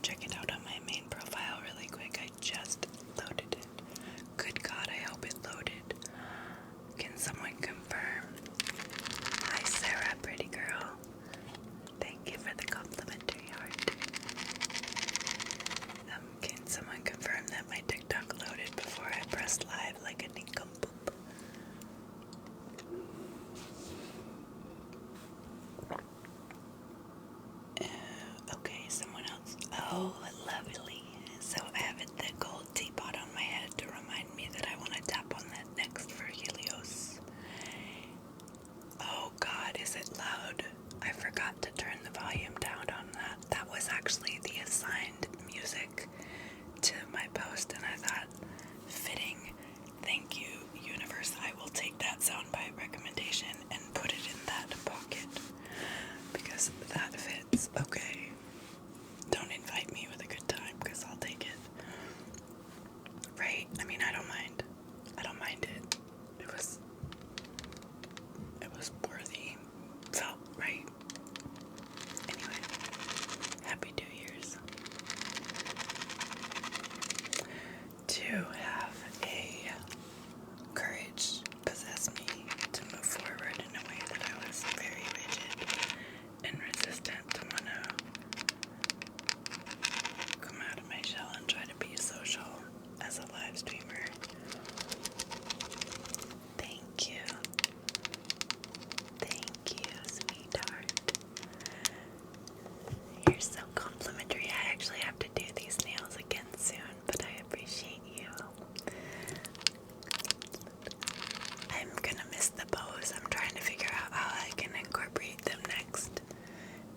check it out on my main profile really quick. I just loaded it. Good God, I hope it loaded. Can someone confirm? Hi Sarah, pretty girl. Thank you for the complimentary heart. Can someone confirm that my TikTok loaded before I pressed live like a nincompoop? Okay, someone else. Oh, lovely. So I have the gold teapot on my head to remind me that I want to tap on that next for Helios. Oh God, is it loud? I forgot to turn the volume down on that. That was actually the assigned music to my post, and I thought, fitting. Thank you, universe. I will take that soundbite recommendation and put it in that pocket because that fits. Okay. Don't invite me with a good time because I'll take it. Right? I mean, I don't mind. I don't mind it. It was worthy. Felt right. Anyway, happy 2 years. To have a courage possess me to move forward in a way that I was very rigid and resistant to want to come out of my shell and try to be social as a live streamer. Thank you. Thank you, sweetheart. You're so complimentary. I actually have to do these nails again soon, but I appreciate you. I'm gonna miss the bows. I'm trying to figure out how I can incorporate them next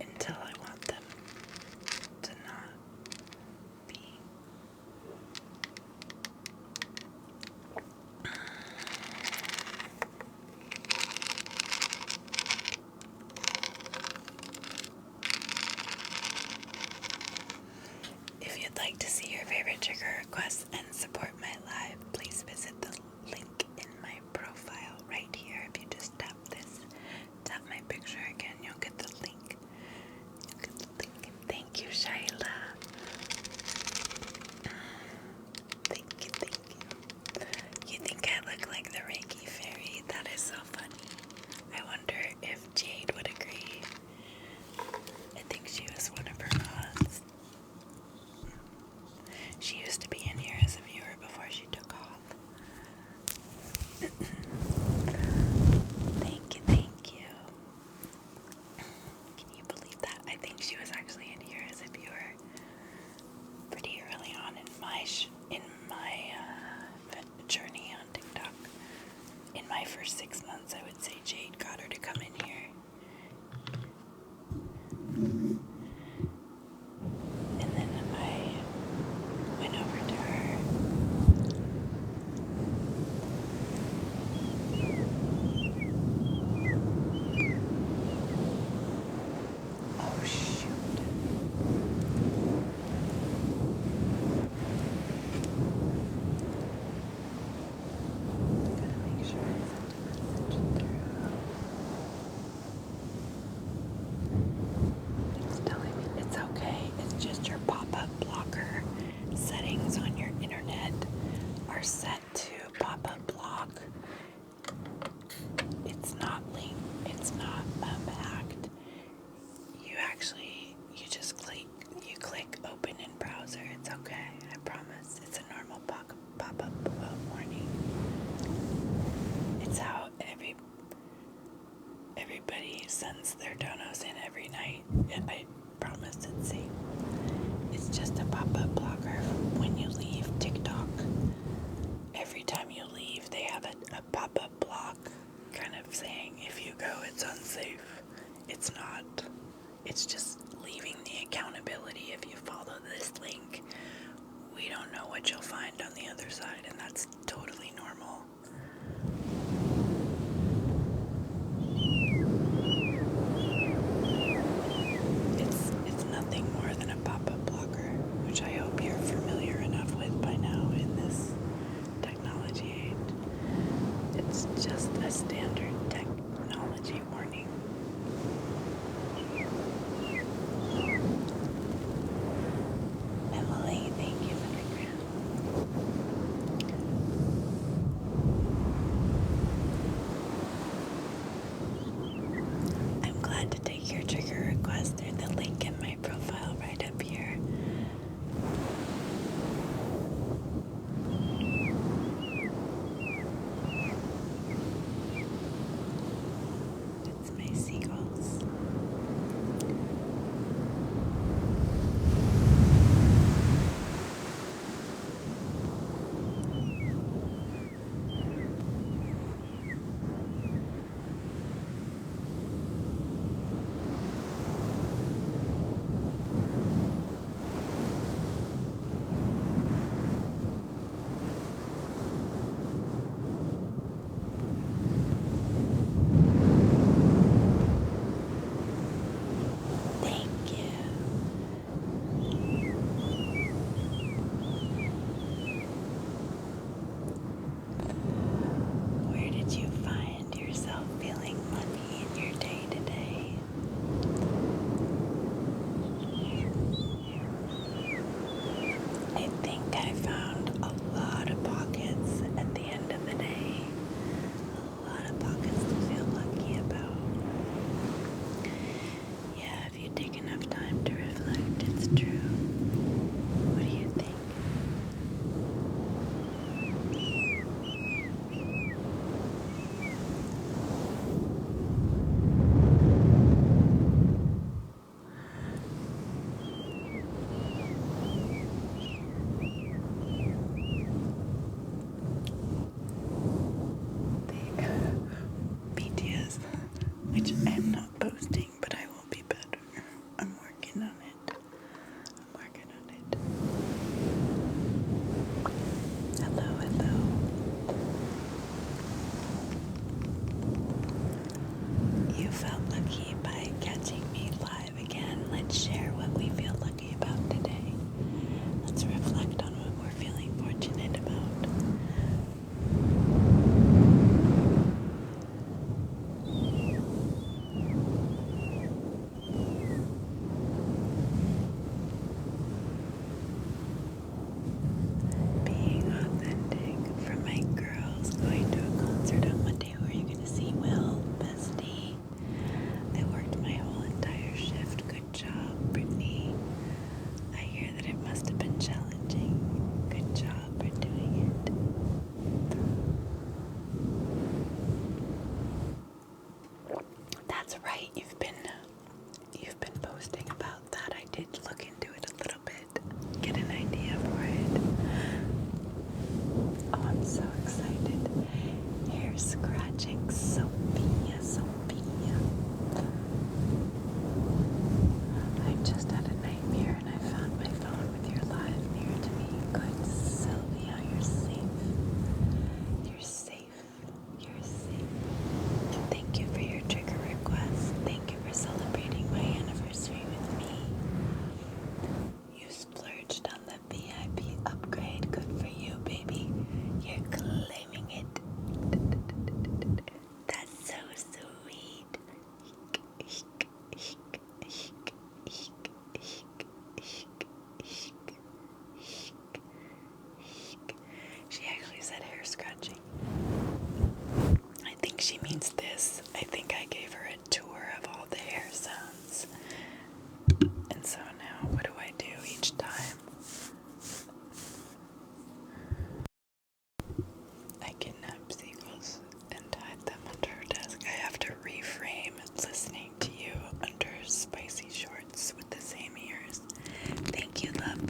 until I want them to not be. If you'd like to see your favorite trigger requests and support my live, please visit the link in my profile right here. If you just tap my picture again, you'll get the link. Thank you, Shaila. Thank you. You think I look like the Reiki fairy? That is so funny. I wonder if Jade would agree. I think she was one of her mods. She used to be in here as a viewer before she took off. Thank you, thank you. Can you believe that? I think she was actually in here as a viewer pretty early on in my journey on TikTok. In my first 6 months, I would say Jade got her to come in here. And then I went over to her. Oh shoot. Gotta make sure I sent a message through. It's telling me it's okay. It's just your pop-up blocker settings on your internet are set to pop-up block. It's not linked. It's not hacked. You just click open in browser. It's okay. I promise. It's a normal pop-up warning. It's how everybody sends their donos in every night. I promise it's safe. It's just a pop-up blocker when you leave TikTok. Every time you leave, they have a pop-up block kind of saying, if you go, it's unsafe. It's not. It's just leaving the accountability. If you follow this link, we don't know what you'll find on the other side, and that's totally normal. It's nothing more than a pop-up blocker, which I hope you're familiar enough with by now in this technology age. It's just a standard technology warning.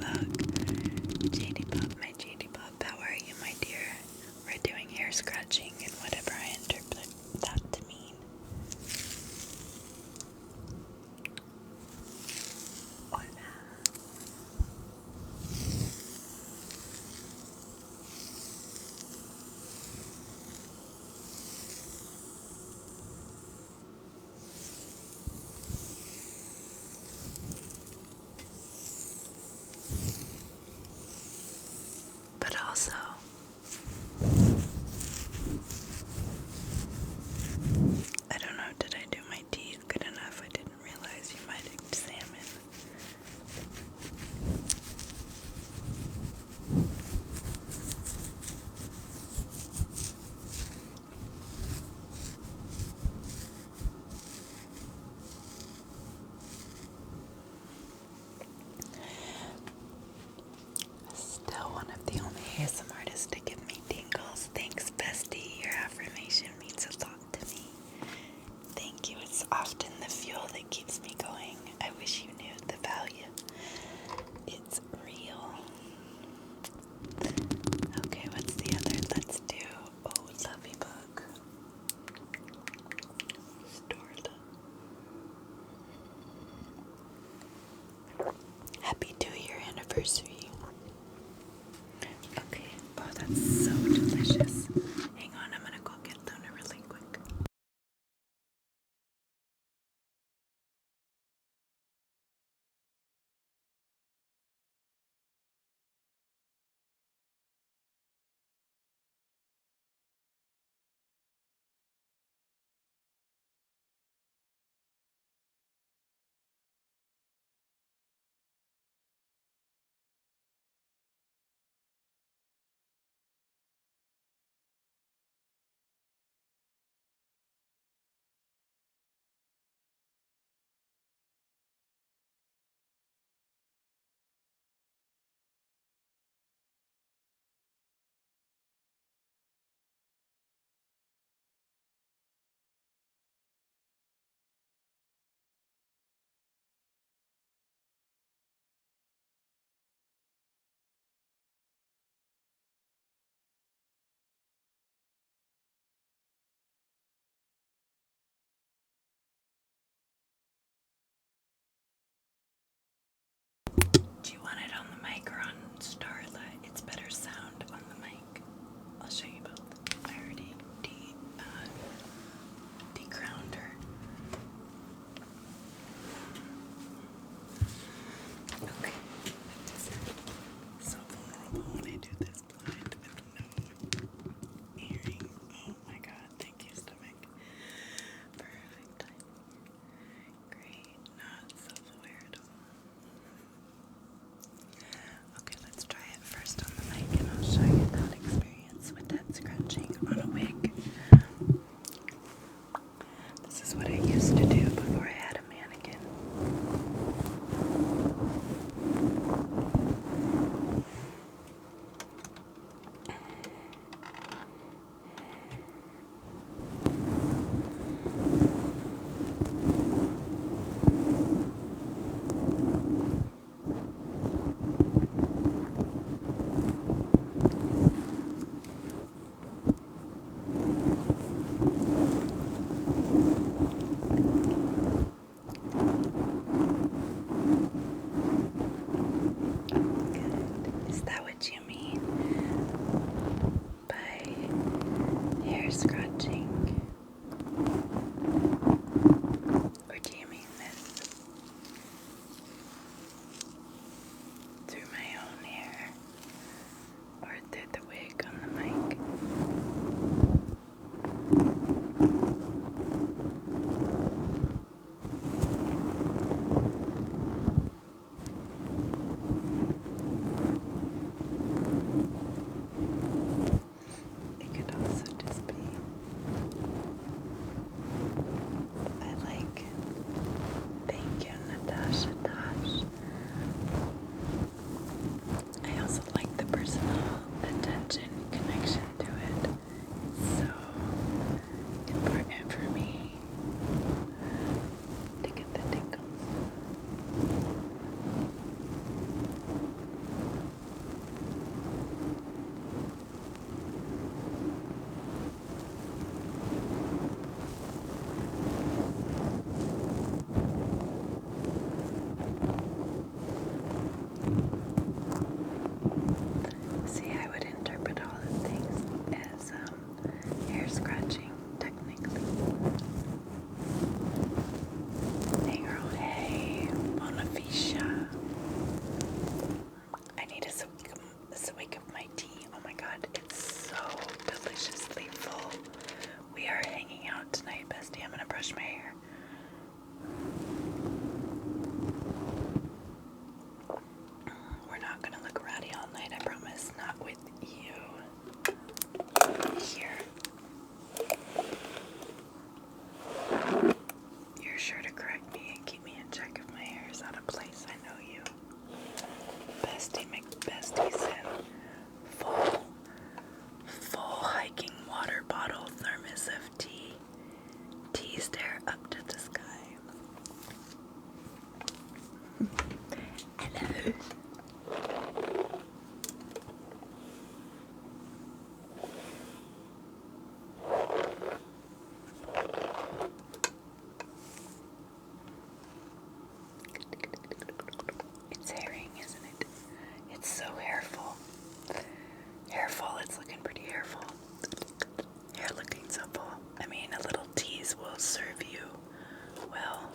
Ladybug. JD my JD how are you, my dear? We're doing hair scratching and whatever I interpret that to mean. Hola. But also, I don't know, did I do my teeth good enough? I didn't realize you might examine. Still one of the only ASMR artists to give me tingles. Thanks, bestie. Your affirmation means a lot to me. Thank you. It's often the fuel that keeps me going. I wish you knew the value. It's real. Okay, what's the other? Let's do Lovey Bug. Stored. Happy 2-year anniversary. Okay. Oh, that's so delicious. Hang on, I'm gonna go get Luna really quick. sure to correct me and keep me in check if my hair is out of place. I know you. Bestie McBestie's in full hiking water bottle thermos of tea. Tea stare up to the sky. Hello. It's herring, isn't it? It's so hairful. Hairful, it's looking pretty hairful. Hair looking so full. I mean, a little tease will serve you well.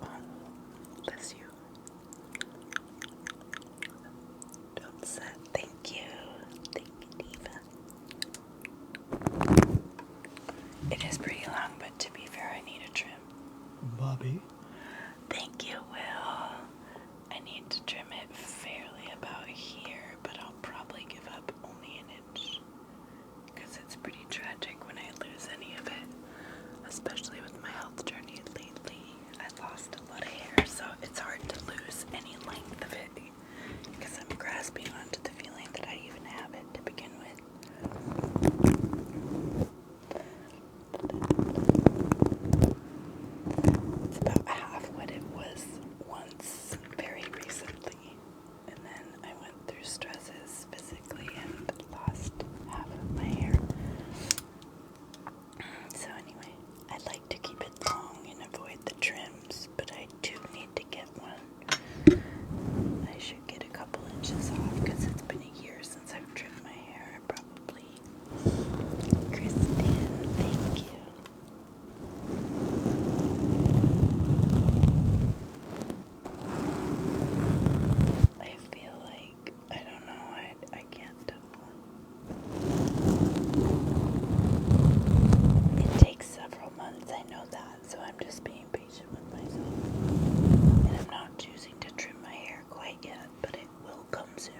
Oh, bless you. Don't set. Thank you. Thank you, Diva. It is pretty long, but to be fair, I need a trim. Bobby? Thank you, Will. I need to trim it fairly about here, but I'll probably give up only an inch. Because it's pretty tragic when I lose any of it. Especially with my health journey lately. I lost a lot of hair, so it's hard to lose any length of it. Because I'm grasping onto the feeling that I even have it to begin with. It's about half what it was once very recently. And then I went through stresses physically and lost half of my hair. So anyway, I'd like to keep it long and avoid the trims, but I do need to get one. I should get a couple inches off because it's been a year since I've trimmed my hair, probably. Kristen, thank you. I feel like, I don't know, I can't tell. It takes several months, I know that, so I'm just being patient with myself. And I'm not choosing to trim my hair quite yet, but it will come soon.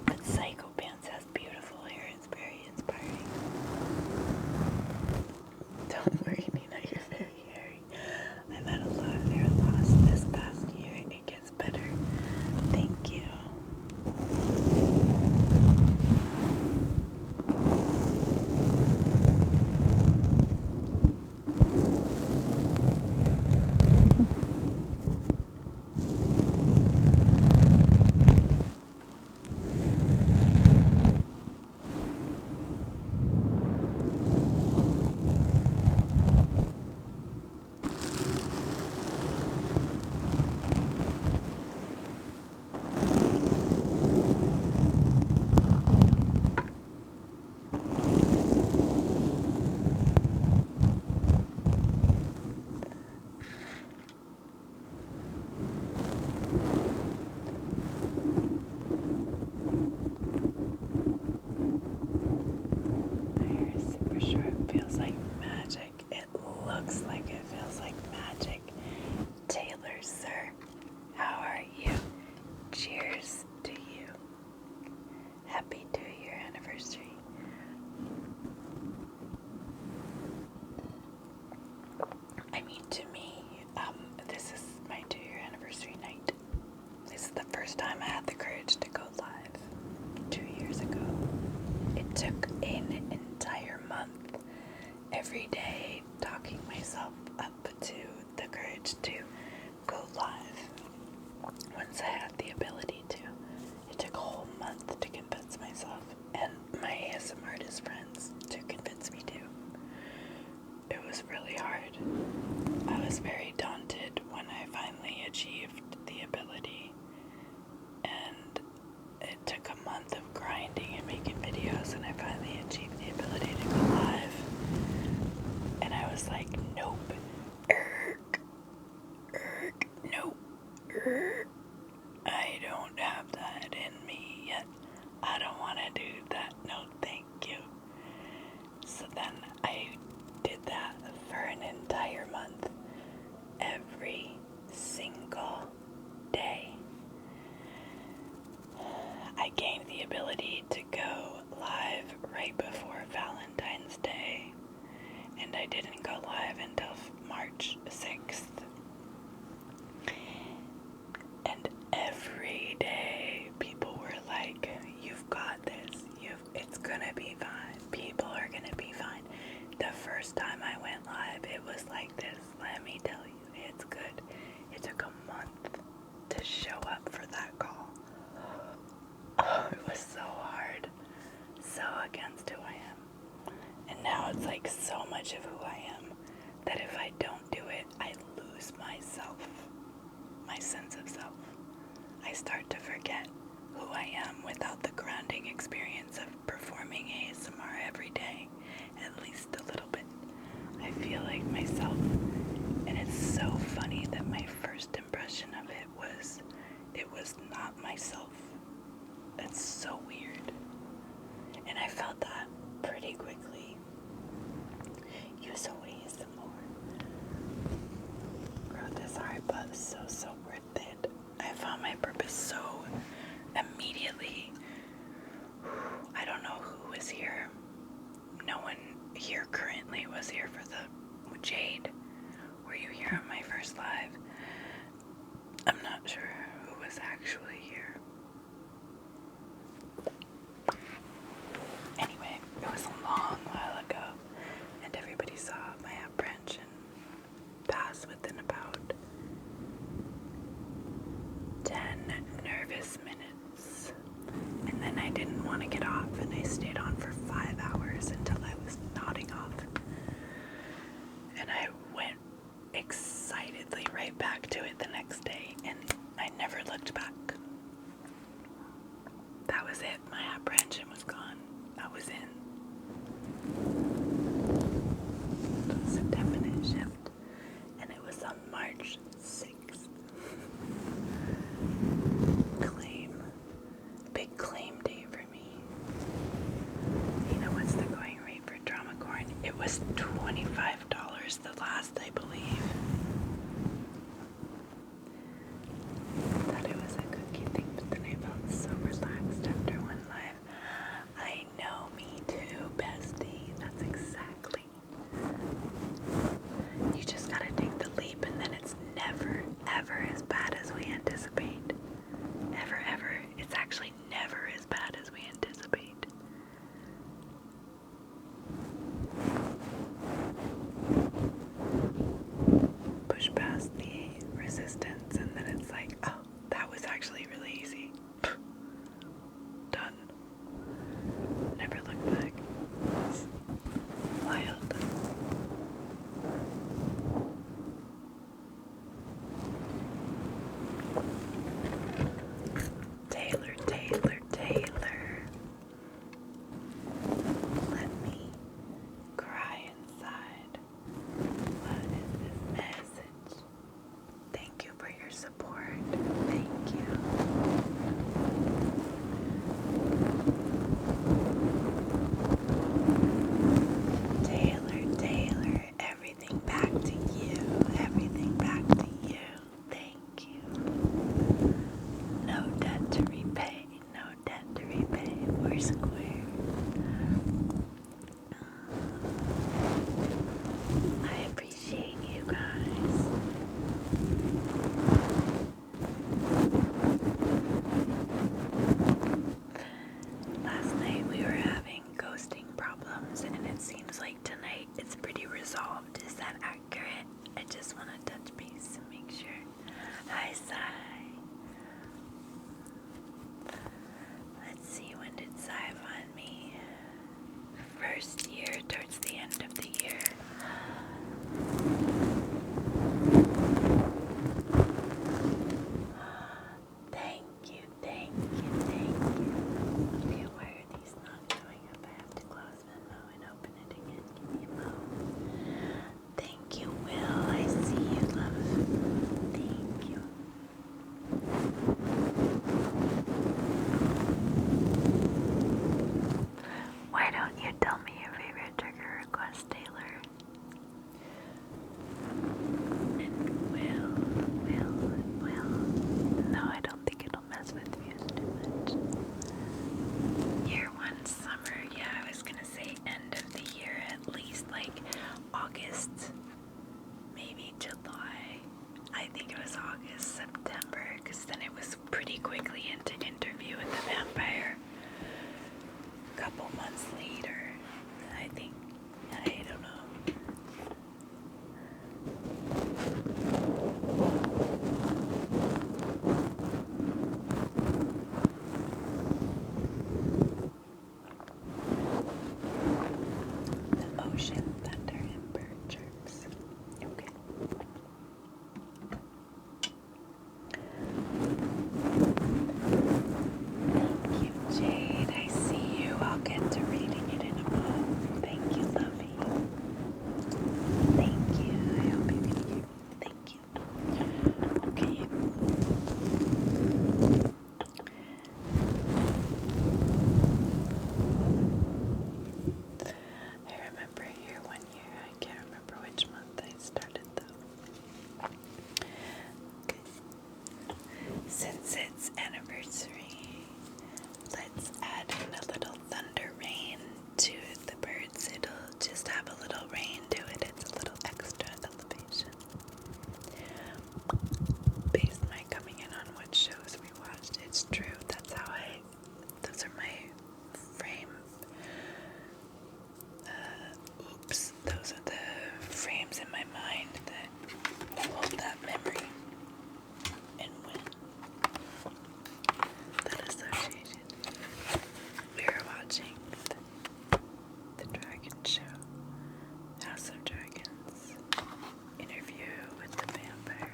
But Psycho Pants has beautiful hair, it's very inspiring. Don't worry, Nina, you're very hairy. I've had a lot of hair loss this past year. It gets better. Thank you. My hair is super short. It feels like magic. It looks like it feels like magic. Taylor, sir, how are you? Cheers to you. Happy 2-year anniversary. I mean, to me, this is my 2-year anniversary night. This is the first time I had the courage to go live 2 years ago. It took an entire month, every day, talking myself up to the courage to go live. Once I had the ability to. It took a whole month to convince myself and my ASMR artist friends to convince me to. It was really hard. I was very daunted when I finally achieved the ability. And it took a month of grinding and making videos, and I finally achieved the ability to go live. And I was like, nope. Nope. I don't have that in me yet. I don't want to do that. No, thank you. So then I did that for an entire month. Every single day. I gained ability to go live right before Valentine's Day, and I didn't go live until March 6th. And every day people were like, you've got this, it's gonna be fine, people are gonna be fine. The first time I went live, it was like this, let me tell you, it's good. It took a month to show up for that call. Oh, it was so hard, so against who I am. And now it's like so much of who I am that if I don't do it, I lose myself, my sense of self. I start to forget who I am without the grounding experience of performing ASMR every day, at least a little bit. I feel like myself, and it's so funny that my first impression of it was not myself. That's so weird. And I felt that pretty quickly. Use always some more. Growth is hard, but so worth it. I found my purpose so immediately. I don't know who was here. No one here currently was here for the Jade. Were you here on my first live? I'm not sure who was actually here. Anyway, it was a long while ago, and everybody saw my apprehension pass within about 10 nervous minutes. And then I didn't want to get off, and I stayed on for 5 hours until I was nodding off. And I went excitedly right back to it the next day, and I never looked back. That was it. My apprehension was gone. I was in. It was a definite shift, and it was on March 6th. Big claim day for me. You know what's the going rate for drama corn? It was $25 the last, I believe. I thought it was a cookie thing, but then I felt so relaxed after one live. I know, me too, bestie. That's exactly. You just gotta take the leap, and then it's never, ever as bad as we anticipate. Ever, ever. It's actually never as bad as we anticipate. sleet, or I think, I don't know. The ocean, thunder, and bird chirps. Okay. Thank you, Jade. I see you. I'll get to reading it in a moment. Thank you, Lovey. Thank you. I hope you can hear me. Thank you. Okay. I remember here one year, I can't remember which month I started though. Okay. Since it's anniversary, let's add in a little thunder rain to the birds. It'll just have a little rain to it. It's a little extra elevation. Based my coming in on what shows we watched, it's true. Those are my frame. Those are the frames in my mind that hold that memory and when that association. We were watching the Dragon Show, House of Dragons. Interview with the Vampire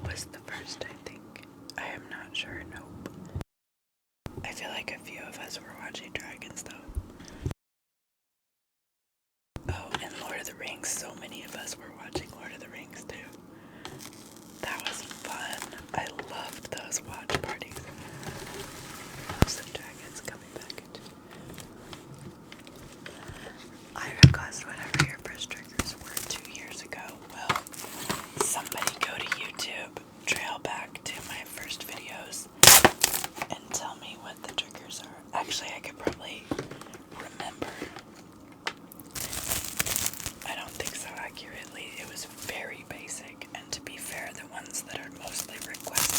was the first, I think. I am not sure, nope. I feel like a few of us were watching Dragons though. Oh, and Lord of the Rings, so many of us were watching Lord of the Rings too. That was fun. I loved those watch parties. House of Dragons coming back into. I request whatever your first triggers were 2 years ago. Well, somebody go to YouTube, trail back to my first videos, and tell me what the triggers are. Actually, I could probably remember. I don't think so accurately. It was very basic, and to be fair, the ones that are mostly requested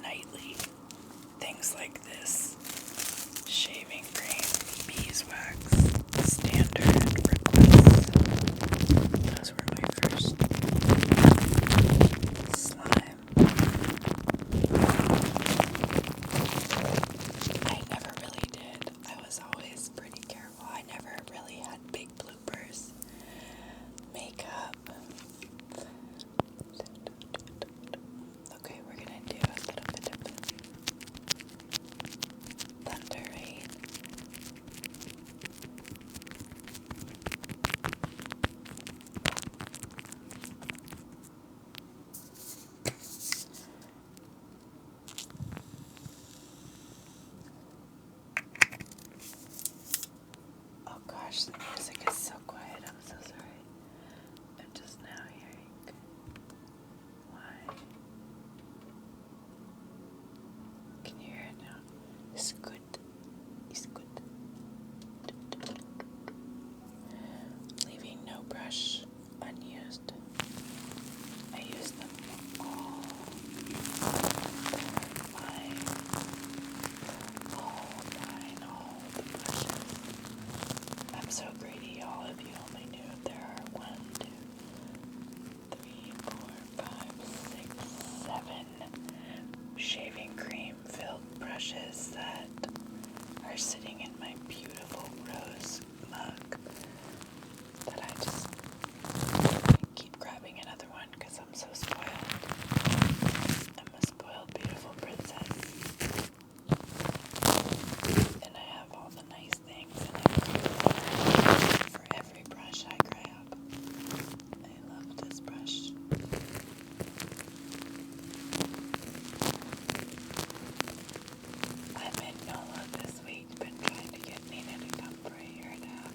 nightly. Things like this. Shaving cream, beeswax, standard requests. Those were my first. Slime. I never really did. I was always pretty careful. I never really had big bloopers. Makeup. Okay, we're gonna do a little bit of thunder rain. Oh gosh, the music is so quiet. I'm so sorry. I'm just now hearing why. Can you hear it now? It's good. It's good. Leaving no brush unused. I use them all. Mine. All the brushes. I'm so greedy. All of you only knew there are 1, 2, 3, 4, 5, 6, 7 shaving cream filled brushes that are sitting in my beautiful rose mug that I just keep grabbing another one because I'm so spoiled. I'm a spoiled, beautiful princess. And I have all the nice things and I for every brush I grab. I love this brush. I'm in NOLA this week, been trying to get Nina to come for a year and a half.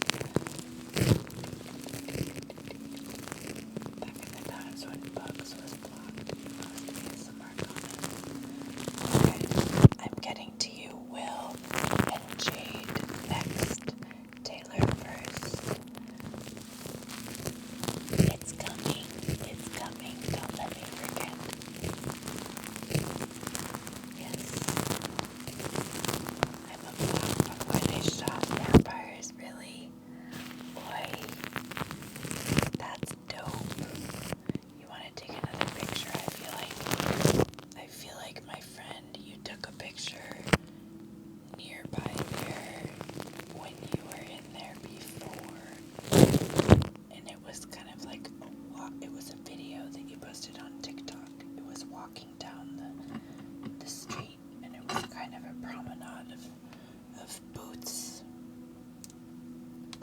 promenade of booths.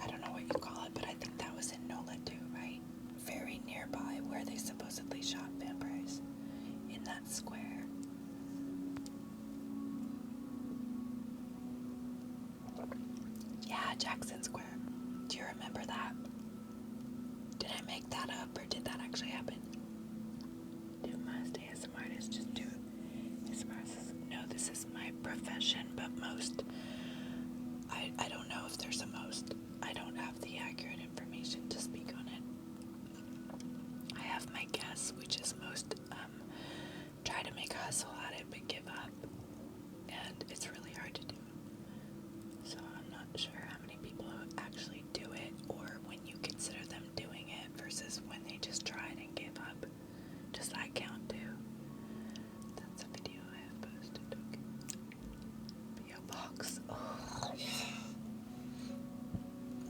I don't know what you call it, but I think that was in NOLA too, right? Very nearby where they supposedly shot vampires, in that square. Yeah, Jackson Square. Do you remember that? Did I make that up, or did that actually happen? Do most ASMR artists just do ASMR? No, this is my profession, but most, I don't know if there's a most. I don't have the accurate information to speak on it. I have my guess, which is most try to make a hustle at it but give up, and it's really hard to do. So I'm not sure how many people actually do it, or when you consider them doing it versus when they just tried and gave up. Does that count too? That's a video I have posted. Okay. P.O. Box. Oh.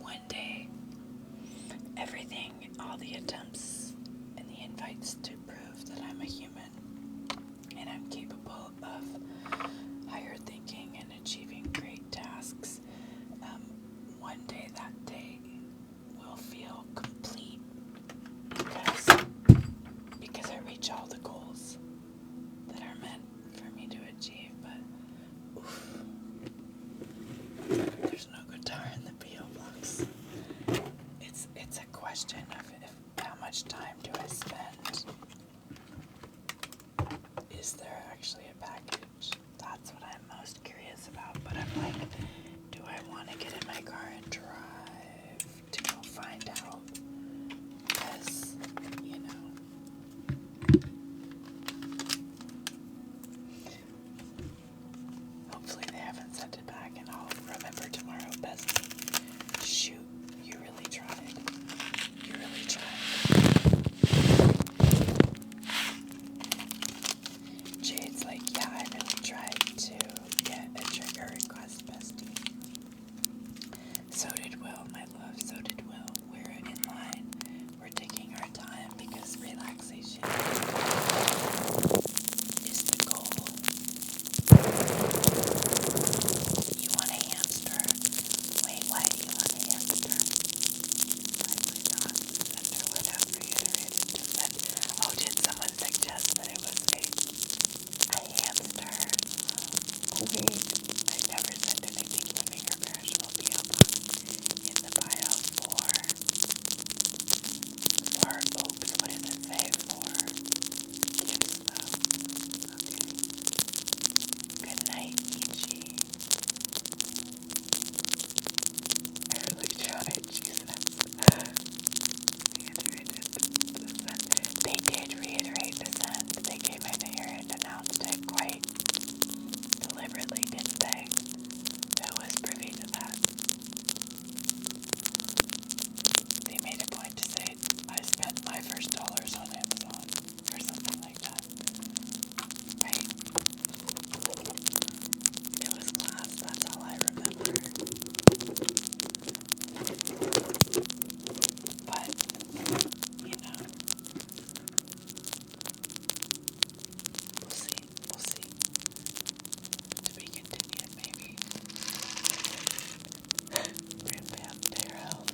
One day, everything, all the attempts and the invites to prove that I'm a human and I'm capable of higher thinking and achieving great tasks, one day that day will feel complete because I reach all the goals that are meant for me to achieve, but oof, there's no guitar in the P.O. box. It's a question of how much time do I spend? Is there actually a package? That's what I'm most curious about, but I'm like, do I want to get in my car and drive to go find out? Because, you know, hopefully they haven't sent it back and I'll remember tomorrow. Bestie, shoot, you really tried. You really tried. Jade's like, yeah, I really tried to get a trigger request, bestie. So did Will, my love, so did Will. We're in line. We're taking our time because relaxation is the goal. You want a hamster? Wait, what? You want a hamster? Likely not. Sender would have reiterated to send. Oh, did someone suggest that it was a hamster? Oh, wait. I never sent anything living or perishable P.O. box in the bio for oops, what does it say for gifts though? Okay. Good night, Ichi. I really tried, Jesus. They did reiterate the send. They came in here and announced it quite deliberately, didn't they? Who was privy to that? They made a point to say, I spent my first dollars on Amazon, or something like that. Right? It was class, that's all I remember. But, you know, we'll see. To be continued, maybe. Rim Bam Darrell.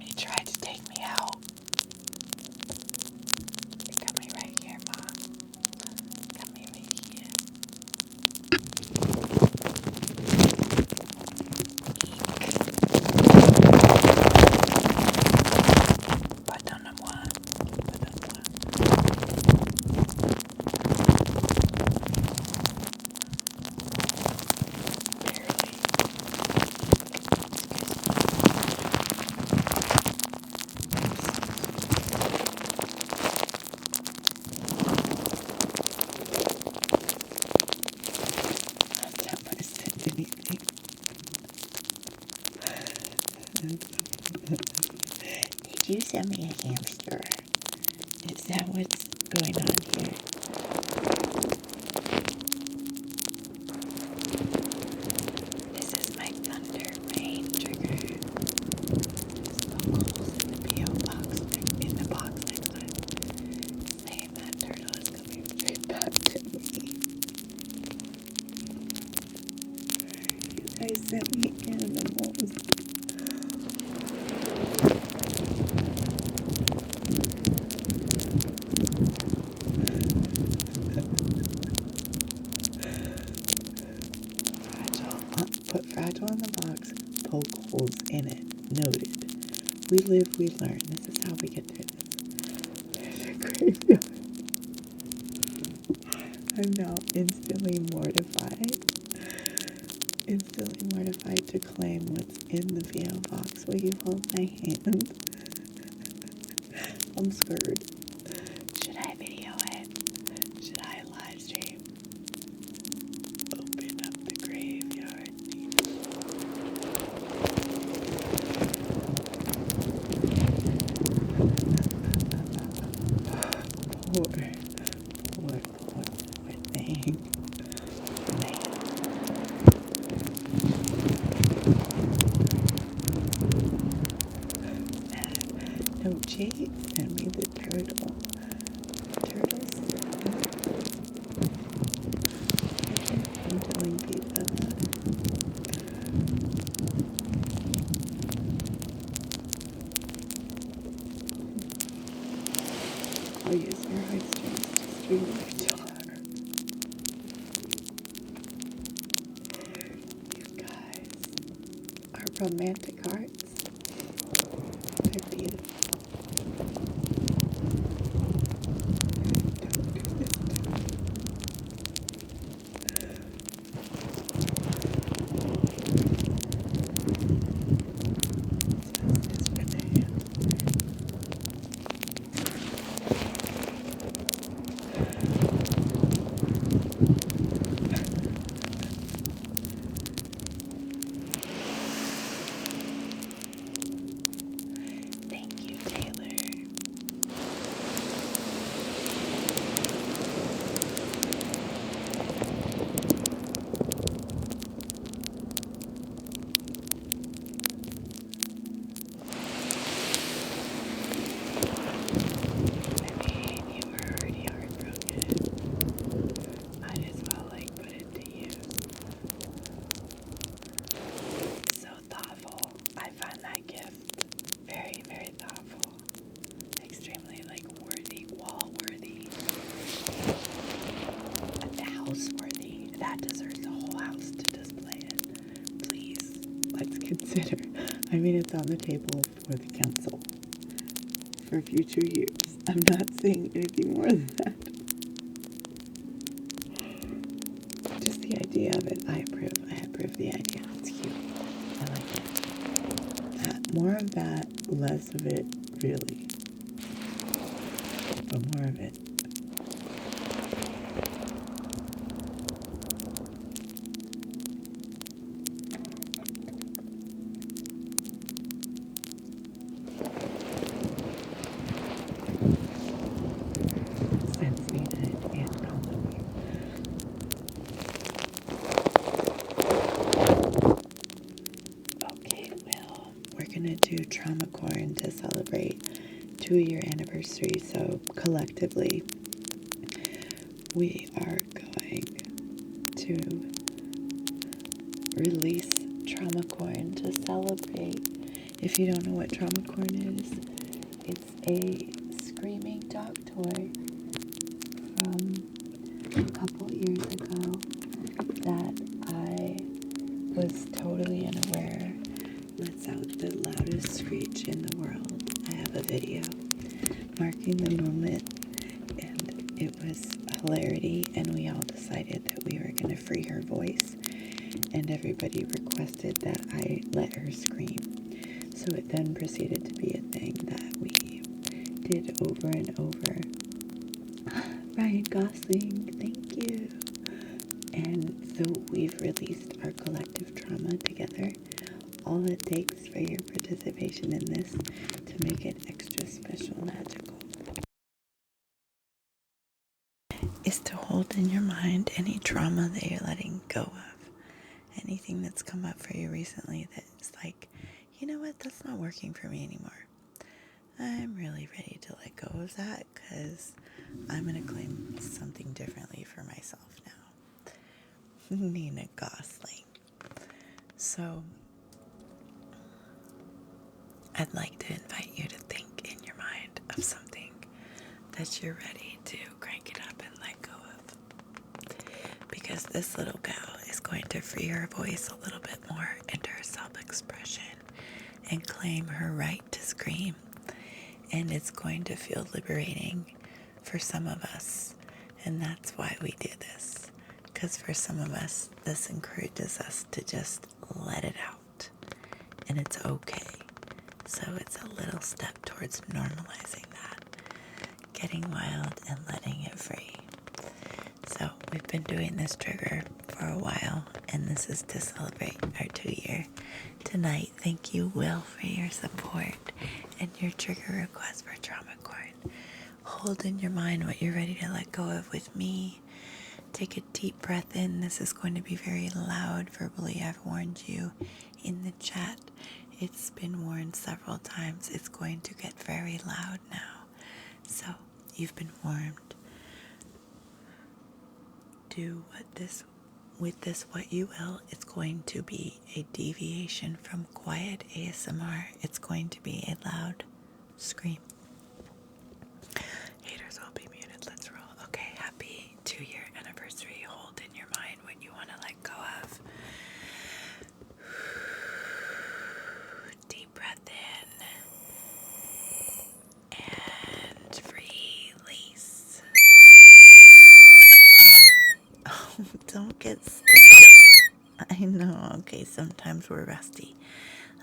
He tried to take me out. Got me right here, Mom. Got me right here. Pardonnez-moi. Did you send me a hamster? Is that what's going on here? This is my thunder rain trigger. There's vocals in the P.O. box in silly animals. Put fragile in the box, poke holes in it. Noted. We live, we learn. This is how we get through this. There's a graveyard. I'm now instantly mortified. Instantly mortified to claim what's in the VO box. Will you hold my hand? I'm scared. Should I video it? Should I live stream? Open up the graveyard. Poor thing. No, Jade sent me the turtle. Turtles. I'm telling people about it. I'll use your heartstrings to string my guitar. You guys are romantic hearts. They're beautiful. Don't do this to me. Justice for the hand. Thank you, Taylor. I mean, you were already heartbroken. Might as well, put it to use. So thoughtful. I find that gift very, very thoughtful. Extremely, worthy, wall-worthy, house-worthy. That deserves a whole house to display it. Please, let's consider. I mean, it's on the table for the council for future years. I'm not saying anything more than that. Just the idea of it, I approve. I approve the idea. It's cute. I like it. More of that, less of it, really. But more of it. Sense needed and compliment. Okay, well, we're gonna do trauma corn to celebrate 2-year anniversary. So collectively, we are going to release trauma corn to celebrate. If you don't know what trauma corn is, it's a screaming dog toy from a couple years ago that I was totally unaware lets out the loudest screech in the world. I have a video marking the moment, and it was hilarity, and we all decided that we were going to free her voice, and everybody requested that I let her scream. So it then proceeded to be a thing that we did over and over. Ryan Gosling, thank you. And so we've released our collective trauma together. All it takes for your participation in this to make it extra special magical is to hold in your mind any trauma that you're letting go of. Anything that's come up for you recently that's like, you know what, that's not working for me anymore. I'm really ready to let go of that because I'm going to claim something differently for myself now. Nina Gosling. So I'd like to invite you to think in your mind of something that you're ready to crank it up and let go of. Because this little gal is going to free her voice a little bit more into her self-expression and claim her right to scream. And it's going to feel liberating for some of us. And that's why we do this. Because for some of us, this encourages us to just let it out. And it's okay. So it's a little step towards normalizing that. Getting wild and letting it free. So we've been doing this trigger for a while. And this is to celebrate our 2-year. Tonight, thank you, Will, for your support and your trigger request for trauma corn. Hold in your mind what you're ready to let go of with me. Take a deep breath in. This is going to be very loud verbally. I've warned you in the chat. It's been warned several times. It's going to get very loud now. So you've been warned. Do with this what you will. It's going to be a deviation from quiet ASMR. It's going to be a loud scream. Haters will be muted. Let's roll. Okay, happy 2-year anniversary. Hold in your mind what you want to let go of. Deep breath in and release. Oh, don't get stuck. I know. Okay, sometimes we're rusty.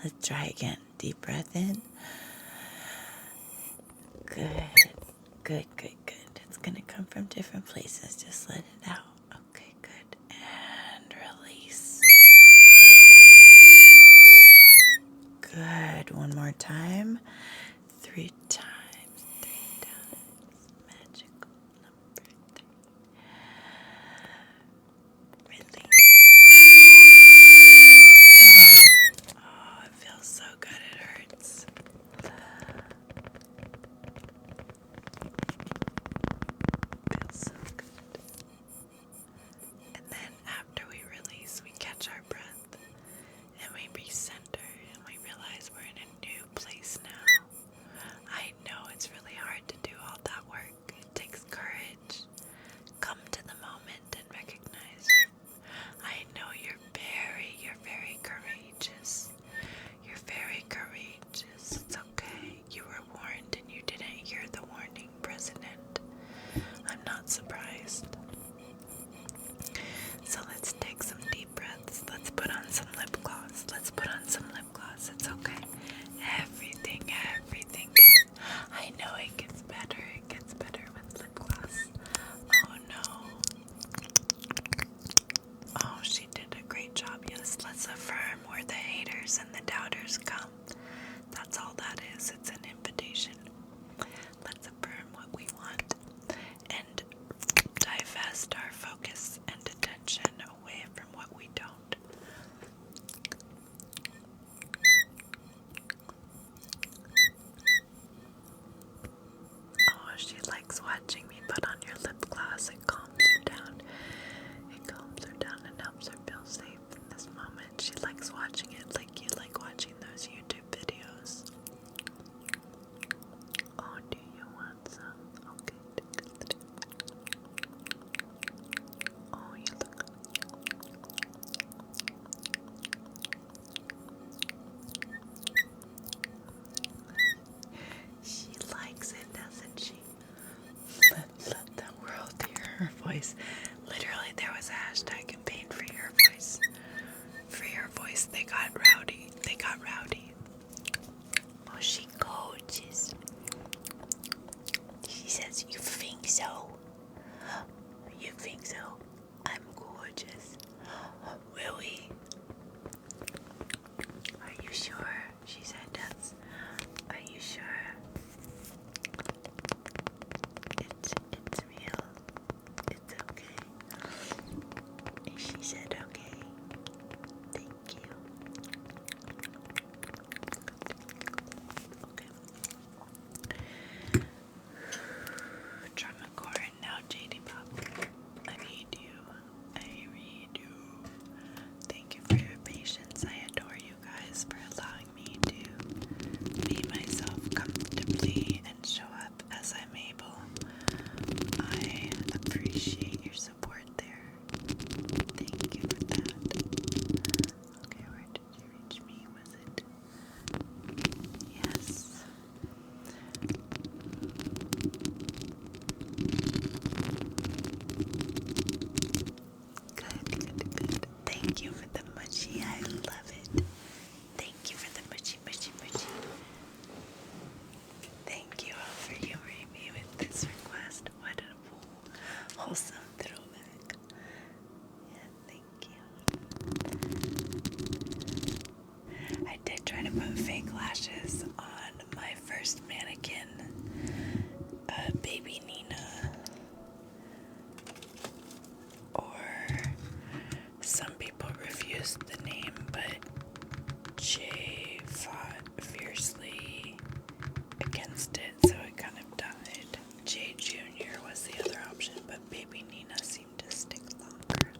Let's try again. Deep breath in. Good. Good, good, good. It's going to come from different places. Just let it out. Okay, good. And release. Good. One more time. 3 times. 3 times. Magical number 3. Release. Oh, it feels so good. It hurts. Feels so good. And then after we release, we catch our breath and we recenter and we realize we're in a new place now. I know it's really hard to do all that work. It takes courage. Come to the moment and recognize you. I know you're very courageous. You're very courageous. It's okay. You were warned and you didn't hear the warning, President. I'm not surprised. So let's take some deep breaths. Let's put on some lip gloss. Let's put on some lip gloss. It's okay. Everything gets... I know it gets better. It gets better with lip gloss. Oh no. Oh, she did a great job. Yes, let's affirm where the haters and the doubters come. That's all that is. It's an invitation. Let's affirm what we want and divest our focus and attention away from what we don't. Oh, she likes watching me put on your lip gloss. It calms her down. It calms her down and helps her feel safe in this moment. She likes watching it like you like watching those YouTube videos. Oh, do you want some? Okay. Oh, you look... She likes it, doesn't she? Let the world hear her voice. Literally, there was a hashtag campaign for your voice. For your voice, they got rowdy. They got rowdy. Oh, she gorgeous. She says, you think so? You think so? I'm gorgeous. Really? Are you sure? She said yes. Are you sure? It's real. It's okay. And she said okay. Thank you. Okay. Trauma corn. Baby Nina. Or some people refused the name, but Jay fought fiercely against it, so it kind of died. Jay Jr. was the other option, but Baby Nina seemed to stick longer.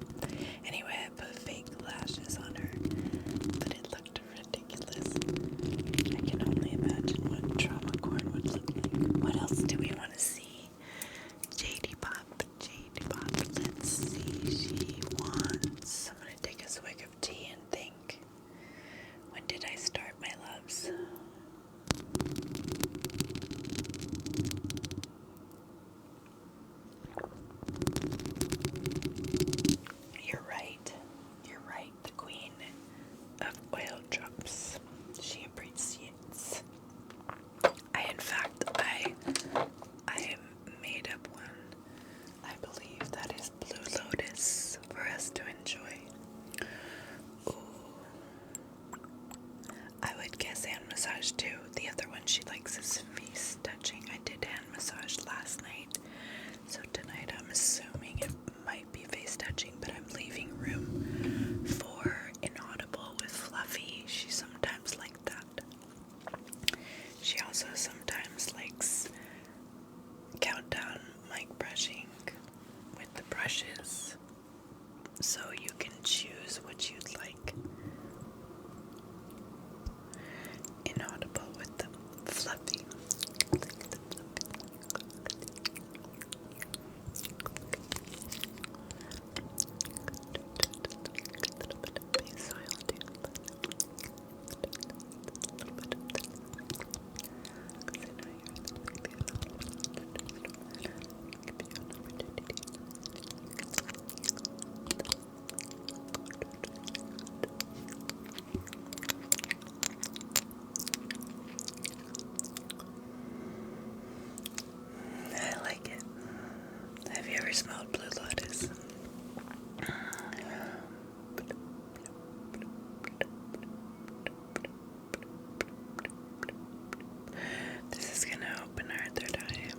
Anyway, I put fake lashes on her, but it looked ridiculous. I can only imagine what trauma corn would look like. What else do we want to see? JD Pop, let's see. She wants. I'm gonna take a swig of tea and think. When did I start, my loves? You're right, the queen of oil drops. She appreciates. I made up one. I believe that is Blue Lotus for us to enjoy. Ooh. I would guess hand massage too. The other one she likes is face touching. I did hand massage last night, so tonight I'm assuming it might be face touching, but I'm leaving room for inaudible with Fluffy. She sometimes likes that. She also sometimes likes countdown mic brushing with the brushes, so you can choose what you'd like. Inaudible with the Fluffy. I like it. Have you ever smelled Blue Lotus? This is gonna open our third eye.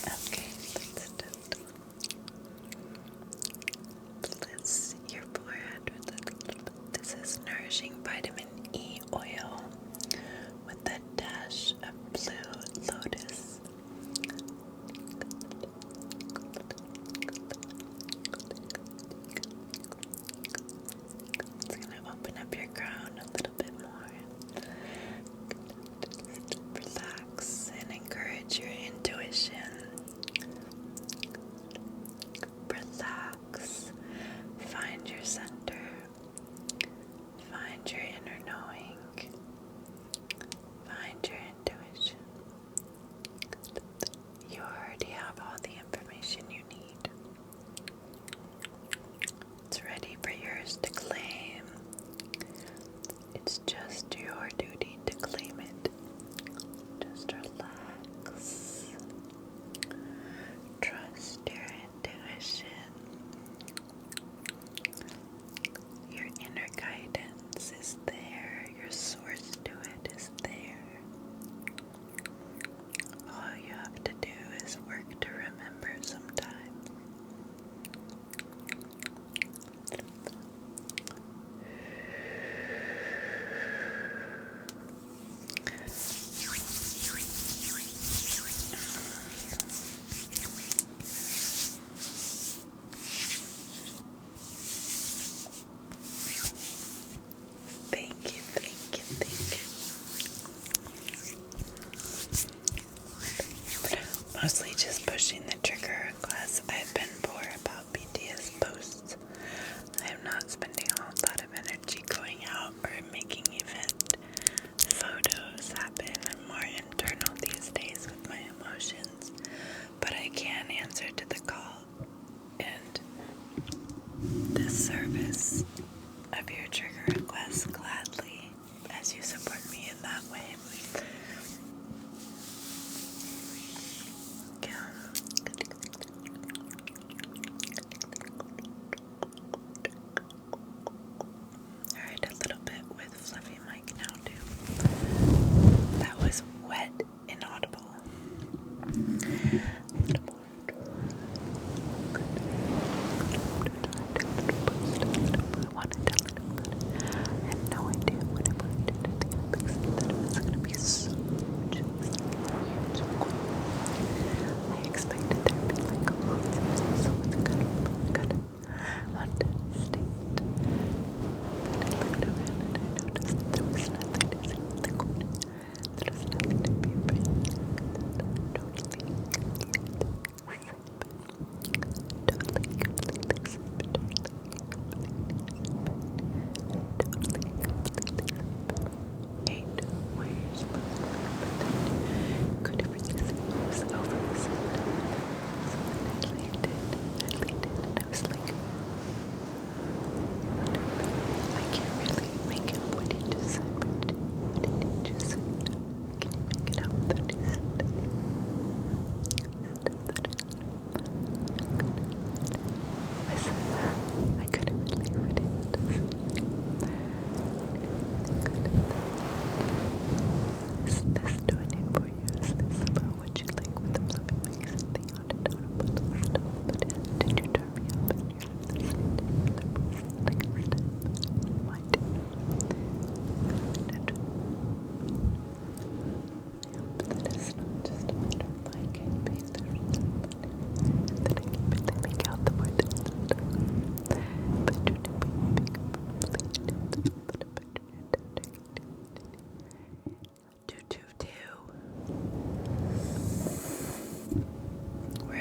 Okay, let's your forehead with it. This is nourishing vitamin E oil with a dash of Blue Lotus. It's gonna open up your crown a little bit more. Relax and encourage your intuition. Relax. Find your center. Find your inner knowing. Find your intuition. You already have all the information you need. It's ready for yours to claim.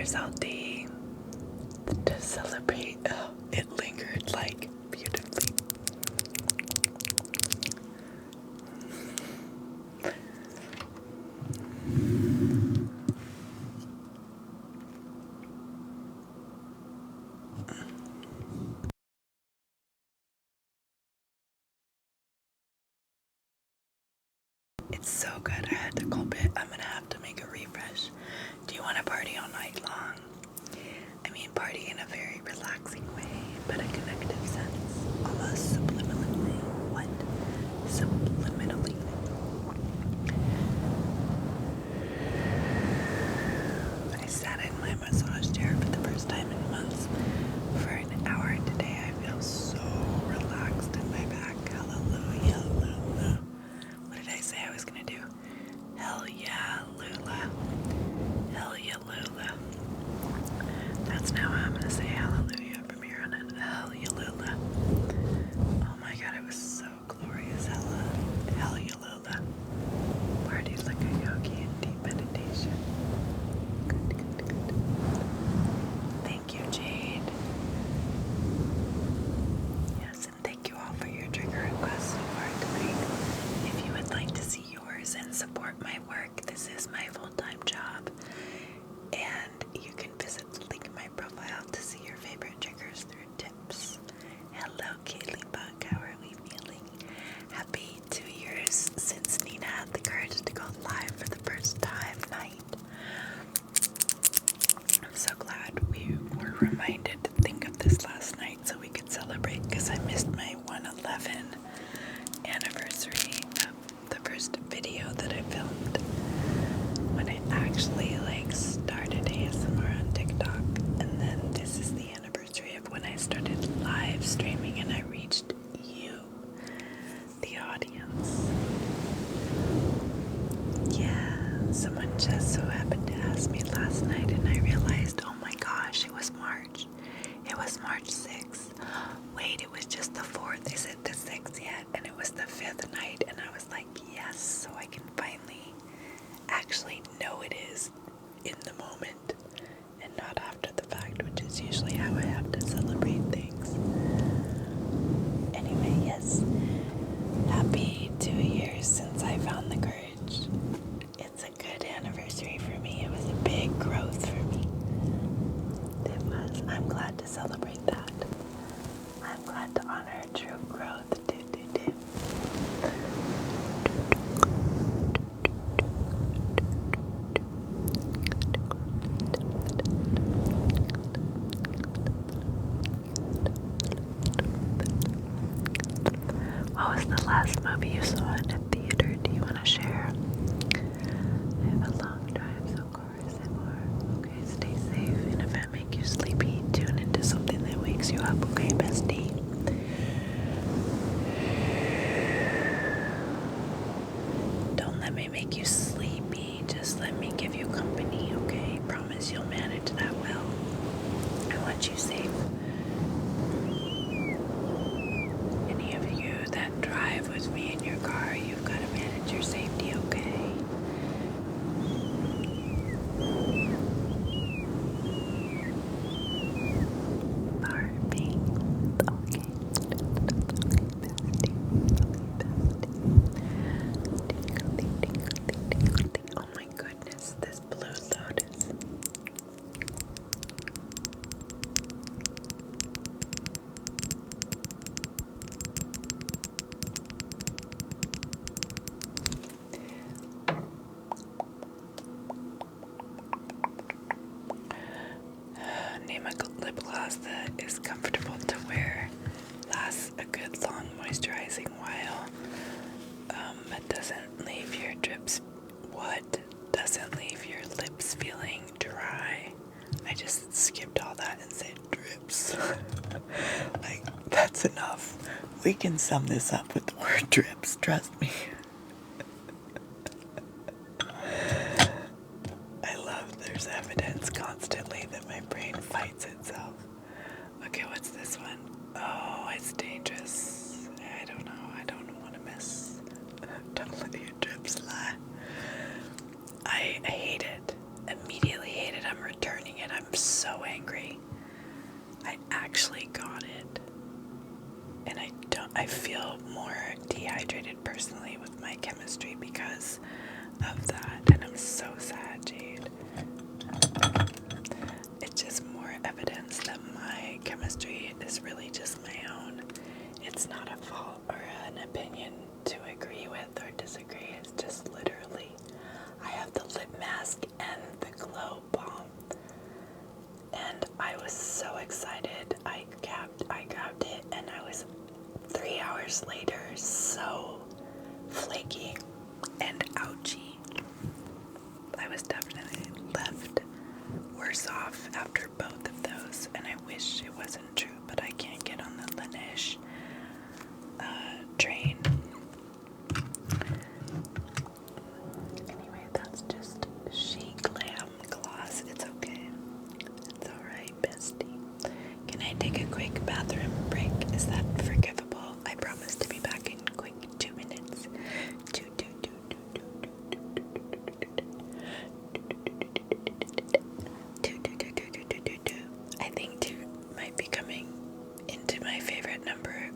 salty to celebrate. Oh, it lingered like beautifully. It's so good. I had to gulp it. I'm gonna have to make a refresh. Do you want to party all night long? I mean, party in a very relaxing way, but a connective sense. Almost subliminally. What? Subliminally. I sat in my massage chair for the first time in months for an hour today. I feel so relaxed in my back. Hallelujah, Lula. What did I say I was gonna do? Hell yeah, Lula. Hell yeah, Lula. That's now how I'm gonna say hallelujah from here on in. Hell yeah, Lula. Oh my god, it was so glorious. Hell yeah, Lula. Parties like a yogi in deep meditation. Good, good, good. Thank you, Jade. Yes, and thank you all for your trigger requests so far tonight. If you would like to see yours and support my work, this is my full-time job. And you can visit the link in my profile to see your favorite triggers through tips. Hello, Kaylee Buck. How are we feeling? Happy 2 years since Nina had the courage to go live for the first time night. I'm so glad we were reminded to think of this last night so we could celebrate, because I missed my 111 anniversary of the first video that I filmed when I actually started ASMR on TikTok. And then this is the anniversary of when I started live streaming and I reached you, the audience. Yeah, someone just so happened to ask me last night and I realized, oh my gosh, it was March. It was March 6th. Wait, it was just the 4th. Is it the 6th yet? And it was the 5th night and I was like, yes, so I can finally actually know it is in the moment and not after the fact, which is usually how I have to celebrate things. Anyway, yes, happy 2 years since I found the courage. It's a good anniversary for me. It was a big growth for me. It was. I'm glad to celebrate that. I'm glad to honor true growth. What was the last movie you saw in a theater? Do you want to share? I have a long drive, so chorus and more. Okay, stay safe. And if I make you sleepy, tune into something that wakes you up, okay, bestie? Don't let me make you sleepy. Just let me give you company, okay? Promise you'll manage that well. I want you safe. Any of you that drive with me in your car, you've got to manage your safety, okay? Barbie. Okay. Oh my goodness, this blue lotus. Name a lip gloss that is comfortable to wear, lasts a good long moisturizing while, but doesn't leave your drips. What doesn't leave your lips feeling dry? I just skipped all that and said drips. That's enough. We can sum this up with the word drips, trust me. I love there's evidence constantly that my brain fights itself. Okay, what's this one? Oh, it's dangerous. I don't know. I don't want to miss. Don't let your drips lie. I hate it. Immediately hate it. I'm returning it. I'm more dehydrated personally with my chemistry because of that, and I'm so sad, Jade. It's just more evidence that my chemistry is really just my own. It's not a fault or an opinion to agree with or disagree. It's just literally, I have the lip mask and the glow balm, and I was so excited. I grabbed it, and I was 3 hours later so flaky and ouchy. I was definitely left worse off after both of those, and I wish it wasn't true, but I can't get on the Laneige train. Anyway, that's just She Glam gloss. It's okay. It's alright, bestie. Can I take a quick bathroom break? Is that forgivable? I promise to be back in quick 2 minutes. I think 2 might be coming into my favorite number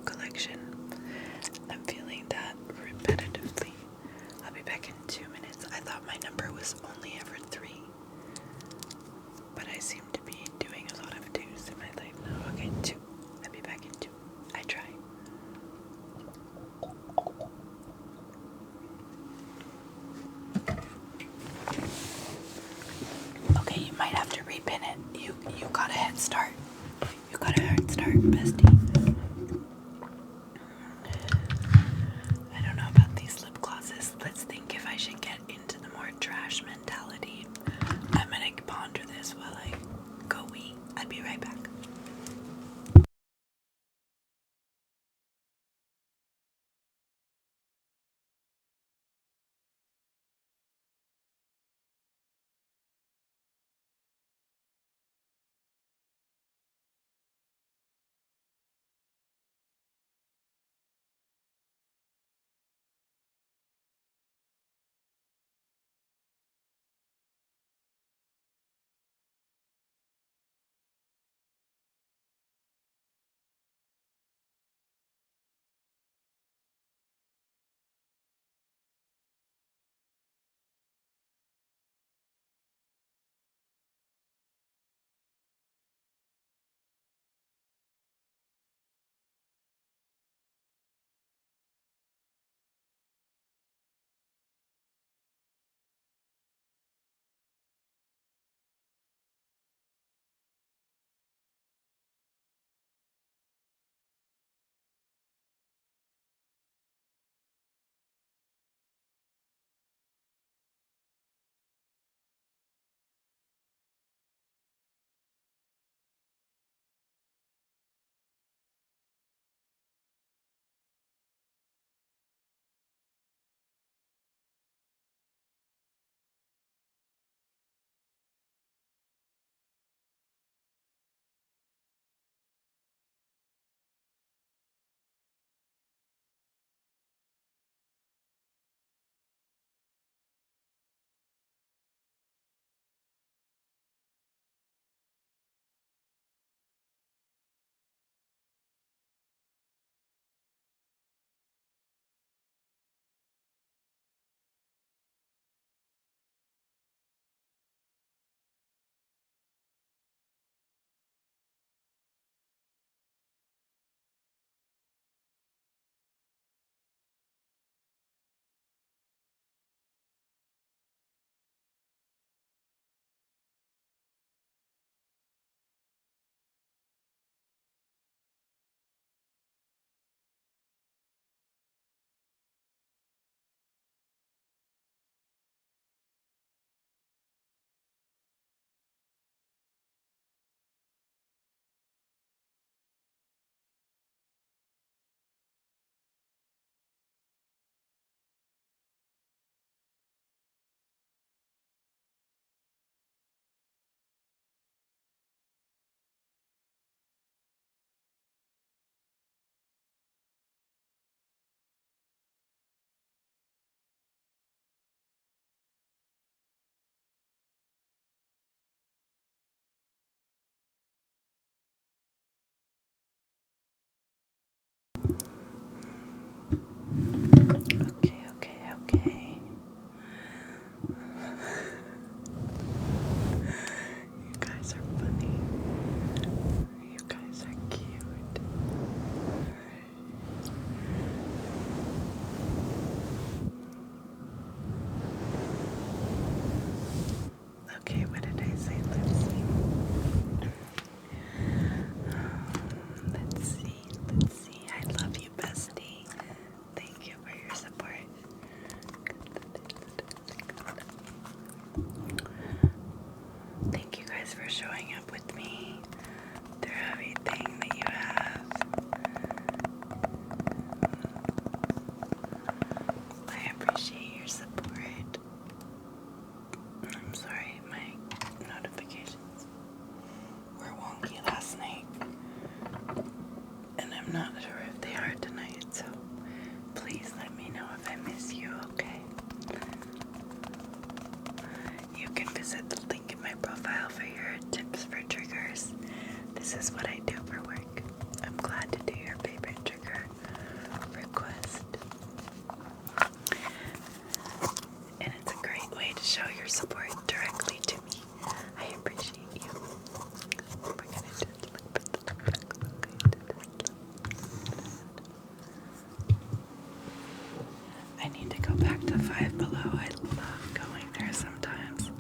need to go back to Five Below. I love going there sometimes.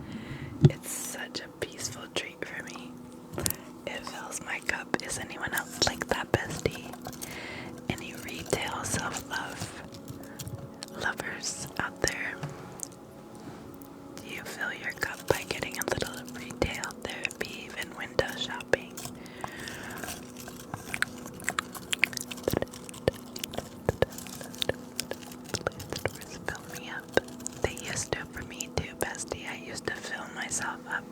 It's such a peaceful treat for me. It fills my cup. Is anyone else like that, bestie? Any retail self-love lovers out there? Do you fill your cup by getting a little retail therapy, even window shopping? Stores fill me up. They used to for me too, bestie. I used to fill myself up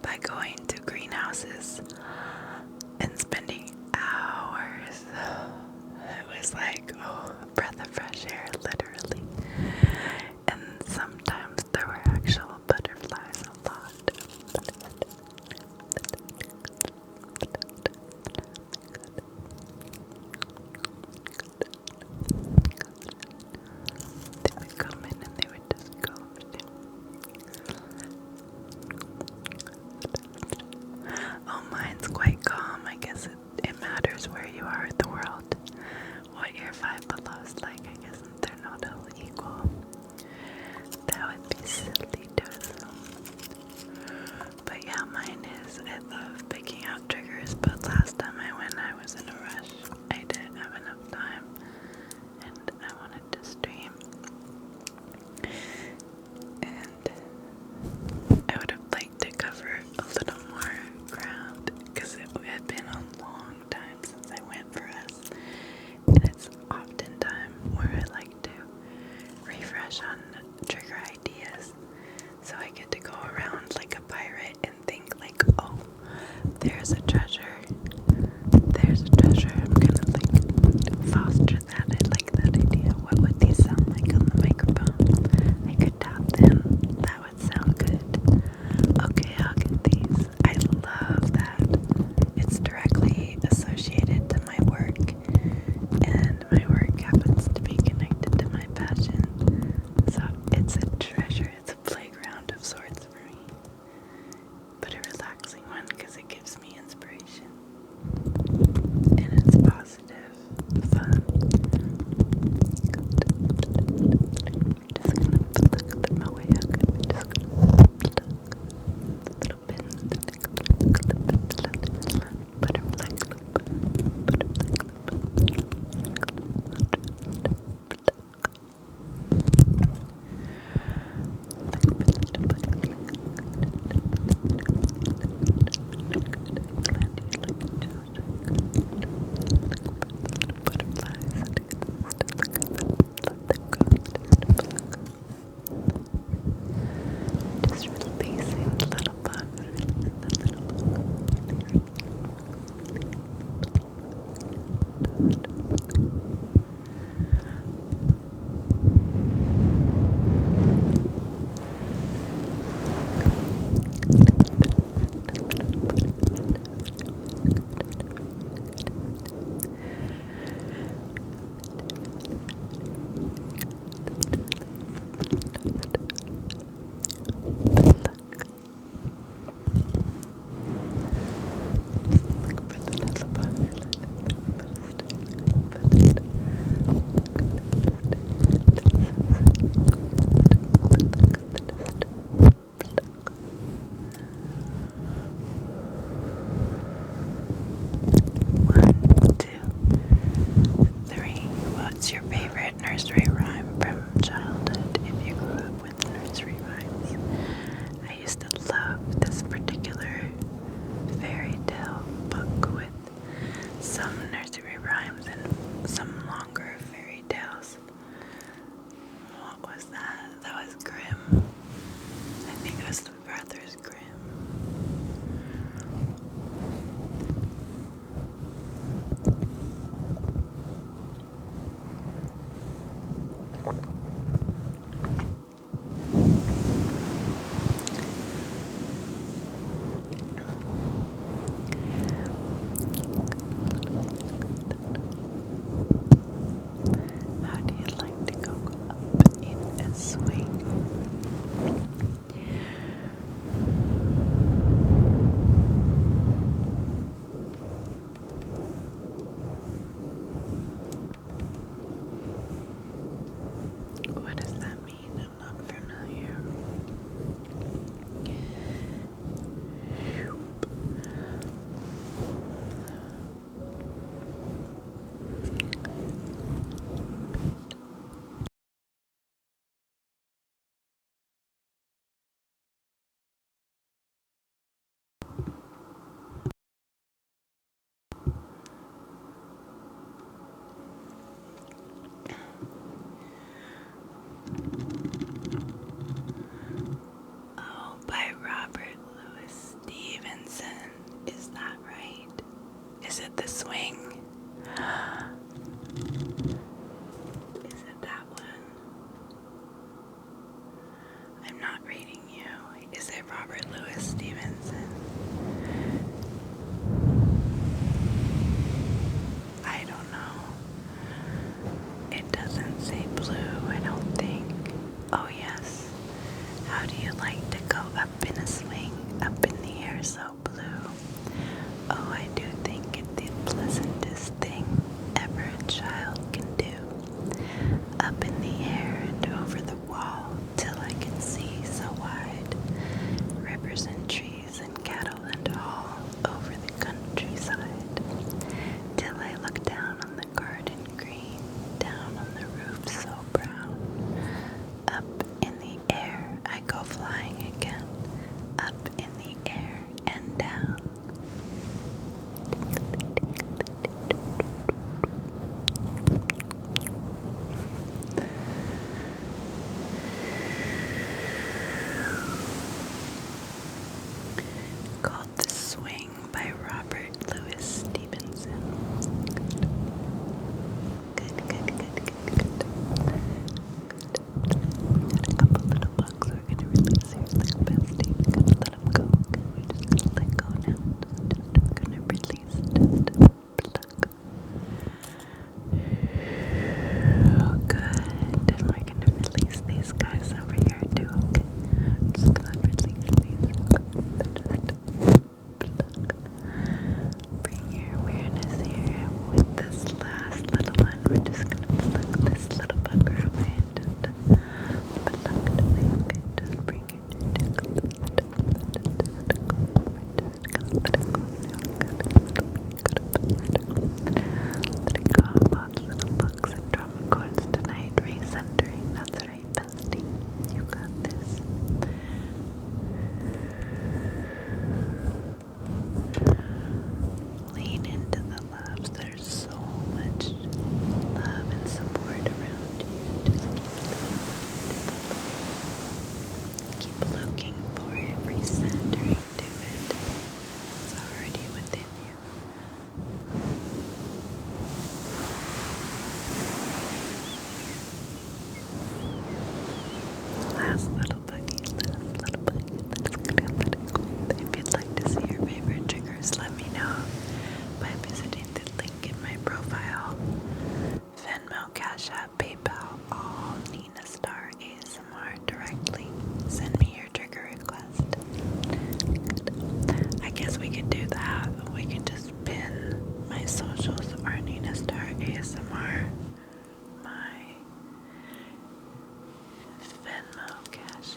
by going to greenhouses and spending hours. It was like, a breath of fresh air, literally. And sometimes there were actual butterflies a lot. They would come in and they would just go. Oh, mine's quite calm. I guess it matters where you are in the world. What your Five Below's like, I guess they're not all equal. That would be silly to assume. But yeah, mine is. I love picking out triggers, but last time I went, I was in a rush. I didn't have enough time, and I wanted to stream. And I would have liked to cover a little more ground, because it had been a long time since I went for us. And it's often time where I like to refresh on trigger ideas, so I get to go around like a pirate and think like, oh, there's a treasure. There's a treasure. I'm gonna like foster that. I like that idea. What would these sound like on the microphone? I could tap them. That would sound good. Okay, I'll get these. I love that. It's directly associated to my work, and my work happens to be connected to my passion. So it's a treasure. It's a playground of sorts for me. But a relaxing one, because it gives me inspiration. And it's positive, fun. Just gonna pluck them away. Just gonna pluck little pins. Butterfly clip. Just releasing the little bug. What's your favorite nursery rhyme from childhood if you grew up with nursery rhymes? I used to love this particular fairy tale book with some nursery rhymes and some longer fairy tales. What was that? That was Grimm. I think it was the Brothers Grimm. How do you like to go up in a swing? Robert Louis Stevenson. I don't know. It doesn't say blue, I don't think. Oh yes. How do you like to go up in a swing, up in the air so blue? Oh, I do think it the pleasantest thing ever a child can do. Up in the air and over the wall, till I can see so wide. Rivers and trees and cattle and all over the countryside. Till I look down on the garden green, down on the roof so brown. Up in the air I go flying again, up in the air and down. Called The Swing by Robert Louis Stevenson. Good. Got a couple little bugs we're gonna release here. Like bestie, we're gonna let them go. We're just gonna let go now. We're gonna release. Oh, good. And we're gonna release these guys over here too. Okay. Just gonna release these. Bring your awareness here with this last little one. We're just gonna pluck this little bugger away. Just pluck it away, okay? Just bring your tingle. We're just gonna let it go now. Let it go. Lots of little bugs and drum chords tonight. Recentering. That's right, bestie. You got this. Lean into the love. There's so much love and support around you. Just keep looking for it, recentering to it. It's already within you. Last little buggy, little buggy. That's gonna let it go. If you'd like to see your favorite triggers, let me know by visiting the link in my profile. Venmo, Cash App, PayPal, all NinaStarAsmr directly. Send me your trigger request. I guess we could do that. We could just pin my socials or NinaStarAsmr, my Venmo, Cash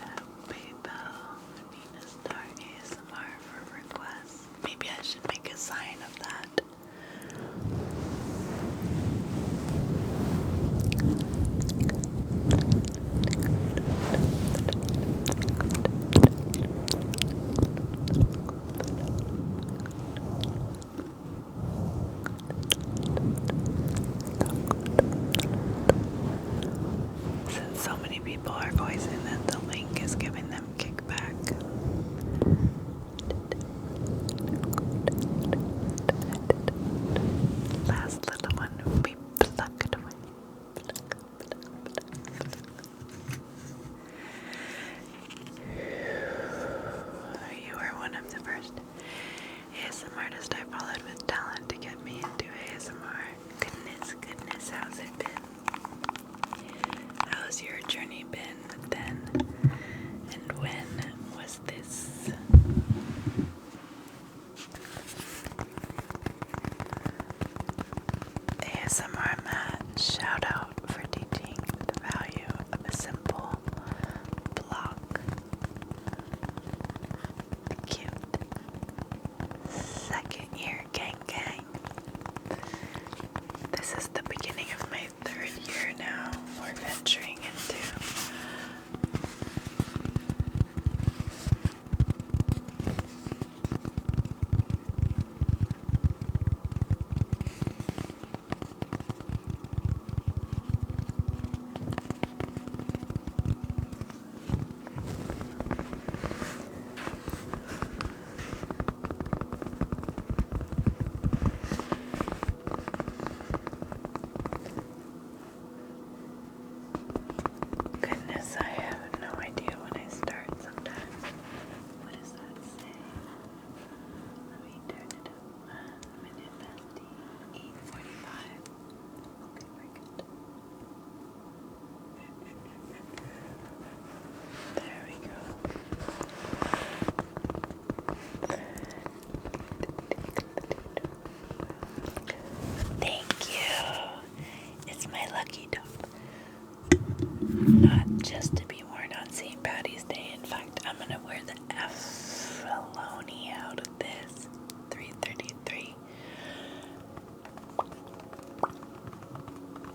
the F-felony out of this. 333.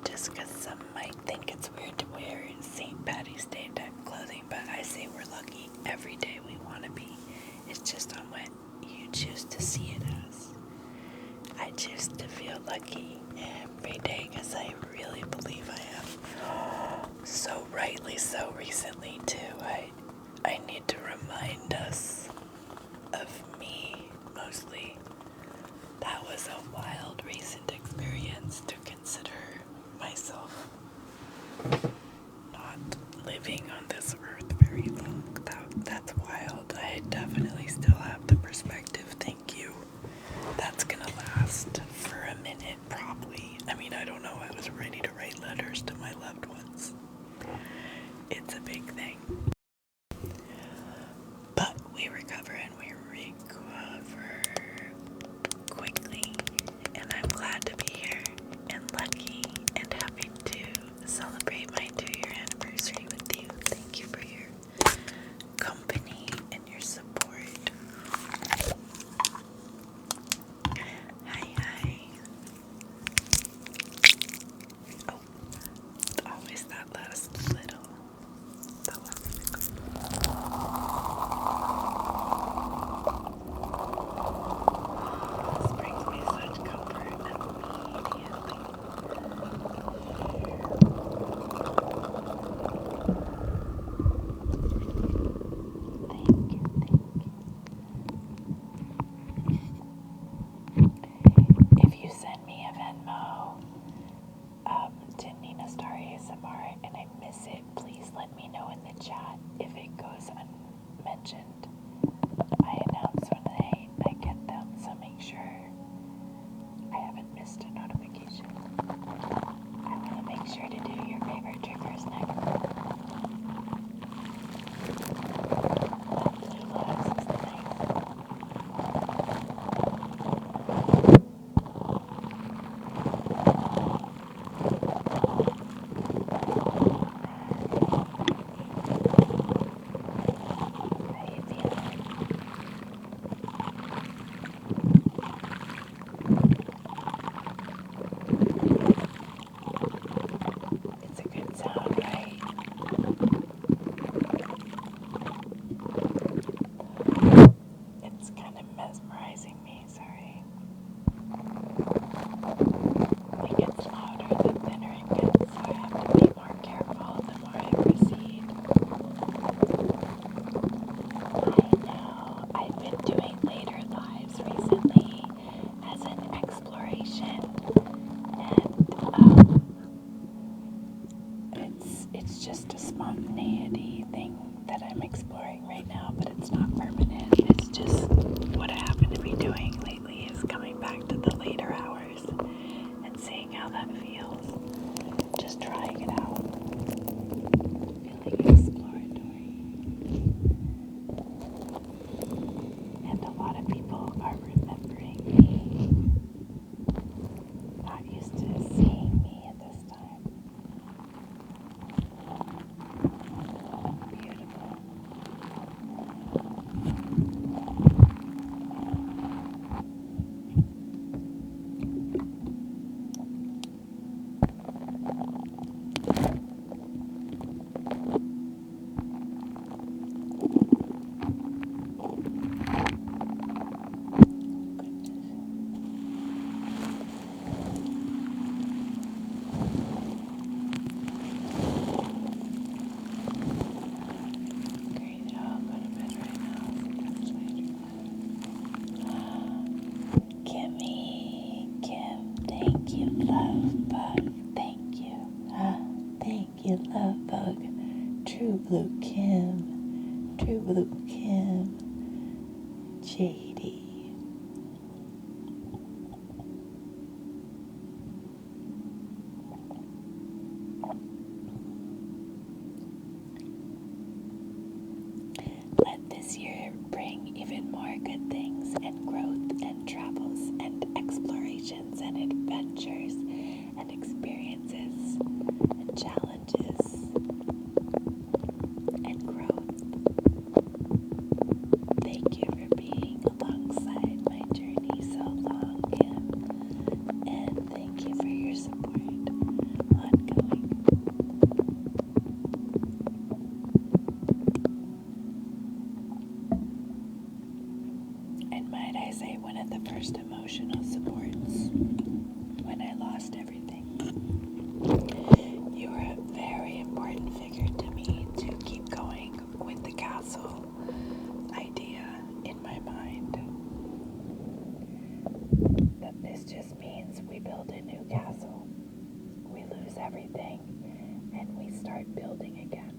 Just because some might think it's weird to wear St. Patty's Day type clothing, but I say we're lucky every day we want to be. It's just on what you choose to see it as. I choose to feel lucky every day because I really believe I am. So rightly so recently too. I need to remind us of me mostly. That was a wild recent experience to consider myself not living on this earth very long. That's wild. I definitely still have the perspective. Thank you. That's gonna last for a minute, probably. I mean, I don't know. I was ready to write letters to my loved ones. It's a big thing. But we recover and we recover quickly. And I'm glad to be here and lucky and happy to celebrate my 2-year anniversary with you. Thank you for your company and your support. Hi. Oh, always that last little. This brings me such comfort immediately. Thank you. If you send me a Venmo to NinaStarAsmr and I miss it, please let me know in the chat if it goes unmentioned. I announce when I get them, so make sure I haven't missed a notification. I want to make sure to do your favorite triggers next. That blue glass is nice. How you feeling? It's a good sound, right? It's kind of mesmerizing me, sorry. It gets louder the thinner it gets, so I have to be more careful the more I proceed. I know, I've been doing later lives recently as an exploration, and it's just a spontaneity thing that I'm exploring right now, but it's not permanent. It's just what I happen to be doing lately is coming back to the later hours and seeing how that feels. Just trying it out. Feeling exploratory. And a lot of people are remembering me. Not used to seeing me at this time. Beautiful. Great, I'll go to bed right now. That's later. Kim, thank you, love bug. Thank you. Thank you, love bug. True Blue Kim. JD. Let this year bring even more good things and growth and travels and explorations and adventures and experiences and challenges and growth. emotional supports when I lost everything. You were a very important figure to me to keep going with the castle idea in my mind. But this just means we build a new castle. We lose everything and we start building again.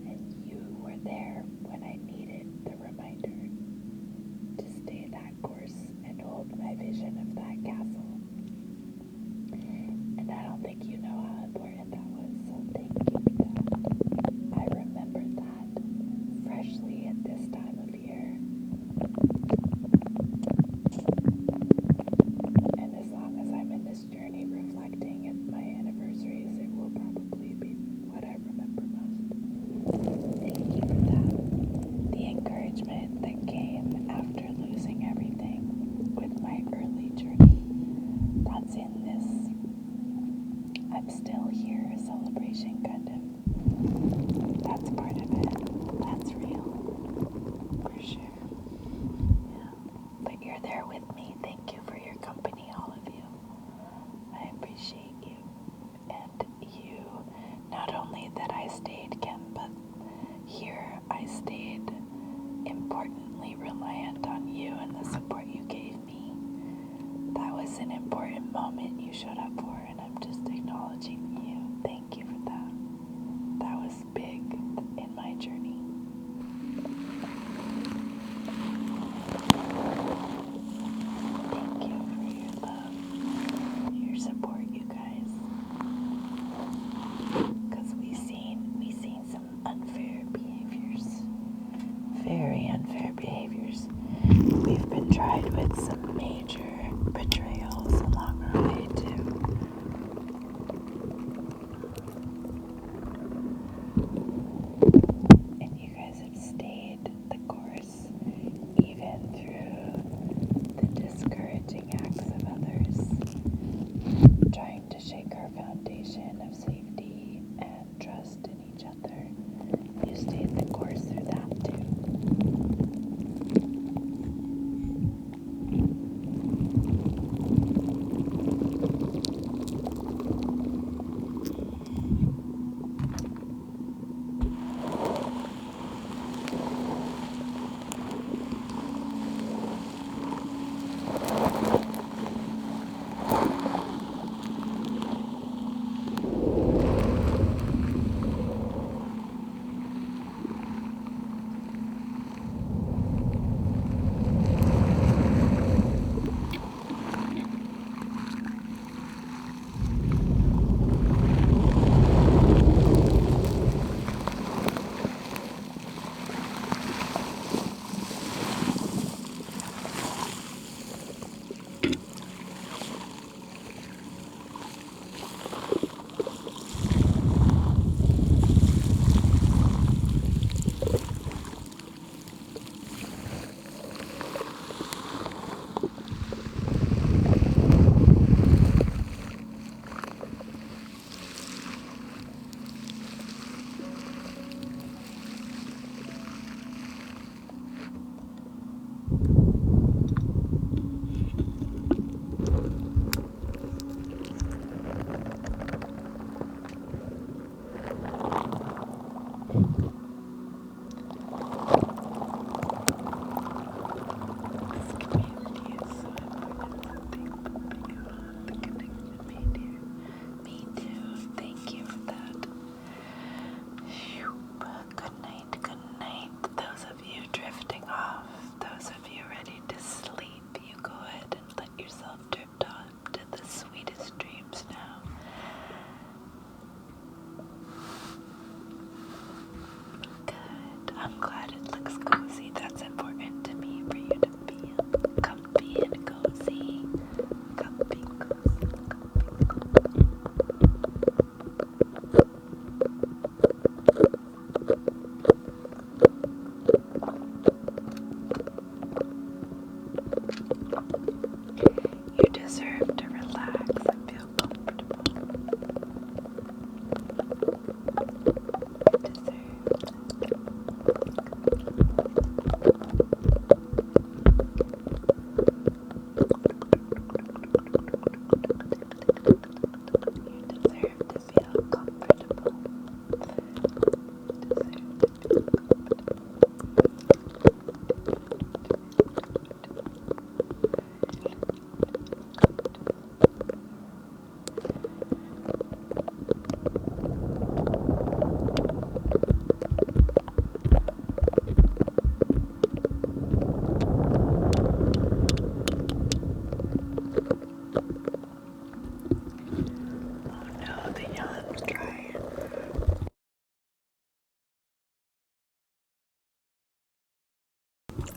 And you were there when I needed the reminder to stay that course and hold my vision of that castle. And I don't think you know how important that was, so thank you for that. I remember that freshly at this time of year. And as long as I'm in this journey reflecting at my anniversaries, it will probably be what I remember most. Thank you for that. The encouragement that came after losing everything with my early journey. That's in this I'm still here celebration kind of. That's part of it. That's real. For sure. Yeah. But you're there with me. Thank you for your company, all of you. I appreciate you. And you, not only that I stayed, Kim, but here I stayed importantly reliant on you and the support you gave me. That was an important moment you showed up for, and I'm just acknowledging you. Thank you for that. That was big in my journey. Thank you for your love, your support, you guys. Because we've seen some unfair behaviors. Very unfair behaviors. We've been tried with some major betrayals along our way too. And you guys have stayed the course even through the discouraging acts of others, trying to shake our foundation of safety and trust in each other. You stayed the course through that too.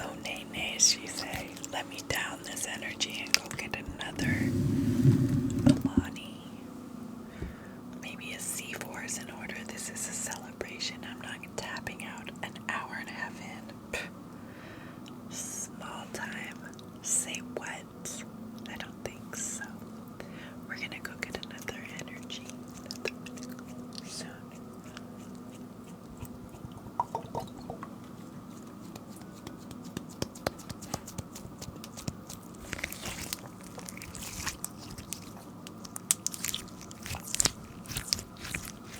Oh, nay, nay, she say. Let me down this energy and go get another Alani. Maybe a C4 is in order. This is a celebration. I'm not tapping out an hour and a half in. Small time. Say what? I don't think so. We're gonna go get another energy. Soon.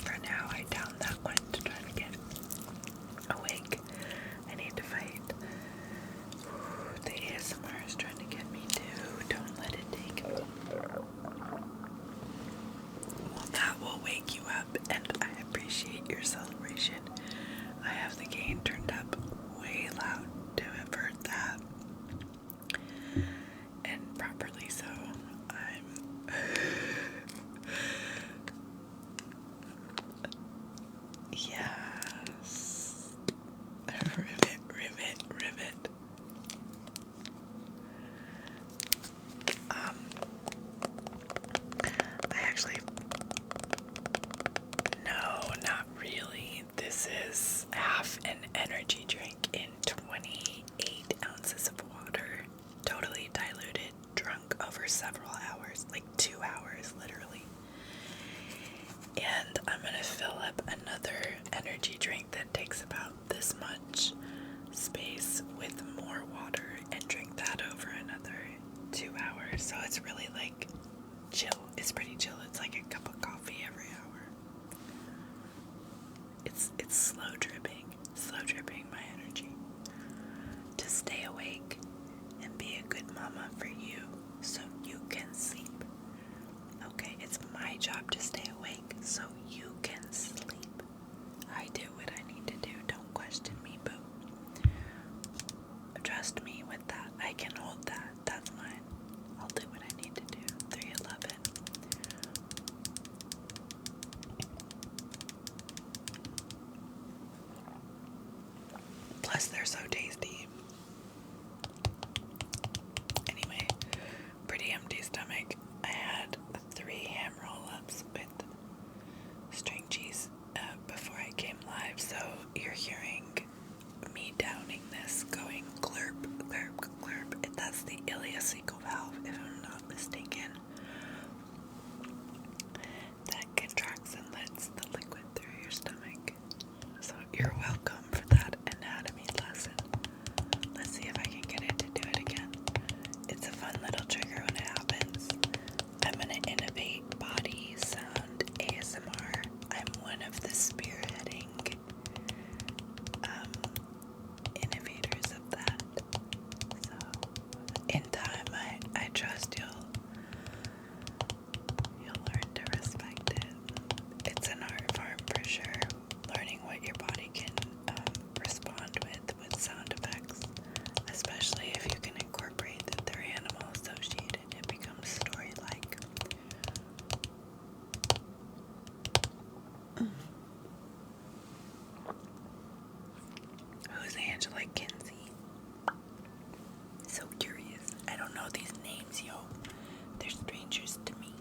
For now, I downed that one to try to get awake. I need to fight. The ASMR is trying to get me too. Don't let it take me. Well, that will wake you up, and I appreciate your celebration. I have the gain turned up way loud to have heard that. And properly so. I'm yes. Rivet, rivet, rivet. I actually, no, not really. This is half an energy drink in 28 ounces of water, totally diluted, drunk over several hours, like 2 hours, literally. And I'm gonna fill up another energy drink that takes about this much space with more water and drink that over another 2 hours. So it's really like chill. It's pretty chill. It's like a cup of coffee every hour. It's slow dripping my energy to stay awake and be a good mama for you so you can sleep. Okay, it's my job to stay awake so you can sleep. I do what I need to do. Don't question me, boo. Trust me with that. I can hold that. That's mine. I'll do what I need to do. 311. Plus, they're so tasty. Anyway, pretty empty stomach. I had 3 ham roll-ups with string cheese before I came live, so you're hearing me downing this, going glurp, glurp, glurp. That's the ileocecal valve, if I'm not mistaken. That contracts and lets the liquid through your stomach. So you're welcome for that anatomy lesson. Let's see if I can get it to do it again. It's a fun little trigger when it happens. I'm gonna innovate body sound ASMR. I'm one of the spearheading innovators of that. So in time, I trust you'll learn to respect it. It's an art form for sure. Learning what your body can respond with sound effects, especially if you can incorporate that they're animal associated. It becomes story-like. Who's Angela Kinsey? So curious. I don't know these names, yo. They're strangers to me.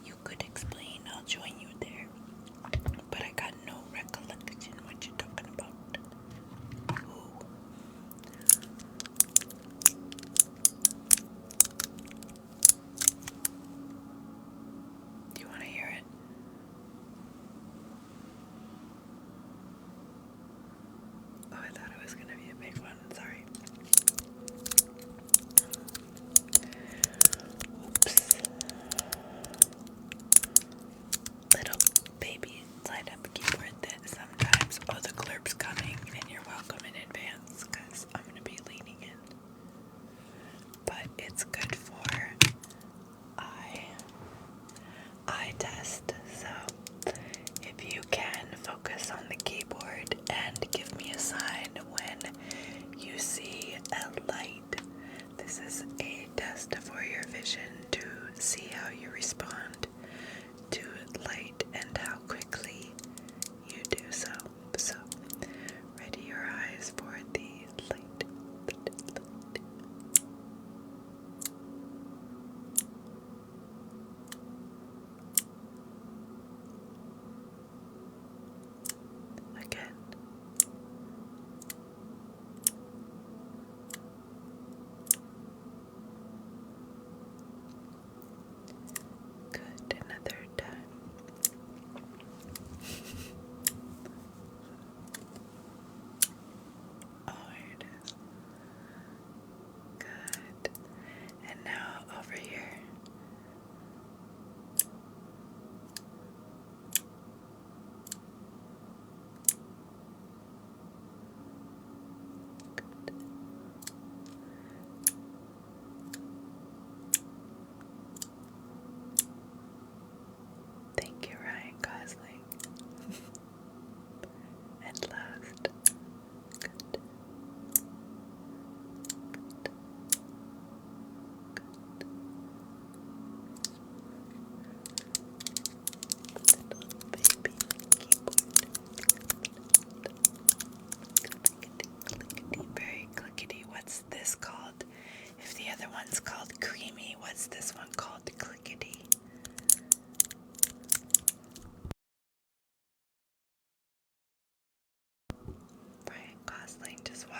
You could explain, I'll join you there. But I got no recollection what you're talking about. Ooh. Do you want to hear it? Oh, I thought it was going to be a big one. Sorry. Oops. Little baby light up keyboard that sometimes, oh, the clip's coming, and you're welcome in advance, because I'm going to be leaning in. But it's good for eye test, so if you can focus on the keyboard and give me a sign when you see a light. This is a test for your vision to see how you respond to light and how quickly you do so. So, ready your eyes for the light.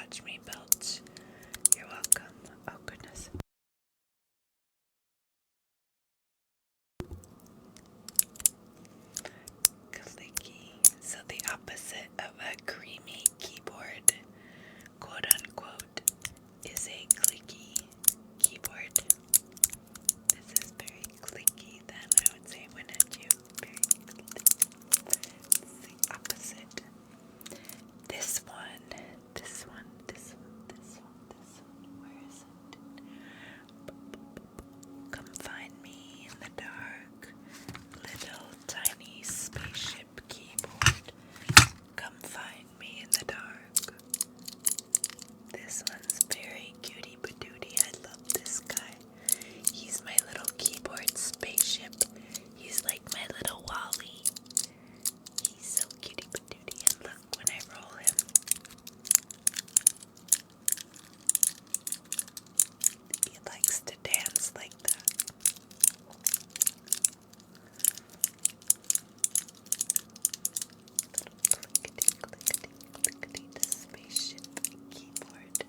watch me belch. You're welcome. Oh, goodness. Clicky. So the opposite of a creamy keyboard, quote unquote, is a clicky keyboard. This is very clicky then, I would say, wouldn't you? Very clicky. It's the opposite. This one, this one, this one, this one, this one. Where is it? Come find me in the dark. Little tiny spaceship keyboard. Come find me in the dark. This one's very cutie patootie. I love this guy. He's my little keyboard spaceship. He's like my little Wally. He's so cutie patootie. And look when I roll him. He likes to dance like that. Clickety, clickety, clickety, the spaceship keyboard.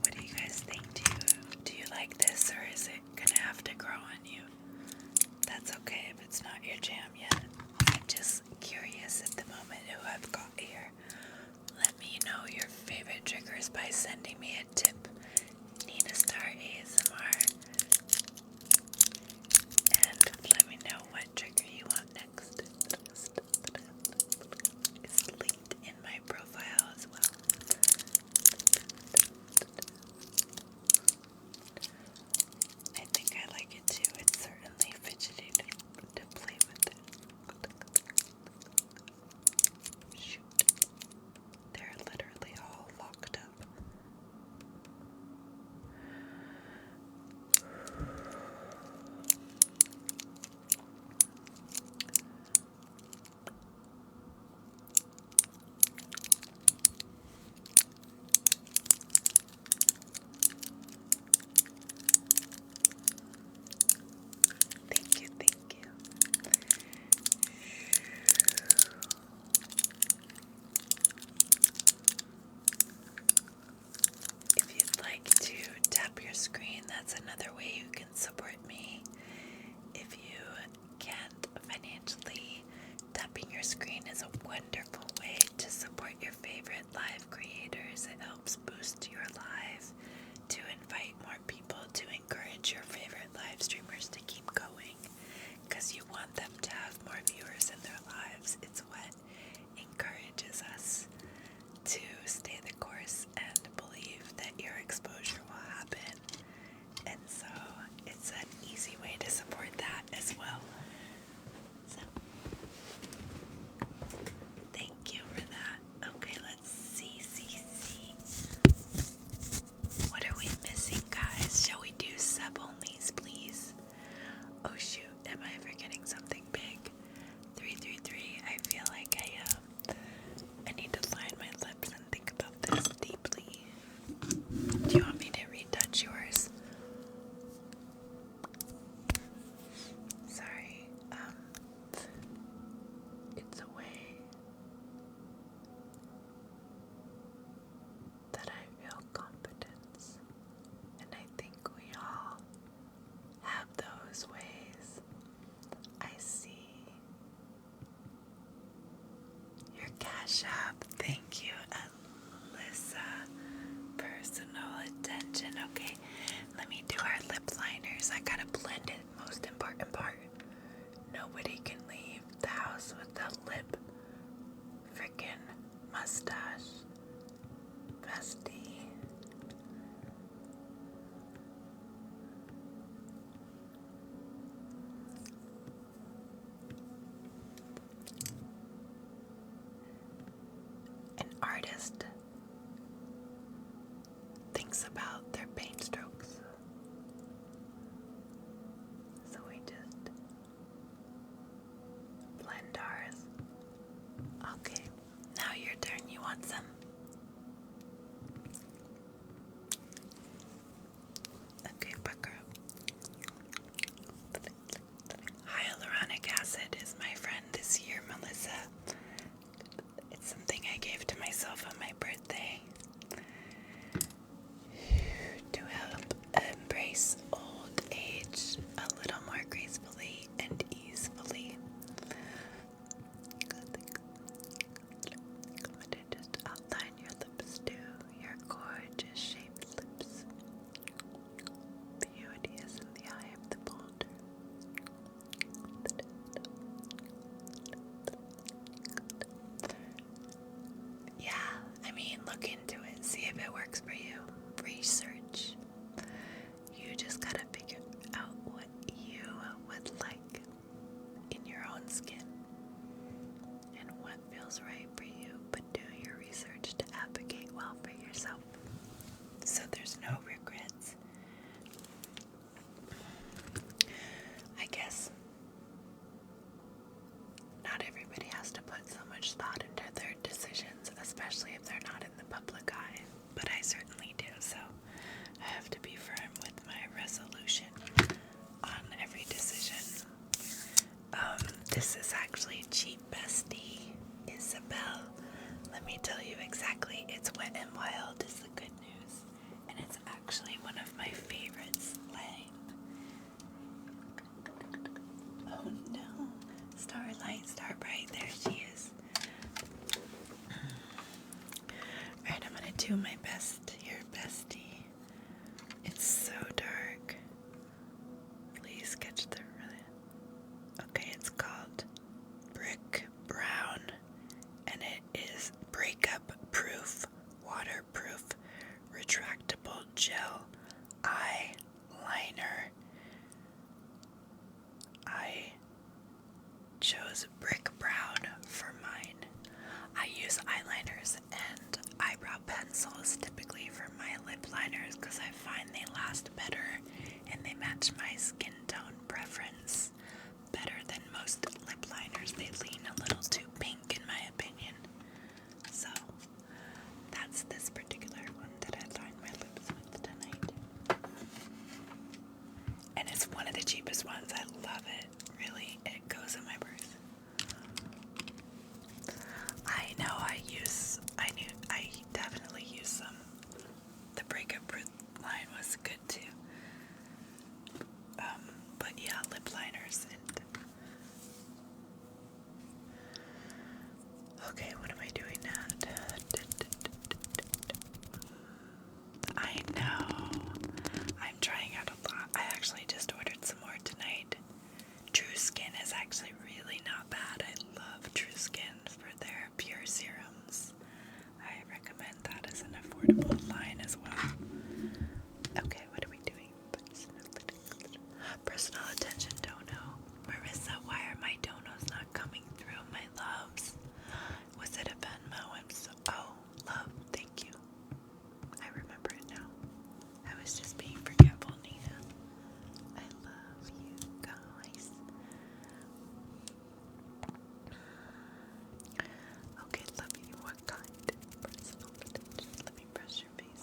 What do you guys think? Do you like this, or is it gonna have to grow on you? That's okay if it's not your jam yet. I'm just curious at the moment who I've got here. Let me know your favorite triggers by sending me a tip. NinaStarAsmr. And let me know what trigger you want next. It's linked in my profile as well. I think I like it too. It's certainly fidgety to play with it. Shoot. They're literally all locked up. Thank you, thank you. If you'd like to tap your screen, that's another way you can support me. If you can't financially, tapping your screen is a wonderful way to support your favorite live creators. It helps boost your live, to invite more people, to encourage your favorite live streamers to keep going, because you want them to have more viewers in their lives. It's what encourages us to stay the course and believe that your exposure will happen. And so it's an easy look into it, see if it works for you. Research. You just gotta figure out what you would like in your own skin and what feels right for you, but do your research to advocate well for yourself so there's no regrets. I guess not everybody has to put so much thought into their decisions, especially if they're not in the public eye, but I certainly do, so I have to be firm with my resolution on every decision. This is actually Cheap Bestie Isabel. Let me tell you exactly, it's Wet and Wild is the good news, and it's actually one of my favorites. Oh no, Starlight, Starbright, there she is. Alright, I'm gonna do my best here, Bestie. It's so dark. Please catch the okay, it's called Brick Brown, and it is breakup proof, waterproof, retractable gel eyeliner. I chose Brick Brown for mine. I use eyeliners and eyebrow pencils typically for my lip liners because I find they last better and they match my skin tone preference better than most lip liners. They lean a little too pink in my opinion. So that's this particular one that I lined my lips with tonight. And it's one of the cheapest ones. I love it. Really, it goes in my purse. I definitely use some. The breakup proof line was good too. But yeah, lip liners and okay, what am I doing now? I know. I'm trying out a lot. I actually just ordered some more tonight. True Skin is actually really not bad. I love True Skin for their pure serums. I recommend that as an affordable line as well. Okay, what are we doing? Personal attention dono. Marissa, why are my donos not coming through, my loves? Was it a Venmo? Oh, love, thank you. I remember it now. I was just being forgetful, Nina. I love you guys. Okay, love you. What kind? Personal attention. Let me brush your face.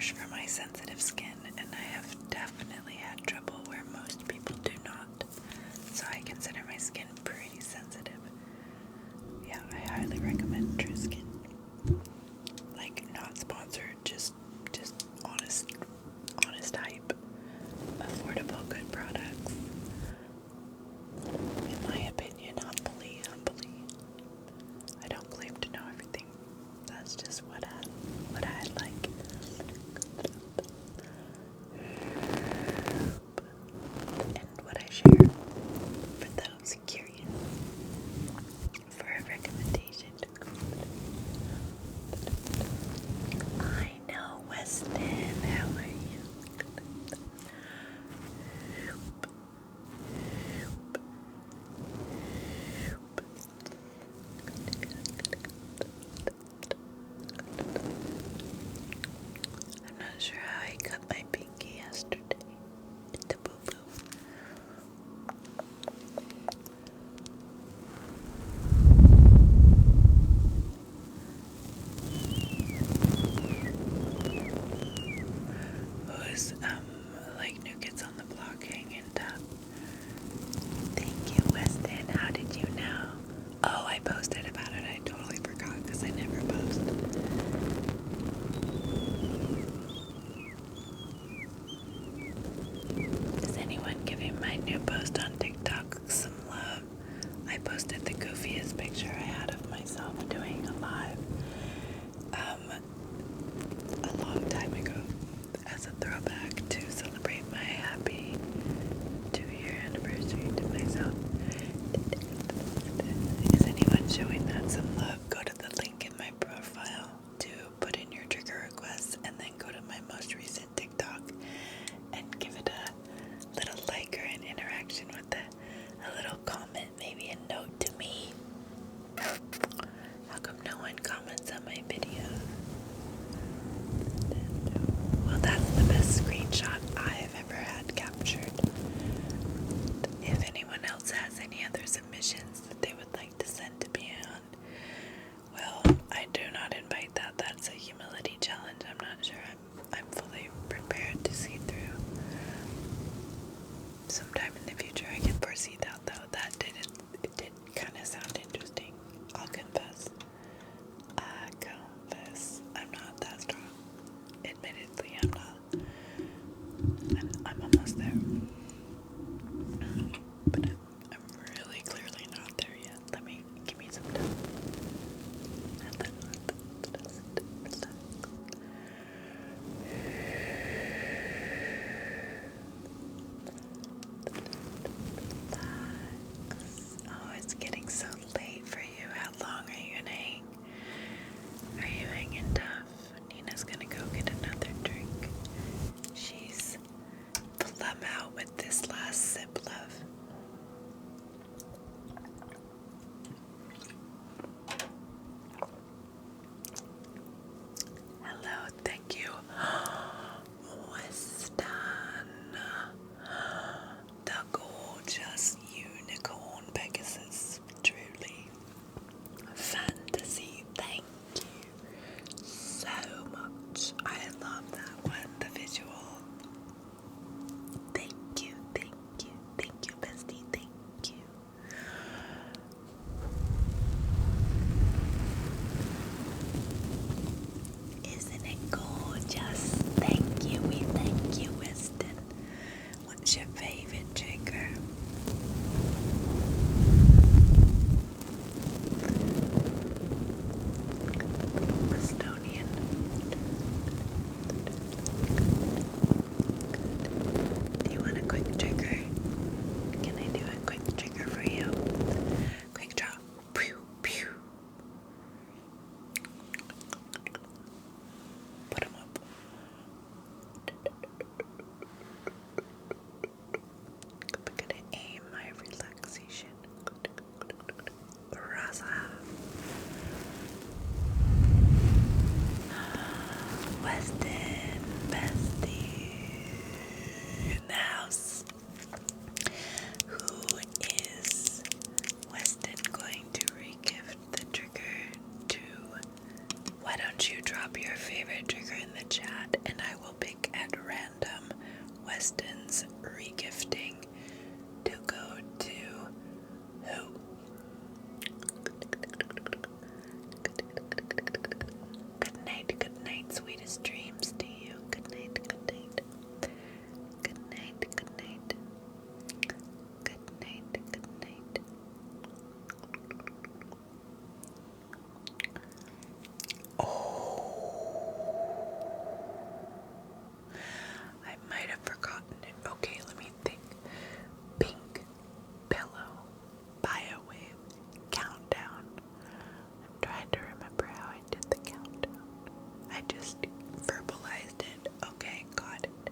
harsh for my sensitive skin, and I have definitely had trouble where most people do not. So I consider my skin pretty sensitive. Yeah, I highly recommend True Skin. Like, not sponsored, just honest hype. Affordable, good products. In my opinion, humbly. I don't claim to know everything. That's just what I like. And what I share for those curious for a recommendation. I know, Weston. How are you? I'm not sure how I cut my pinky yesterday. It's a boo-boo. Who's, like New Kids on the Block hanging up? Thank you, Weston. How did you know? Oh, I posted about it. I totally forgot because I never post. Is anyone giving my new post on TikTok some love? I posted the goofiest picture I had of myself doing a live a long time ago as a throwback to celebrate my happy 2-year anniversary to myself. Is anyone showing that some love? Go to the link in my profile to put in your trigger requests and then go to my most recent TikTok and give it a little like or an interaction with it. A little comment, maybe a note to me. How come no one comments on my video? Well, that's the best screenshot I've ever had captured. If anyone else has any other submissions that they would like to send to me on, well, I do not invite that. That's a humility challenge. I'm not sure I'm fully prepared to see through. Sometime in the future I can foresee that, though. It did kind of sound interesting. I'll confess. I'm not that strong. Admittedly, I'm not. I'm almost there. But I'm really clearly not there yet. Give me some time. Oh, it's getting so late for you. How long are you gonna hang? Are you hanging tough? Nina's gonna go get another drink. She's plumb out with this last sip, love. Hello, thank you. Weston. The gorgeous unicorn Pegasus. Truly. Fantasy. Thank you so much. I love that one. The visual. Thank you, bestie. Thank you. Isn't it gorgeous? chat and I will pick at random Weston's regifting to go to who? Good night, sweetest dreams to you. Good night, good night. Good night, good night. Good night, good night. I might have forgotten it. Okay, let me think. Pink pillow biowave countdown. I'm trying to remember how I did the countdown. I just verbalized it. Okay, got it.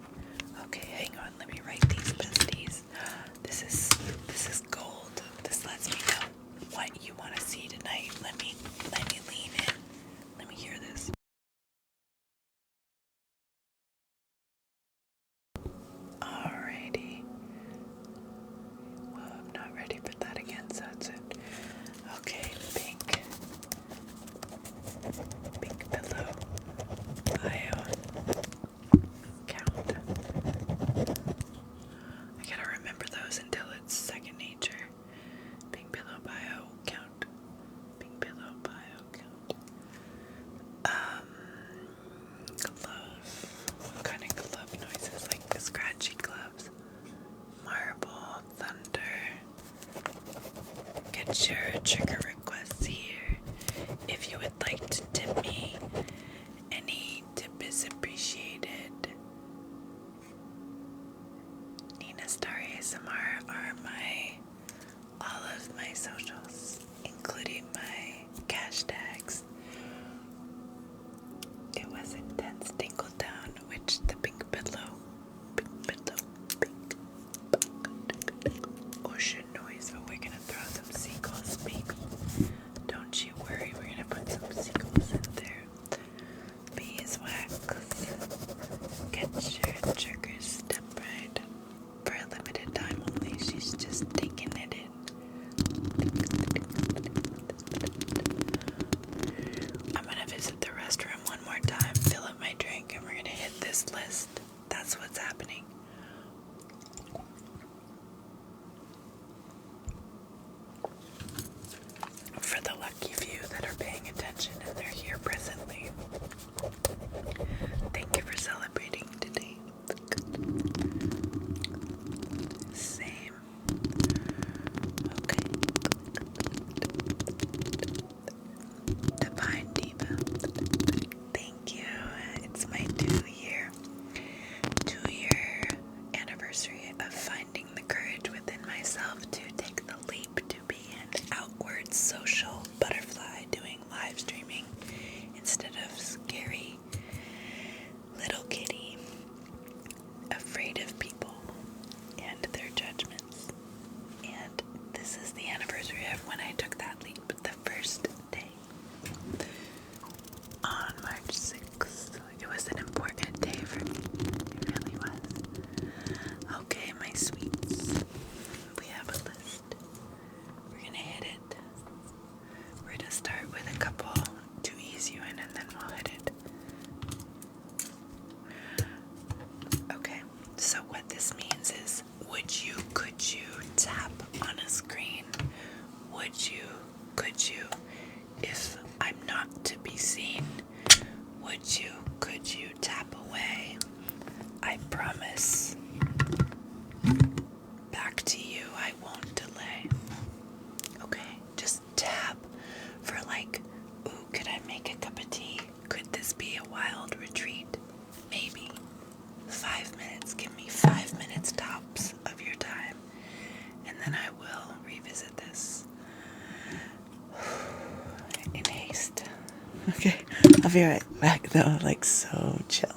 Okay, hang on. Let me write these besties. This is gold. This lets me know what you want to see tonight. Let me lean in. Let me hear this. Alrighty. Well, I'm not ready for that again, so that's it. Okay, pink pillow bio count. I gotta remember those until it's second nature. Pink pillow bio count. Pink pillow bio count. Glove. What kind of glove noises? Like the scratchy gloves. Marble, thunder. Get your trigger requests here. If you would like to tip me, any tip is appreciated. NinaStarAsmr are all of my socials, including my hashtags. It was intense Tingle down, which the pink pillow, pink ocean noise. Oh, we're gonna throw some seagulls, baby. Don't you worry, we're gonna put some seagulls in there. Beeswax. Get your triggers step right. For a limited time only, she's just taking it in. I'm gonna visit the restroom one more time, fill up my drink, and we're gonna hit this list. That's what's happening. For the lucky few that are paying attention and they're here presently, thank you for celebrating today. Same. Okay. Divine Diva. Thank you. It's my 2-year anniversary of finding the courage within myself to take the leap to be an outward social butterfly doing live streaming instead of scary little kitty afraid of people and their judgments. And this is the anniversary of when I took that leap, the first day on March 6th. It was an important day for me. It really was. Okay, my sweets. We have a list. We're gonna hit it. We're gonna start with a couple to ease you in and then we'll hit it. Okay, so what this means is, could you tap on a screen? Could you, if I'm not to be seen, could you tap away? I promise. Back to you, I won't delay. Okay, just tap for like, ooh, could I make a cup of tea? Could this be a wild retreat? Maybe. 5 minutes, give me 5 minutes tops of your time, and then I will revisit this in haste. Okay, I'll be right back though, like so chill.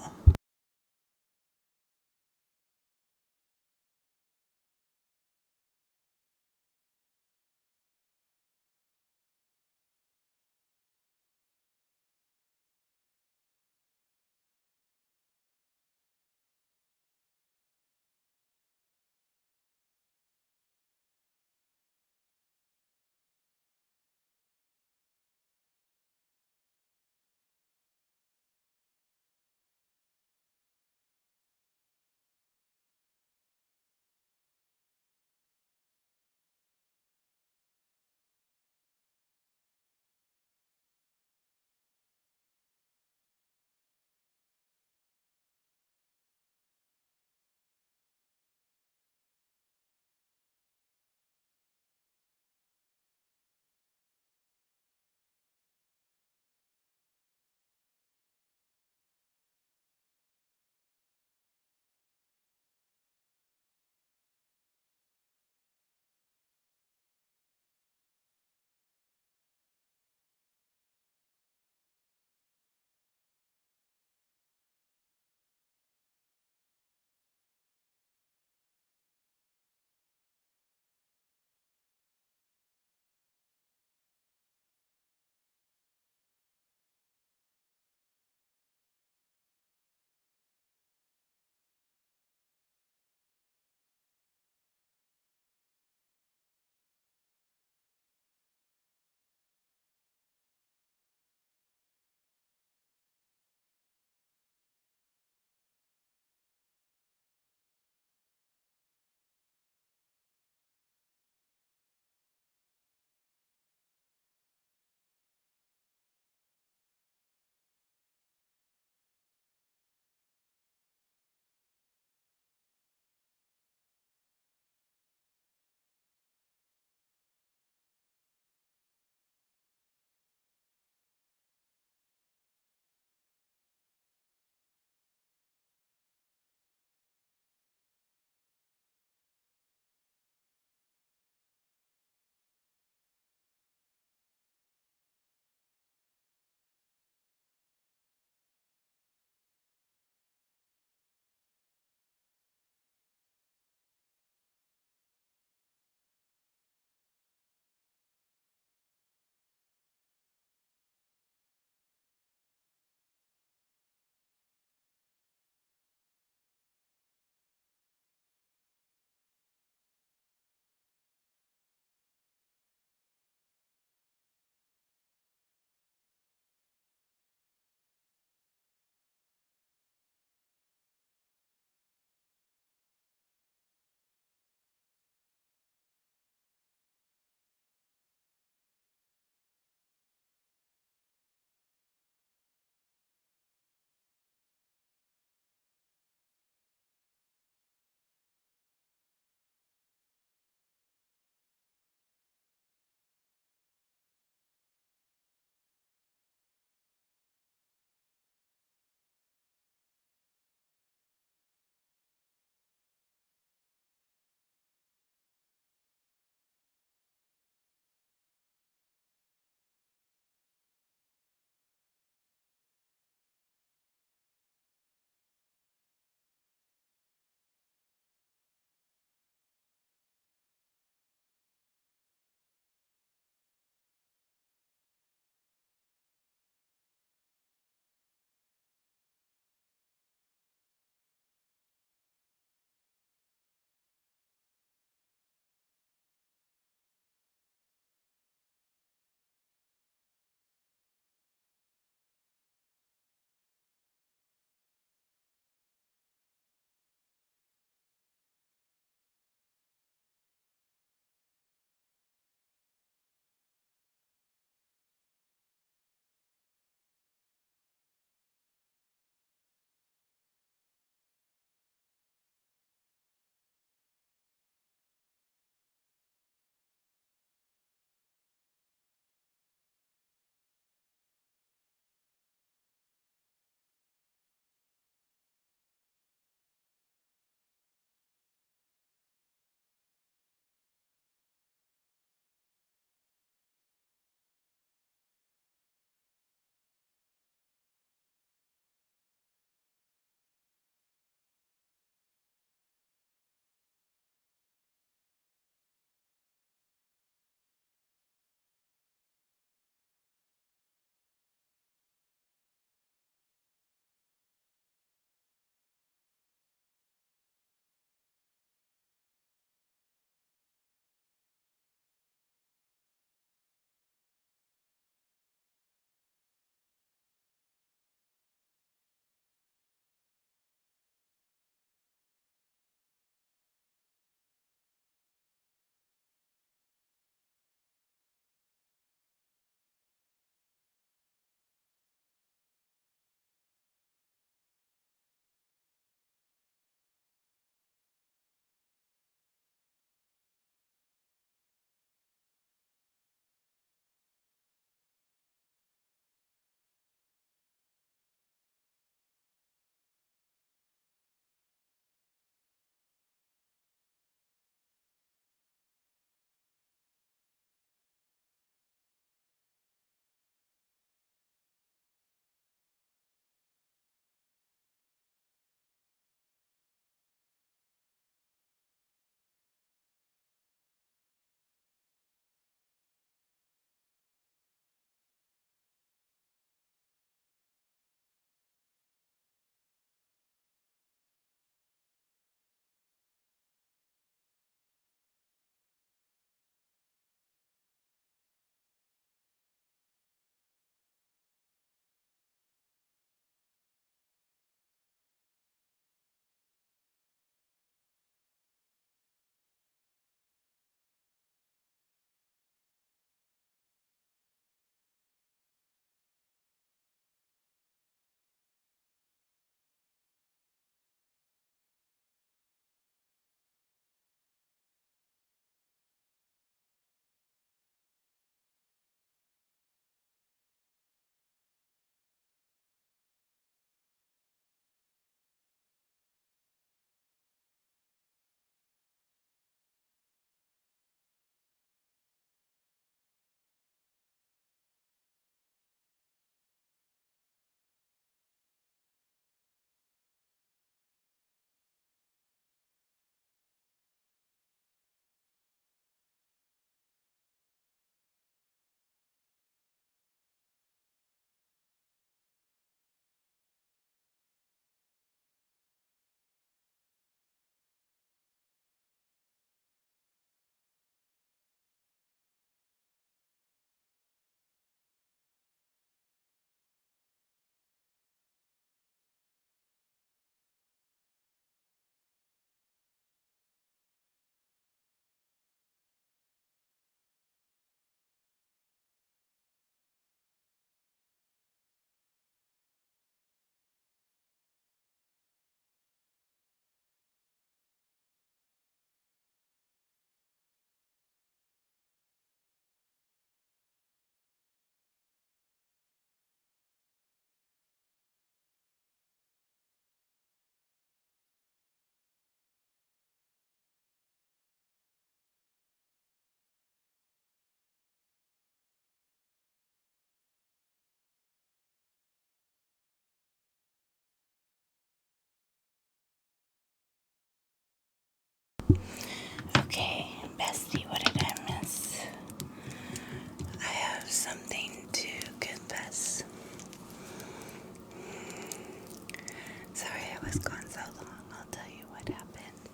was gone so long, I'll tell you what happened.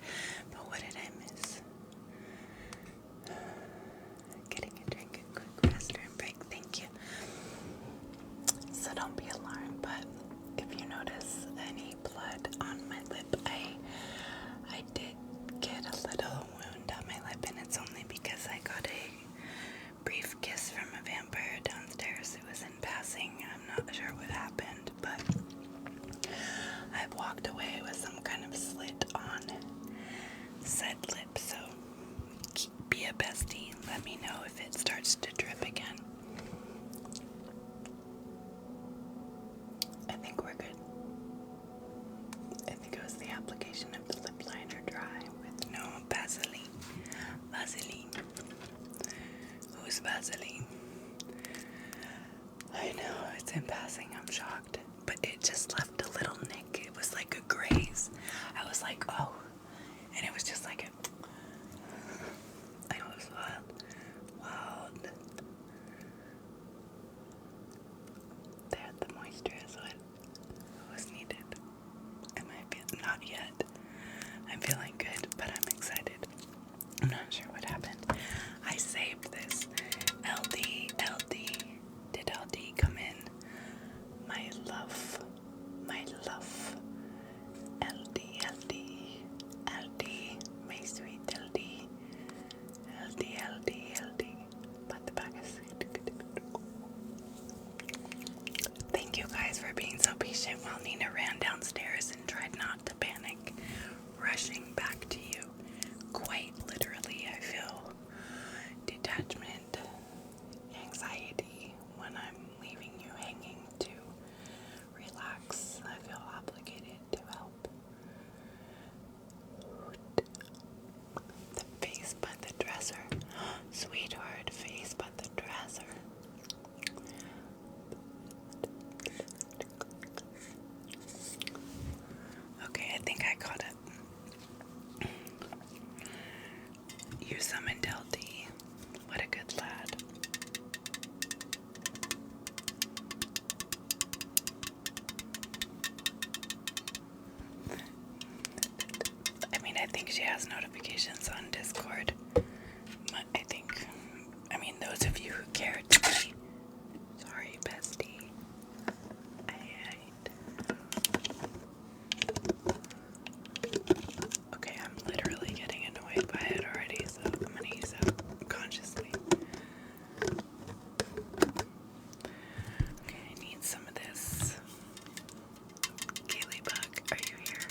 But what did I miss? Getting a drink, a quick restroom break, thank you. So don't be alarmed, but if you notice any blood on my lip, I did get a little wound on my lip, and it's only because I got a brief kiss from a vampire downstairs. It was in passing. I'm not sure what happened, but I walked away with some kind of slit on said lip, so be a bestie. Let me know if it starts to drip again. I think we're good. I think it was the application of the lip liner dry with no Vaseline. Vaseline. Who's Vaseline? I know, it's in passing. I'm shocked. But it just left a little nick. It was like a graze. I was like, oh. And it was just like a... I was wild. There, the moisture is what was needed. Am I feel not yet? I'm feeling good, but I'm excited. I'm not sure what happened. I saved this. LD. Did LD come in? My love. LD. My sweet LD. LD. But the back is... Thank you guys for being so patient while Nina ran downstairs and tried not to panic. Rushing back to you. Quite literally, I feel detachment, anxiety when I'm leaving you hanging to relax. I feel obligated to help. The face by the dresser. Sweetheart, face by the dresser. Okay, I think I caught it. You summoned LD. What a good lad. I mean, I think she has notifications on Discord. Those of you who care to be... Sorry, bestie. Okay, I'm literally getting annoyed by it already, so I'm gonna use it consciously. Okay, I need some of this. Kaylee Bug, are you here?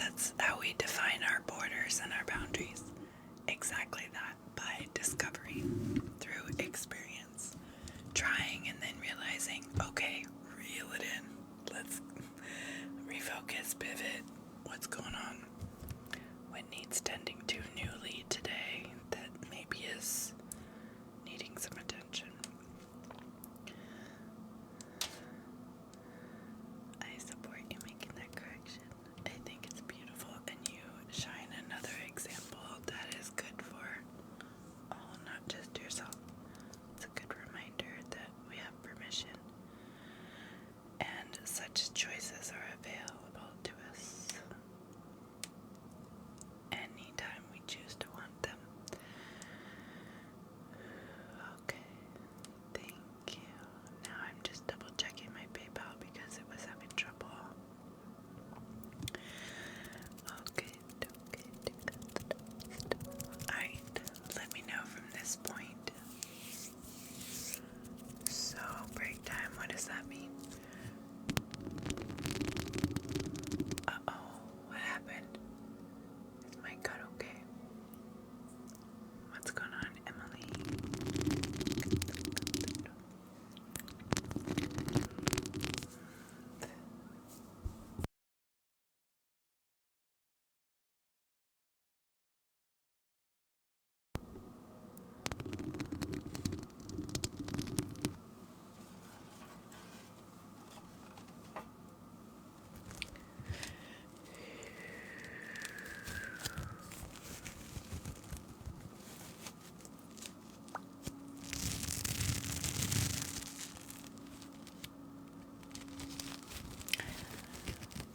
That's how we define our borders and our boundaries. Exactly that, by discovery, through experience. Trying and then realizing, okay, reel it in. Let's refocus, pivot. What's going on? What needs tending to newly today that maybe is needing some attention? I support you making that correction. I think it's beautiful, and you shine another example that is good for all, not just yourself. It's a good reminder that we have permission, and such choices are available to us anytime we choose to want them. Okay, thank you. Now I'm just double checking my PayPal because it was having trouble. Okay. Alright, let me know from this point. So, break time, what does that mean? Uh-oh, what happened? Is my gut okay? What's going on, Emily?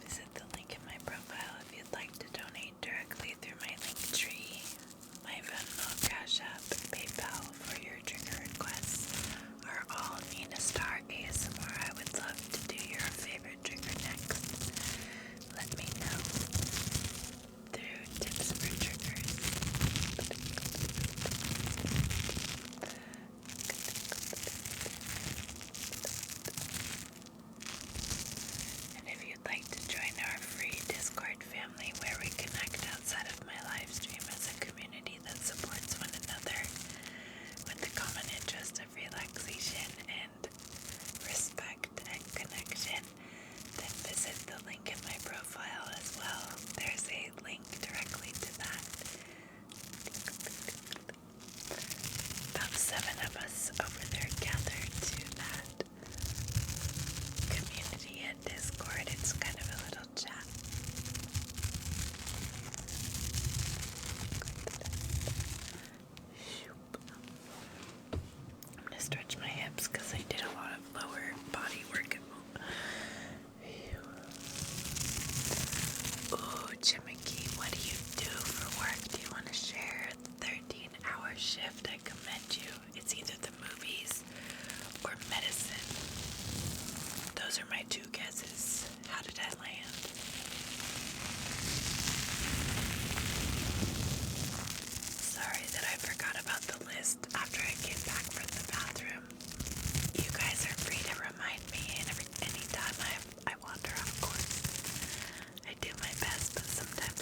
Visit the link in my profile if you'd like to donate directly through my link tree, my Venmo, Cash App, PayPal for your trigger requests are all NinaStarAsmr. I would love to do your favorite trigger next. Let me know through tips for triggers. And if you'd like to join our free Discord family where we connect outside of my live stream as a community that supports one another with the common interest of relaxation and respect and connection, then visit the link in my profile as well. There's a link directly to that. About 7 of us over there gathered to that community at Discord. It's kind of a little chat. I'm gonna stretch my hips because I did a lot of lower body work. Ooh, Chimiki, what do you do for work? Do you want to share? 13-hour shift, I commend you. It's either the movies or medicine. Those are my 2 guesses. How did I land? Sorry that I forgot about the list after I came back from the bathroom. You guys are free to remind me anytime I wander off course. I do my best, but sometimes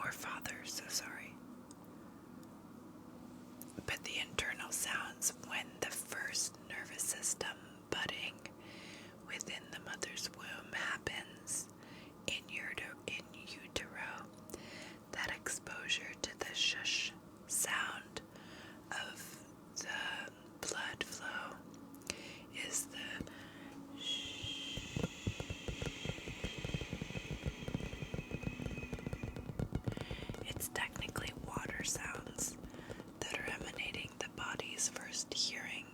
or father, so sorry. But the internal sounds when the first nervous system budding within the mother's womb happens in utero, that exposure to the shush sound of the blood flow is the shh. It's technically water sounds that are emanating the body's first hearing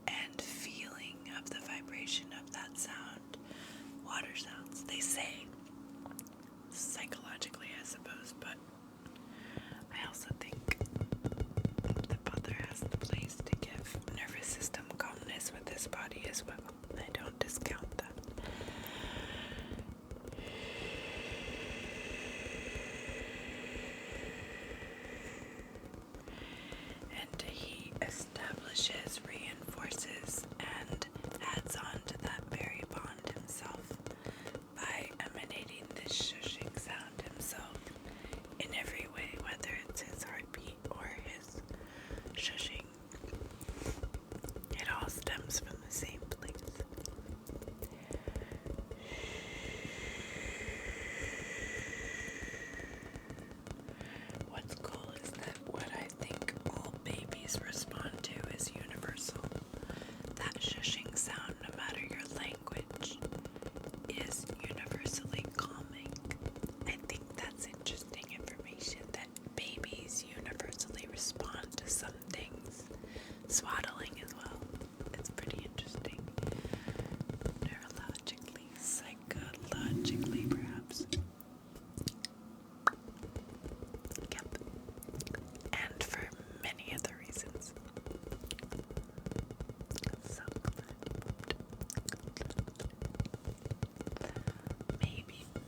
and feeling of the vibration of that sound. Water sounds, they say, psychologically, I suppose, but I also think the mother has the place to give nervous system calmness with his body as well. I don't discount that. And he establishes, reinforces, and adds on to that very bond himself by emanating this shushing sound himself in every way, whether it's his heartbeat or his shushing. It all stems from the same place. What's cool is that what I think all babies respond to is universal. That shushing sound, no matter your language, is universally calming. I think that's interesting information, that babies universally respond to some things. Swaddling as well. It's pretty interesting. Neurologically, psychologically, perhaps. Yep. And for many other reasons. So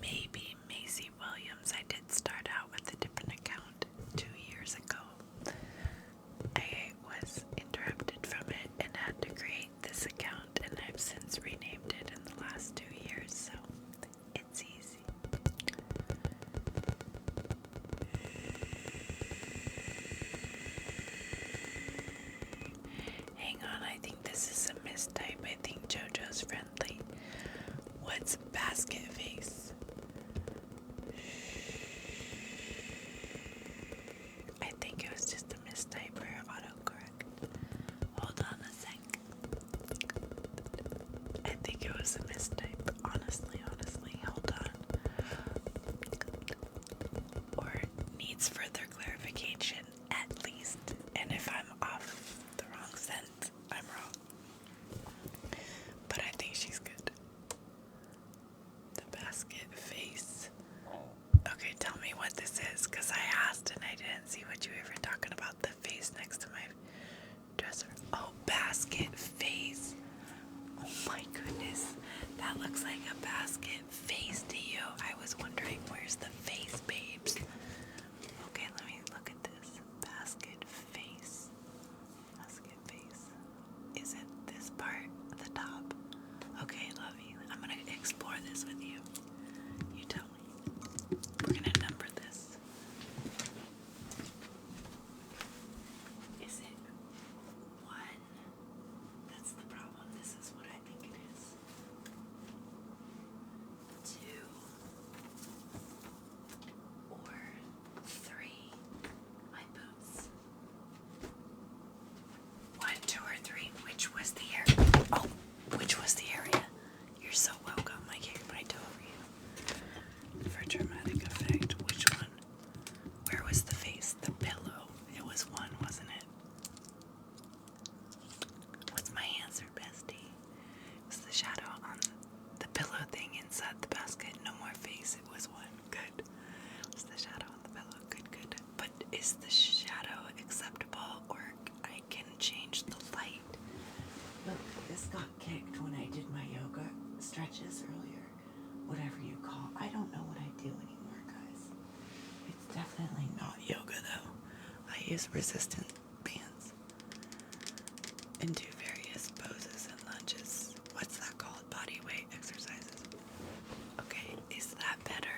maybe Maisie Williams. I did start out with a different account 2 years ago. I was interrupted from it and had to create this account, and I've since renamed it in the last 2 years, so it's easy. Hang on, I think this is a mistype. I think JoJo's friendly. What's basket face? I think it was just a mistype or autocorrect. Hold on a sec. I think it was a mistype. Honestly, hold on. Or needs further clarification, at least. And if I'm off the wrong scent, I'm wrong. But I think she's good. The basket face. Okay, tell me what this is, because I asked and I didn't see what you were talking about. The face next to my dresser. Oh, basket face. Oh my goodness. That looks like a basket face to you. I was wondering, where's the face, babes? Okay, let me look at this. Basket face. Basket face. Is it this part at the top? Okay, lovey. I'm going to explore this with you. You tell me. We're going to number this. Is it 1? That's the problem. This is what I think it is. 2 or 3. My boots. 1, 2, or 3. Which was the area? Oh, which was the area? You're so welcome. I came right over you. For dramatic effect, which one? Where was the face? The pillow. It was 1, wasn't it? What's my answer, bestie? It was the shadow on the pillow thing inside the basket. No more face. It was 1. Good. It was the shadow on the pillow. Good. But is the shadow acceptable, or I can change the light? Look, this got kicked when I did my yoga stretches earlier. Whatever you call. I don't know what I do anymore, guys. It's definitely not yoga, though. I use resistance bands and do various poses and lunges. What's that called? Body weight exercises. Okay, is that better?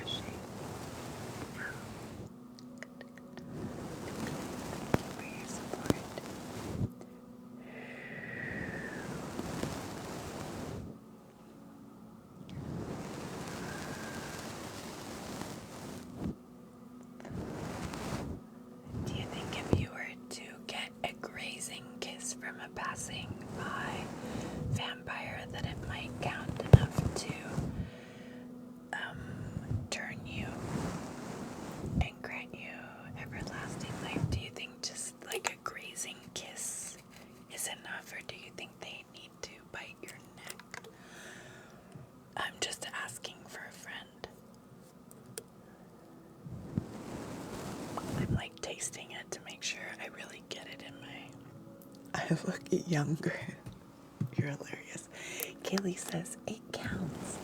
brushing. Now. For your support. Do you think if you were to get a grazing kiss from a passing by vampire that it might count enough to turn you and grant you everlasting life? Do you think just like a grazing kiss is enough, or do you think they need to bite your neck? I'm just asking for a friend. I'm like tasting it to make sure I really get it in my... I look younger. You're hilarious. Kaylee says 8 counts.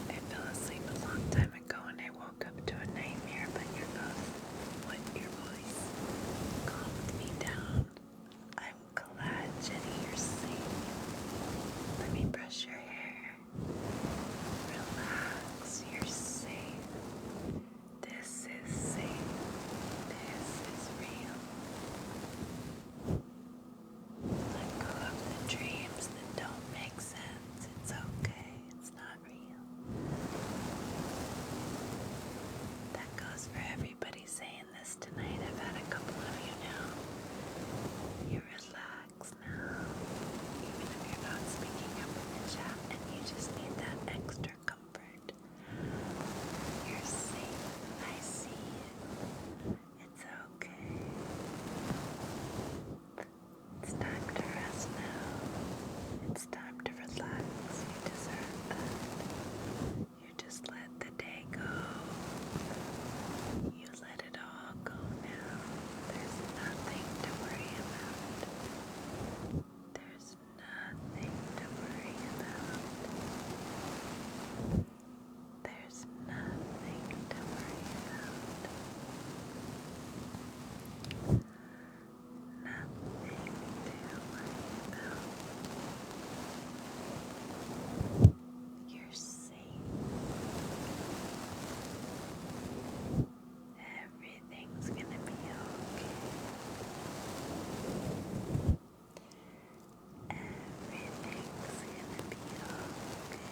I fell asleep a long time ago and I woke up to a nightmare, but your voice calmed me down. I'm glad, Jenny, you're safe. Let me brush your hair. Relax, you're safe. This is safe. This is real. Let go of the dreams that don't make sense. It's okay. It's not real. That goes for everybody saying this tonight. I've had a couple of you now. You relax now. Even if you're not speaking up in the chat and you just need that extra comfort. You're safe. I see it. It's okay. It's time to rest now. It's time to relax. You deserve that. You just let the day go. You let it all go now. There's nothing to worry about. There's nothing to worry about. There's nothing to worry about. Nothing to worry about. You're safe. Everything's gonna be okay. Everything's gonna be okay.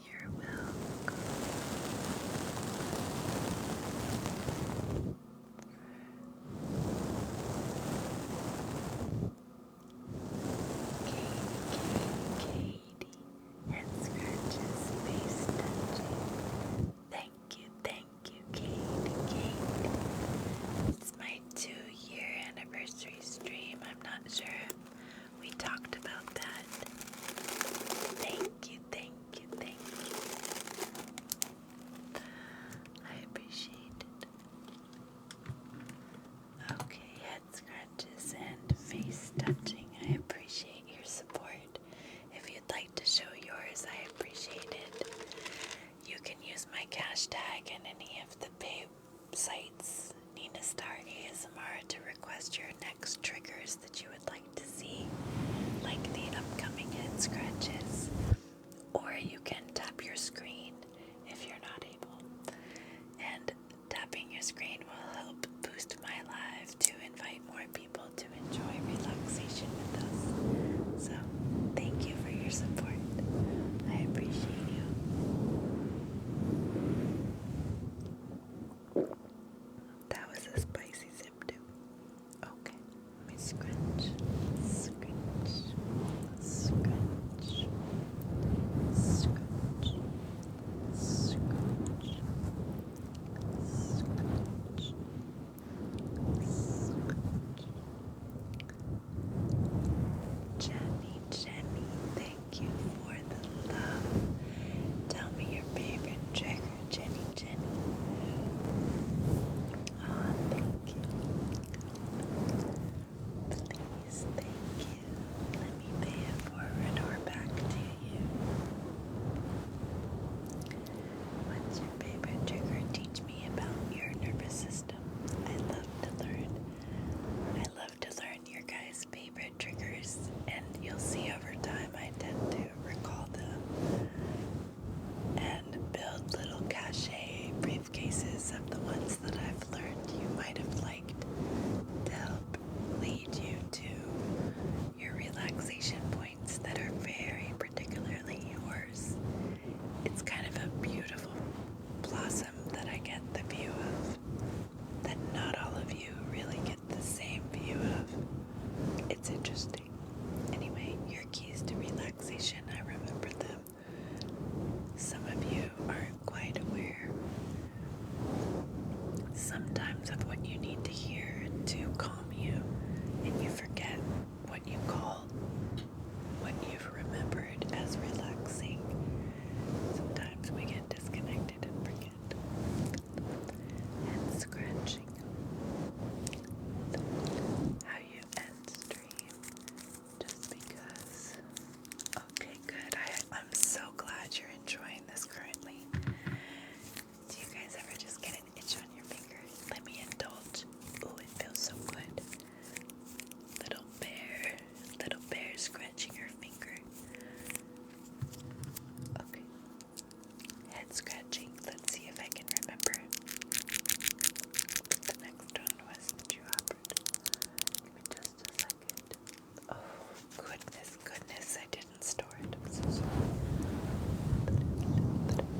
You're welcome. Katie, head scratches, face touching. Thank you, Katie. It's my 2-year anniversary stream. I'm not sure if we talked about that. Thank you. I appreciate it. Okay, head scratches and face touching. I appreciate your support. If you'd like to show yours, I appreciate it. You can use my hashtag in any of the pay sites, NinaStarAsmr, to request your next triggers that you would like to see, like the upcoming head scratches. Or you can tap your screen if you're not able. And tapping your screen will help boost my live to invite more people to enjoy relaxation with us. So, thank you for your support. I appreciate you. That was a spicy zip too. Okay, let me scrunch, scrunch, scrunch, scrunch, scrunch, scrunch. It's interesting. Anyway, your keys to relaxation, I remember them. Some of you aren't quite aware sometimes of what you need to hear to calm you, and you forget what you call what you've remembered as relaxing. Sometimes we get disconnected and forget. And scratching. How you end stream. Just because. Okay, good. I'm so glad you're enjoying this currently. Do you guys ever just get an itch on your finger? Let me indulge. Ooh, it feels so good. Little bear scratching your finger. Okay. Head scratching. Let's see if I can remember what the next one was that you offered. Give me just a second. Oh, goodness, I didn't store it. I'm so sorry.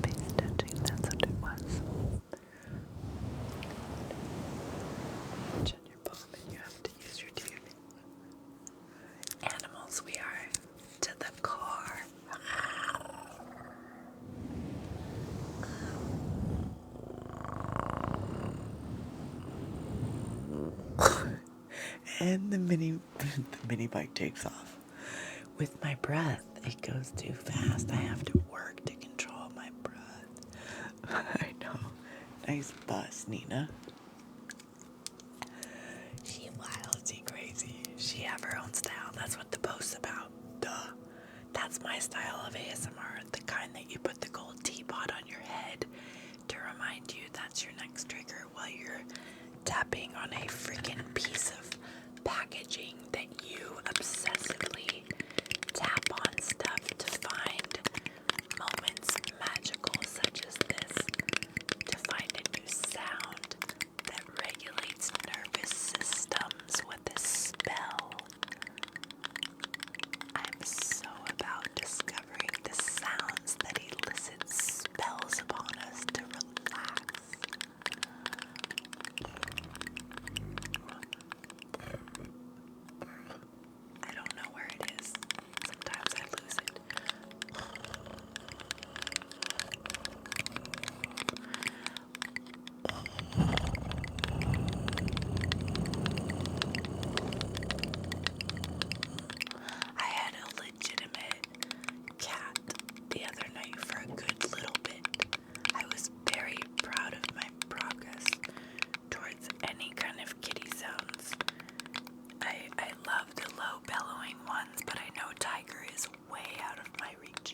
Face touching, that's what it was. Itch on your palm and you have to use your teeth. Animals we are to the core. And the mini bike takes off. With my breath, it goes too fast. I have to work to control my breath. I know. Nice bus, Nina. She wild, she crazy. She have her own style. That's what the post's about. Duh. That's my style of ASMR. The kind that you put the gold teapot on your head to remind you that's your next trigger while you're tapping on a freaking piece of packaging that you obsessively tap on stuff to find moments magical such as this, to find a new sound that regulates nervous systems with a spell. I'm so about discovering the sounds that elicit spells upon us to relax. I don't know where it is. Sometimes I lose it. I had a legitimate cat the other night for a good little bit. I was very proud of my progress towards any kind of kitty sounds. I love the low bellowing ones, but I know tiger is way out of my reach.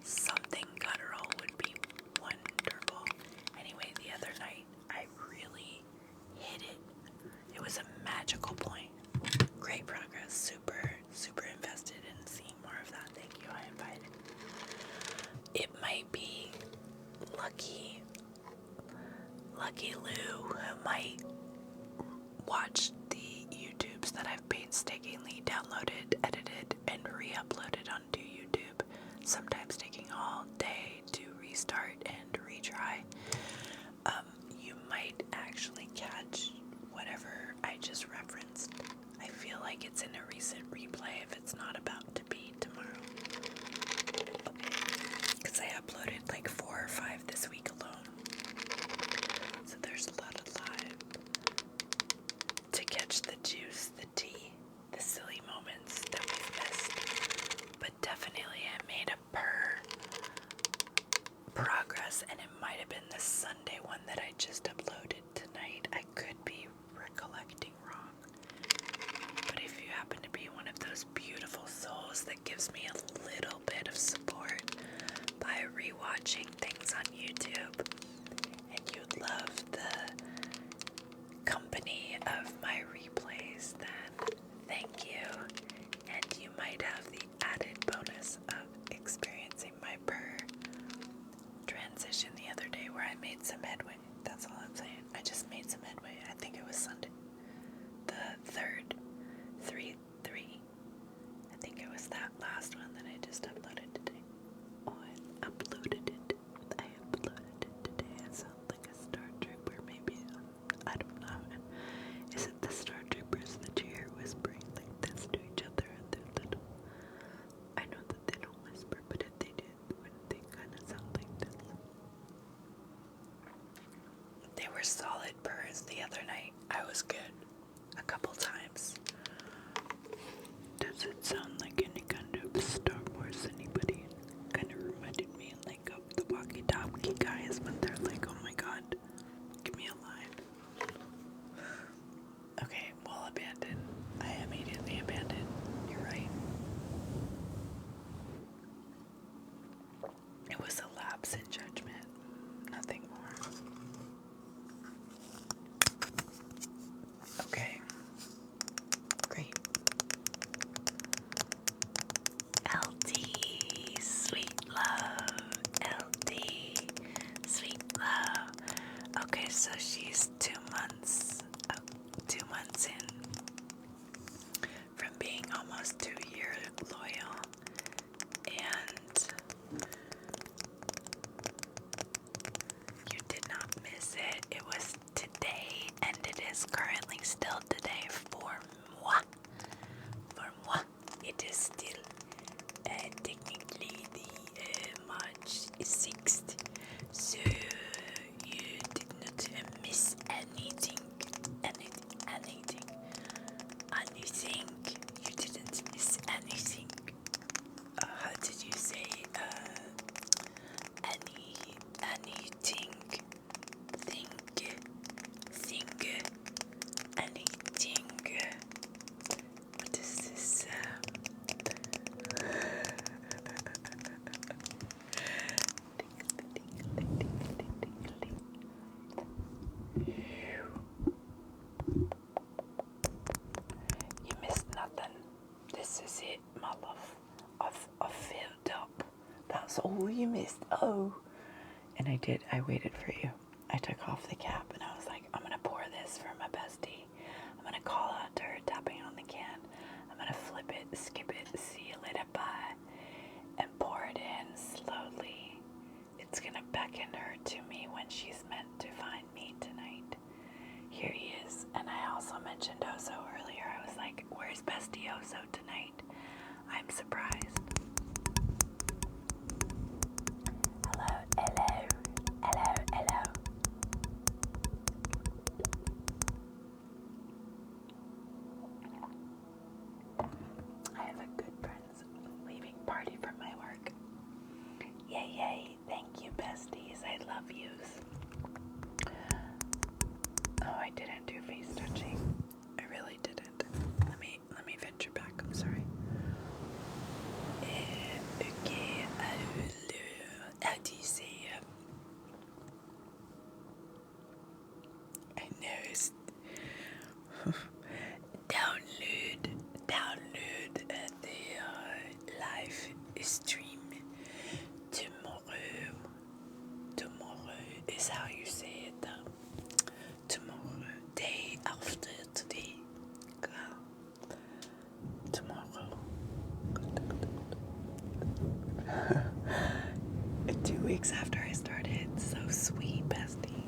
Something guttural would be wonderful. Anyway, the other night I really hit it. It was a magical point. Great progress. Super invested in seeing more of that. Thank you. I invited. It might be Lucky Lou who might watch the YouTubes that I've painstakingly downloaded, edited, and re-uploaded onto YouTube, sometimes taking all day to restart and retry. You might actually catch whatever I just referenced. I feel like it's in a recent replay if it's not about to be tomorrow. Because I uploaded like 4 or 5 this week alone. So there's a lot of live to catch the juice, the tea, the silly moments that we've missed. But definitely I made a progress, and it might have been the Sunday one that I just uploaded tonight. I could be recollecting wrong. But if you happen to be one of those beautiful souls that gives me a little bit of support by rewatching things on YouTube, and you love the company of my replays, then thank you. And you might have the added bonus of experiencing my purr transition the other day where I made some headway. That's all I'm saying. I just made some headway. I think it was Sunday. The third. 3. I think it was that last one that I just uploaded today. Oh, I uploaded it. Today. It sounds like a Star Trooper, maybe. I don't know. Is it the Star Troopers that you hear whispering like this to you? was the other night. I was good a couple times. Does it sound like any kind of Star Wars? Anybody? Kind of reminded me like of the walkie-talkie guys when they're like, oh my god, give me a line. Okay, well, abandon. I immediately abandoned. You're right. It was a lapse in judgment. Nothing more. Okay. Great. LD, sweet love. LD, sweet love. Okay, so she's 2 months, 2 months in from being almost 2 years loyal, and you did not miss it. It was today, and it is currently still today for moi. For moi, it is still technically the March 6th, so you did not miss anything. You didn't miss anything. How did you say anything? Anything. What is this? You missed nothing. This is it, my love. I've filled up. That's all you missed. Oh. And I did. I waited for you. I took off the cap and I was like, I'm going to pour this for my bestie. I'm going to call out to her, tapping on the can. I'm going to flip it, skip it, seal it, bye, and pour it in slowly. It's going to beckon her to me when she's meant to find me tonight. Here he is. And I also mentioned Oso earlier. I was like, where's Bestie Oso tonight? I'm surprised. Hello, hello, hello, hello. I have a good friends leaving party from my work. Yay, yay. Thank you, besties. I love yous. Oh, I didn't do face touching. I really didn't. Let me venture back. I'm sorry. Okay. How do you say I know it's download the live stream tomorrow. Tomorrow is how you say it. Tomorrow, day after today. Tomorrow. 2 weeks after I started. So sweet, bestie.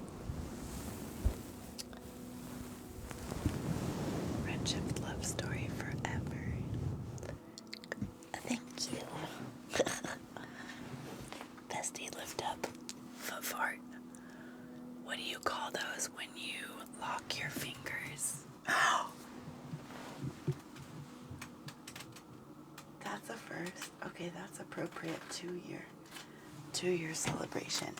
Friendship, love story forever. Thank you. Bestie, lift up. Foot fart. What do you call those when you lock your fingers? That's a first. Okay, that's appropriate. 2-year celebration.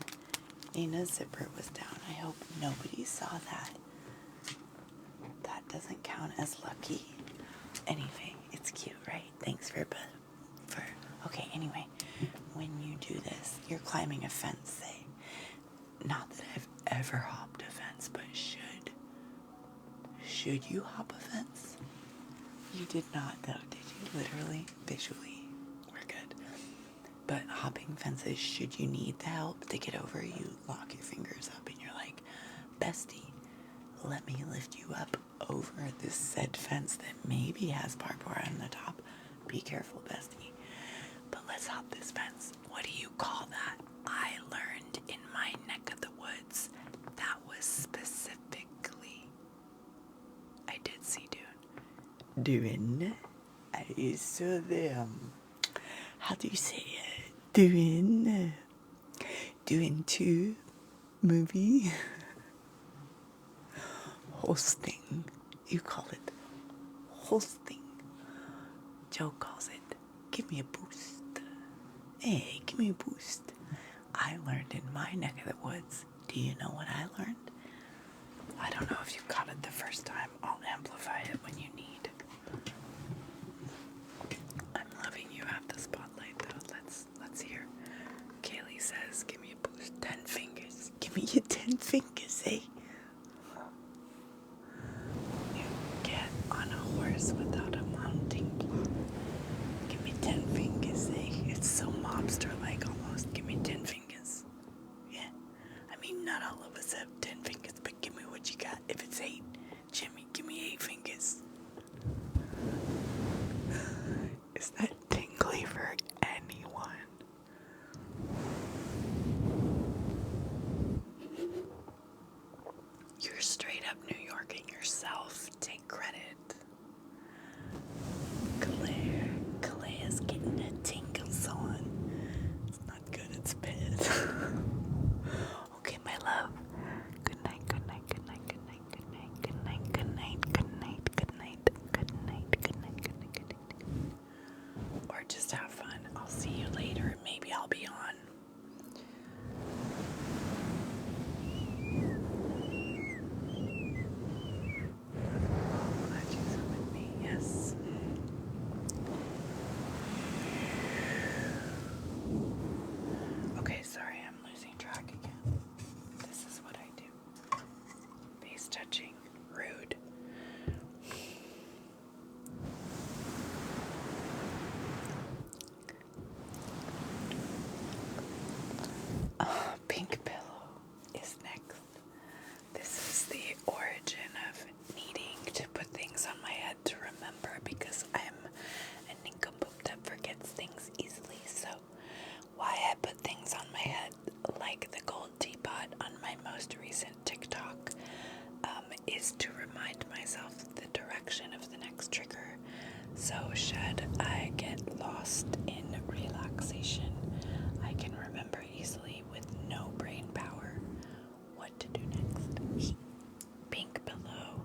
Nina's zipper was down. I hope nobody saw that. That doesn't count as lucky. Anyway, it's cute, right? Thanks for okay, anyway, when you do this, you're climbing a fence, say. Not that I've ever hopped a fence, but should you hop a fence? You did not, though, did you? Literally, visually, we're good. But hopping fences, should you need the help to get over, you lock your fingers up and you're like, bestie, let me lift you up over this said fence that maybe has barbed wire on the top. Be careful, bestie. But let's hop this fence. What do you call that? I learned in my neck of the woods that was specifically, I did see Dune. I saw the, how do you say it? Dune 2 movie. hosting. You call it hosting. Joe calls it, give me a boost. Hey, give me a boost. I learned in my neck of the woods. Do you know what I learned? I don't know if you caught it the first time. I'll amplify it when you need. I'm loving you at the spotlight though. Let's hear. Kaylee says, give me a boost. 10 fingers. Give me your 10 fingers, eh? You get on a horse without a mounting block. Give me 10 fingers, eh? It's so mobster-like almost. Give me 10 fingers. Yeah. I mean, not all of us have 10 fingers, but give me what you got. If it's 8, Jimmy, give me 8 fingers. Is that tingly for anyone? You're straight up New Yorking yourself. Take credit. Claire's getting her tingles on. It's not good, it's bad. Okay, my love. Good night, good night, good night, good night, good night, good night, good night, good night, good night, good night, good night, good night, good night. Or just have fun. I'll see you later. Maybe I'll be on. Glad you summoned me. Yes. Okay, sorry, I'm losing track again. This is what I do. Face touching. Rude. Pink pillow is next. This is the origin of needing to put things on my head to remember because I'm a nincompoop that forgets things easily. So why I put things on my head like the gold teapot on my most recent TikTok is to remind myself the direction of the next trigger. So should I get lost in relaxation, I can remember easily with no brain power what to do next. Pink pillow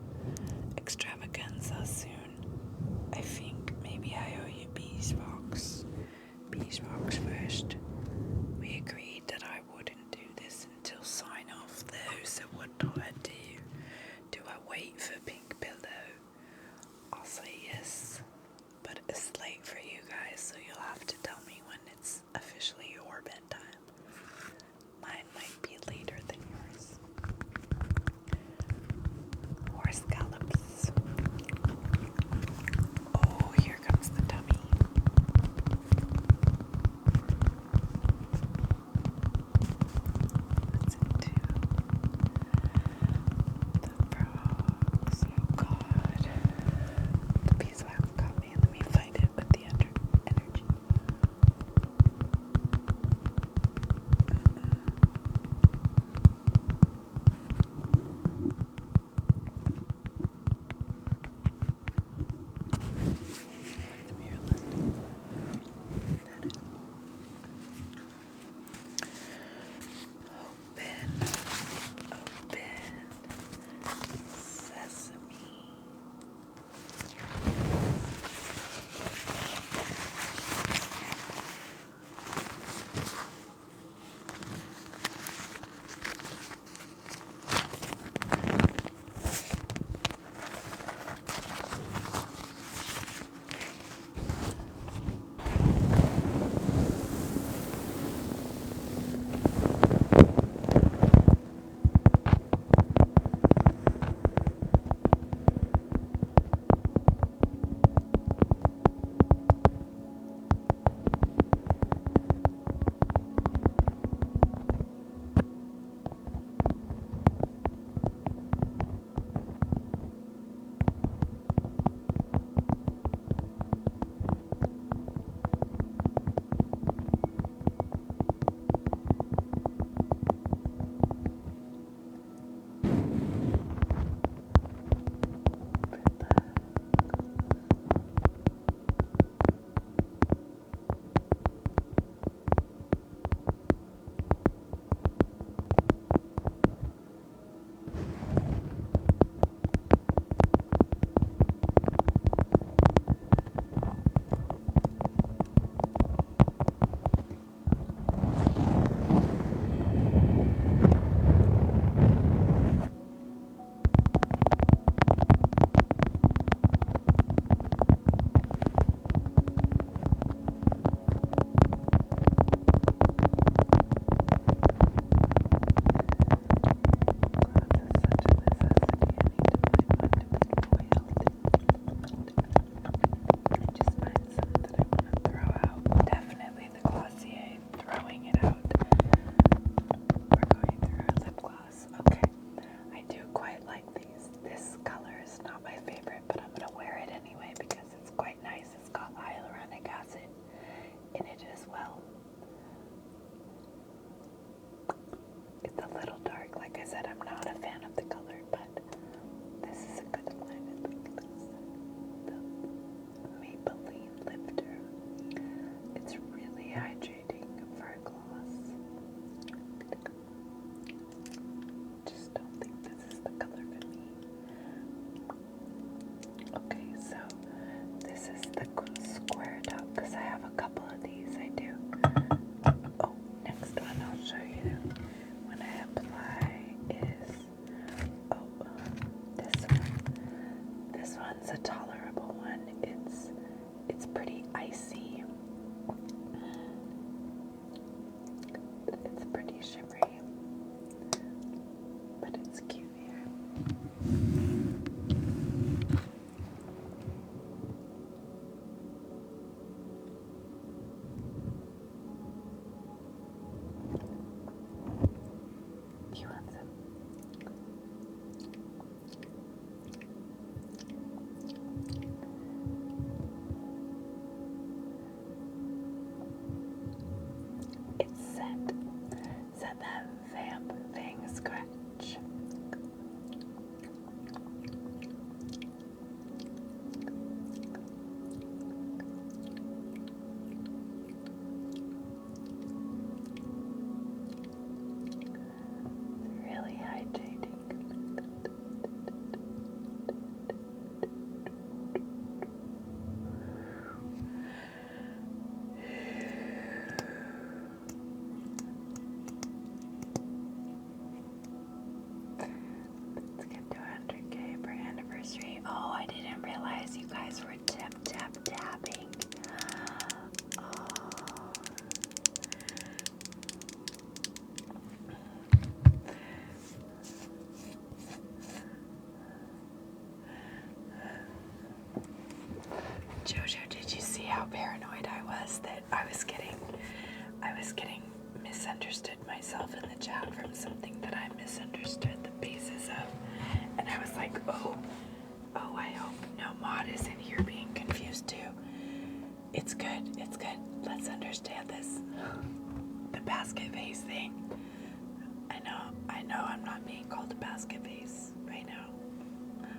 extravaganza soon. I think maybe I owe you beeswax. Beeswax first. We agreed that I wouldn't do this until sign off though, so what do I do? Do I wait for pink pillow? I'll say yes, but it's late for you guys, so you'll have Oh, I didn't realize you guys were tapping. Oh. Jojo, did you see how paranoid I was that I was getting misunderstood myself in the chat from something that I misunderstood the basis of, and I was like, oh, I hope no mod is in here being confused too. It's good. Let's understand this. The basket vase thing. I know I'm not being called a basket vase right now.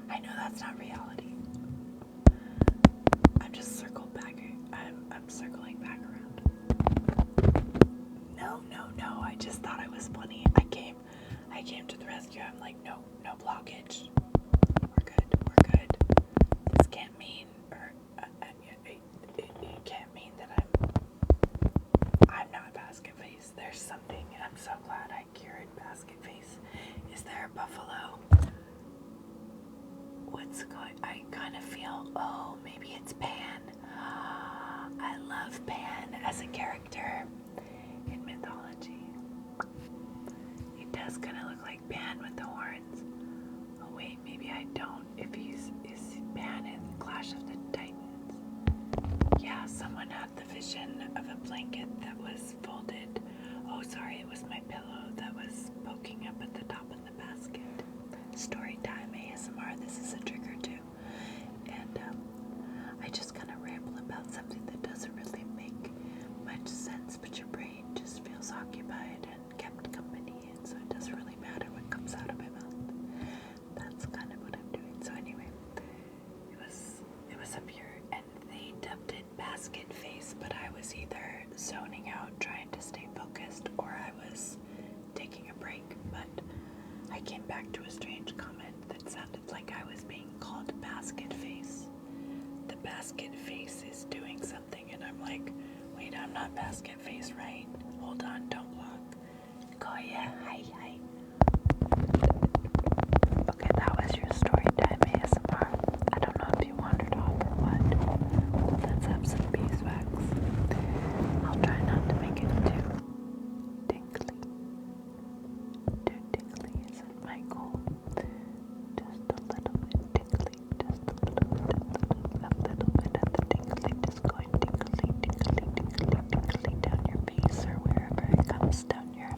I know that's not reality. I'm just circling back around. No, I just thought I was funny. I came to the rescue. I'm like, no blockage. We're good. This can't mean, or it can't mean that I'm not basket face. There's something, and I'm so glad I cured basket face. Is there a buffalo? What's going? I kind of feel. Oh, maybe it's Pan. I love Pan as a character in mythology. He does kind of look like Pan with the horns. Oh wait, maybe I don't. If is Pan in Clash of the Titans? Yeah, someone had the vision of a blanket that was folded. Oh, sorry, it was my pillow that was poking up at the top of the basket. Story time ASMR. This is a trigger too, and I just kind of ramble about something that doesn't really make much sense, but your brain just feels occupied and kept company, and so it doesn't really matter what comes out of my mouth. That's kind of what I'm doing. So anyway, it was up here, and they dubbed it basket face, but I was either zoning out trying to stay focused, or I was taking a break. But I came back to a strange comment that sounded like I was being called basket face. The basket face is doing something, and I'm like, wait, I'm not basket face, right? Hold on, don't block. Koya, hi. Okay, that was your story time ASMR. I don't know if you wandered off or what. Let's have some beeswax. I'll try not to make it too tingly. Too tingly isn't my goal. Just a little bit tingly, just a little bit of the tingly, just going tingly down your face or wherever it comes down your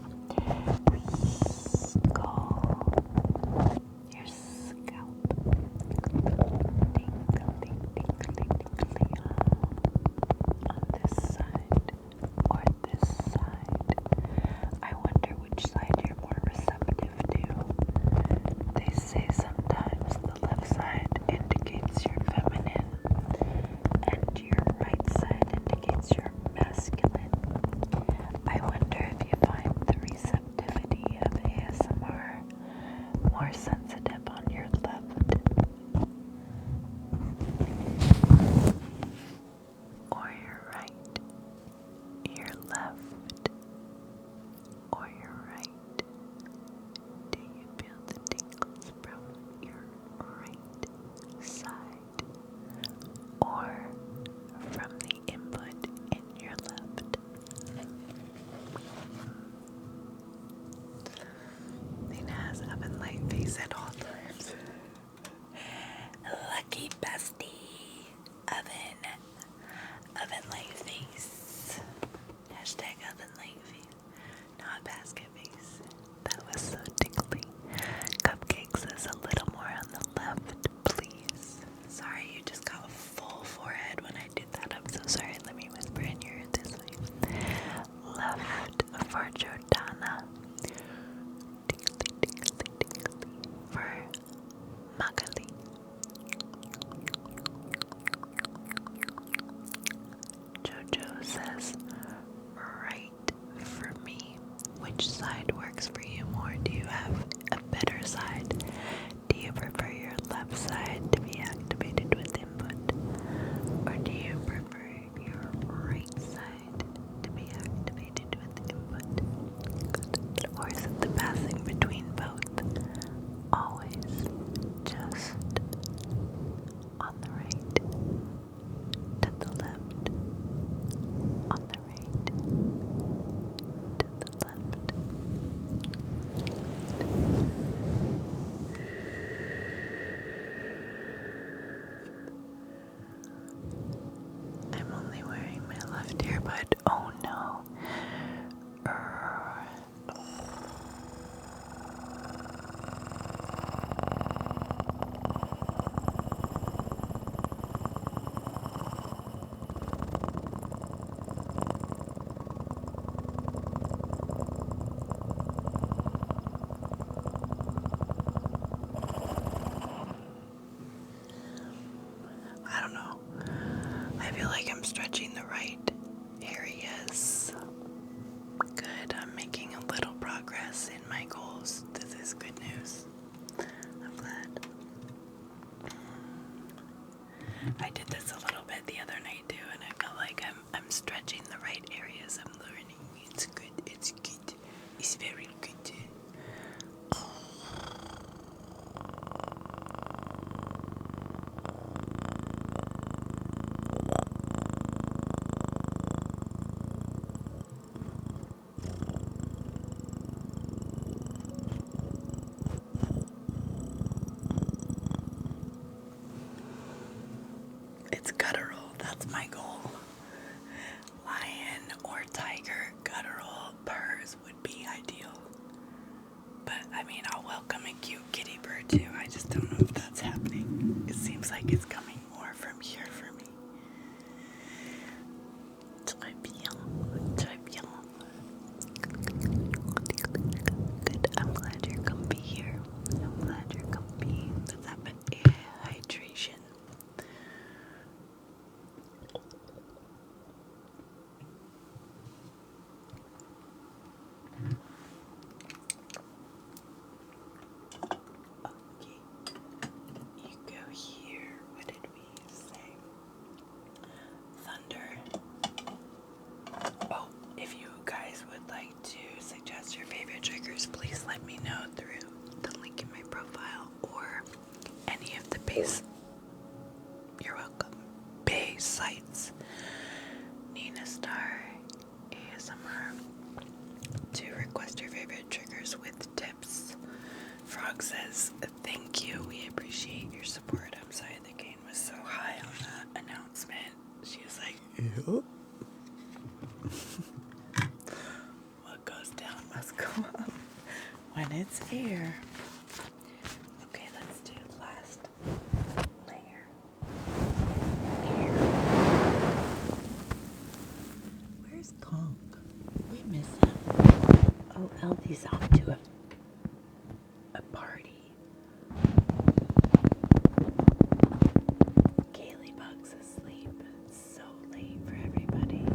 I did this a little bit the other night too, and I felt like I'm stretching the right areas. I'm learning. It's good. It's good. It's very good. It's guttural, that's my goal. Lion or tiger, guttural purrs would be ideal. But I mean, I'll welcome a cute kitty bird too. I just don't know if that's happening. It seems like it's coming more from here for me. Très bien, très bien. Good, I'm glad you're comfy here. I'm glad you're comfy. Let's have an hydration. Okay, you go here. What did we say? Thunder. Oh, if you guys would like to suggest your favorite triggers, please let me know through the link in my profile or any of the base. You're welcome. Base sites. NinaStarAsmr to request your favorite triggers with tips. Frog says, thank you. We appreciate your support. I'm sorry the gain was so high on that announcement. She was like, yep. What goes down must go up when it's here. Okay, let's do last layer. Here. Where's Conk? We miss him. Oh, Eldie's off to a party. Kaylee Bug's asleep. It's so late for everybody.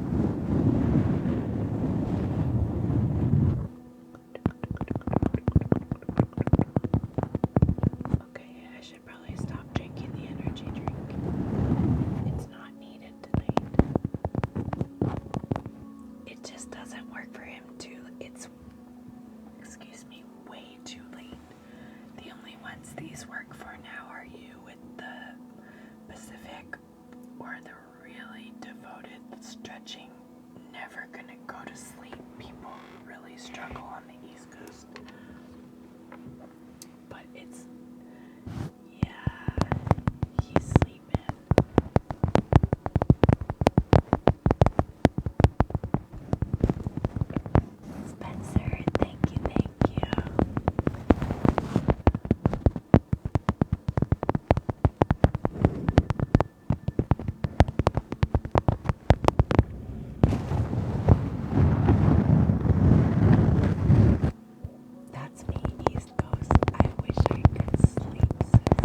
Okay, I should probably stop drinking the energy drink. It's not needed tonight. It just doesn't work for him too. It's, excuse me, way too late. The only ones these work for now are you with the Pacific or the really devoted stretching, never gonna go to sleep people who really struggle on the East Coast. But it's, yeah, he's sleeping. Spencer, thank you, thank you. That's me, East Coast. I wish I could sleep, sis.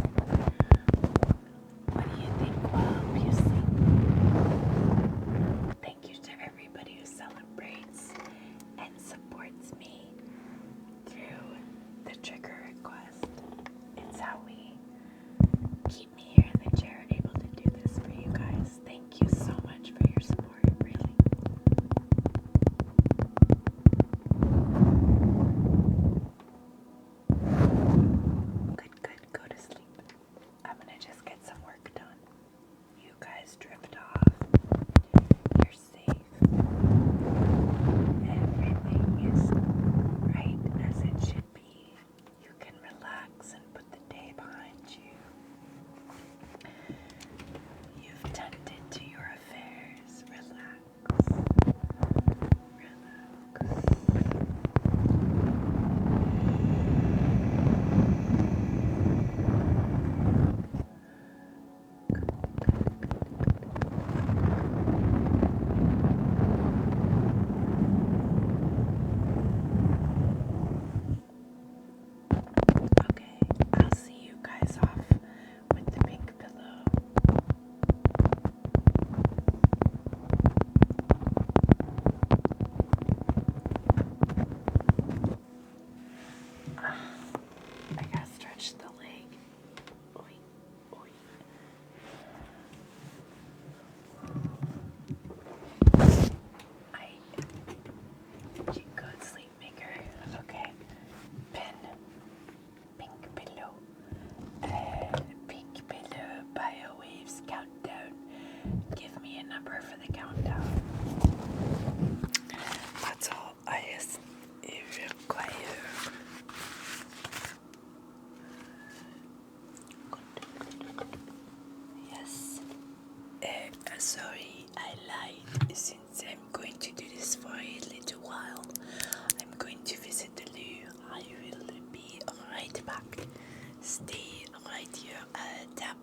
Sorry, I lied. Since I'm going to do this for a little while, I'm going to visit the loo. I will be right back. Stay right here. Tap,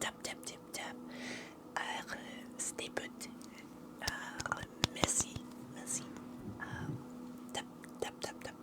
tap, tap, tap, tap. Stay put. Merci, merci. Tap, tap, tap, tap.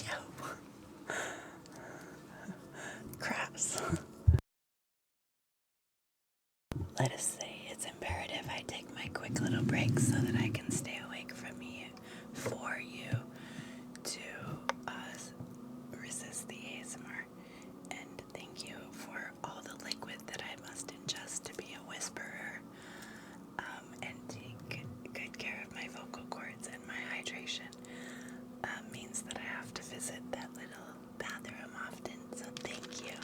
Yo. Craps. Let us say it's imperative I take my quick little break so that I can stay awake for you to resist the ASMR. And thank you for all the liquid that I must ingest to be a whisperer, and take good care of my vocal cords, and my hydration means that I have to visit that little bathroom often, so thank you.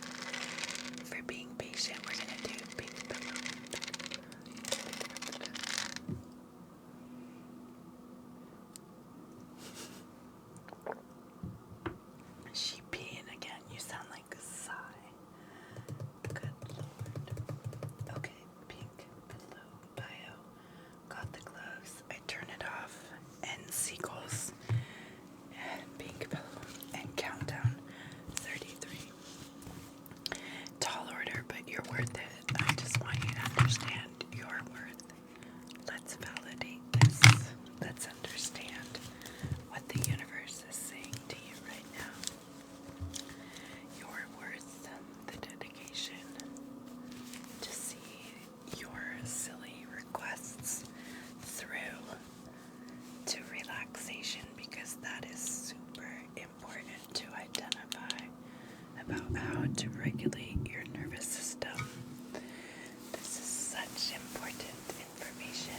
regulate your nervous system. This is such important information.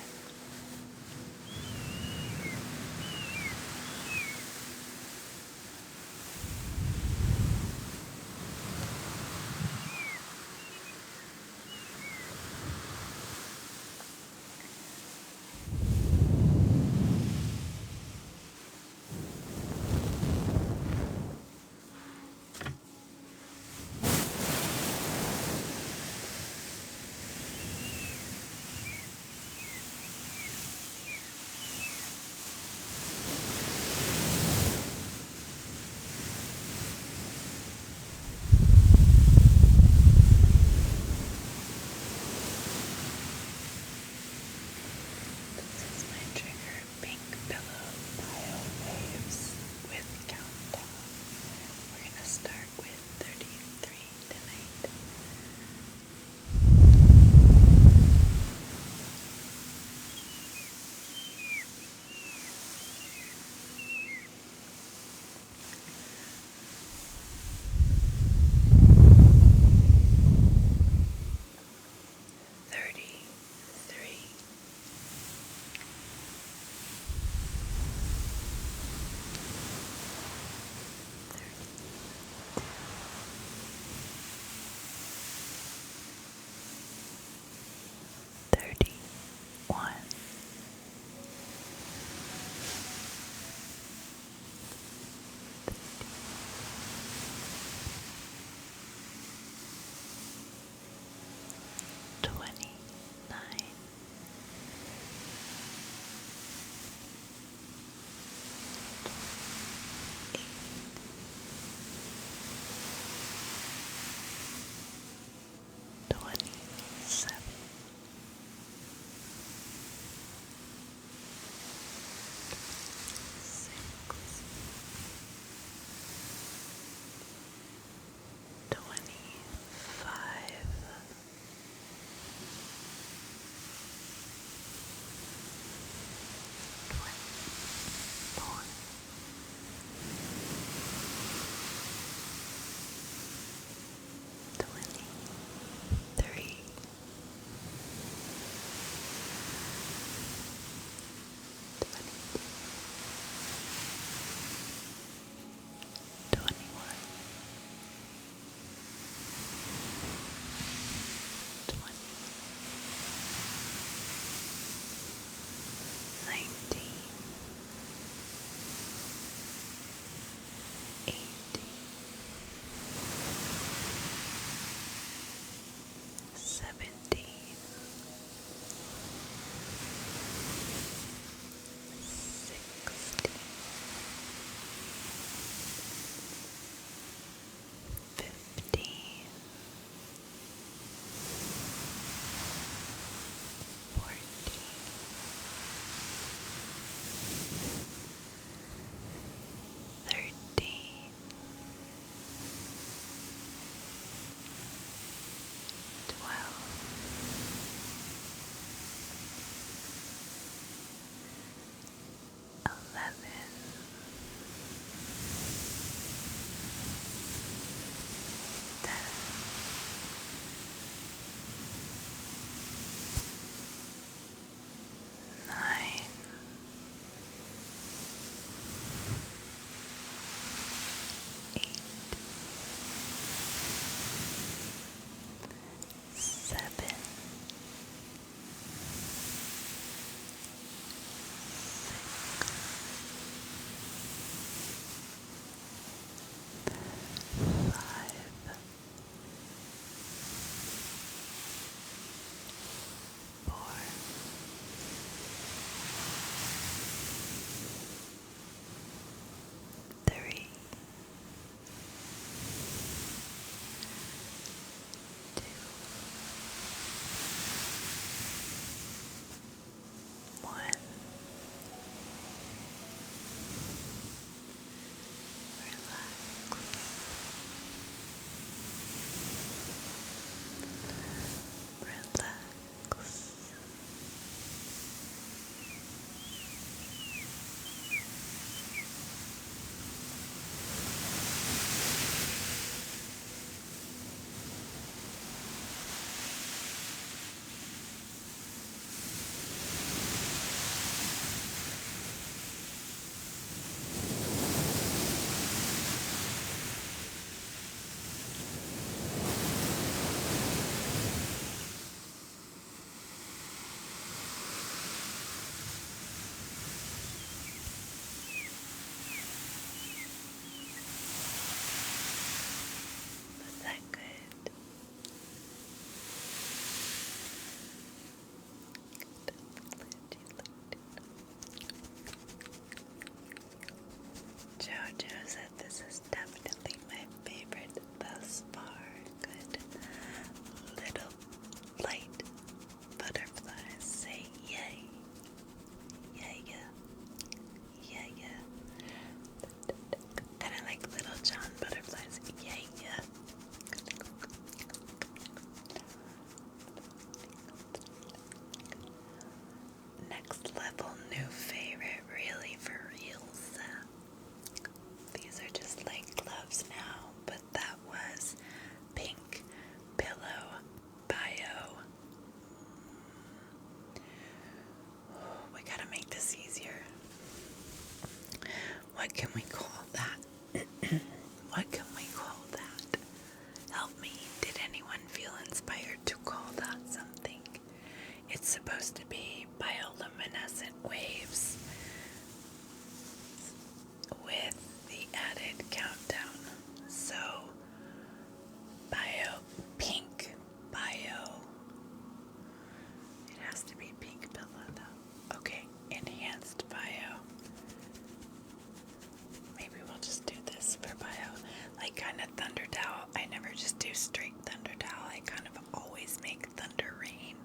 design a thunder towel, I never just do straight thunder towel. I kind of always make thunder rain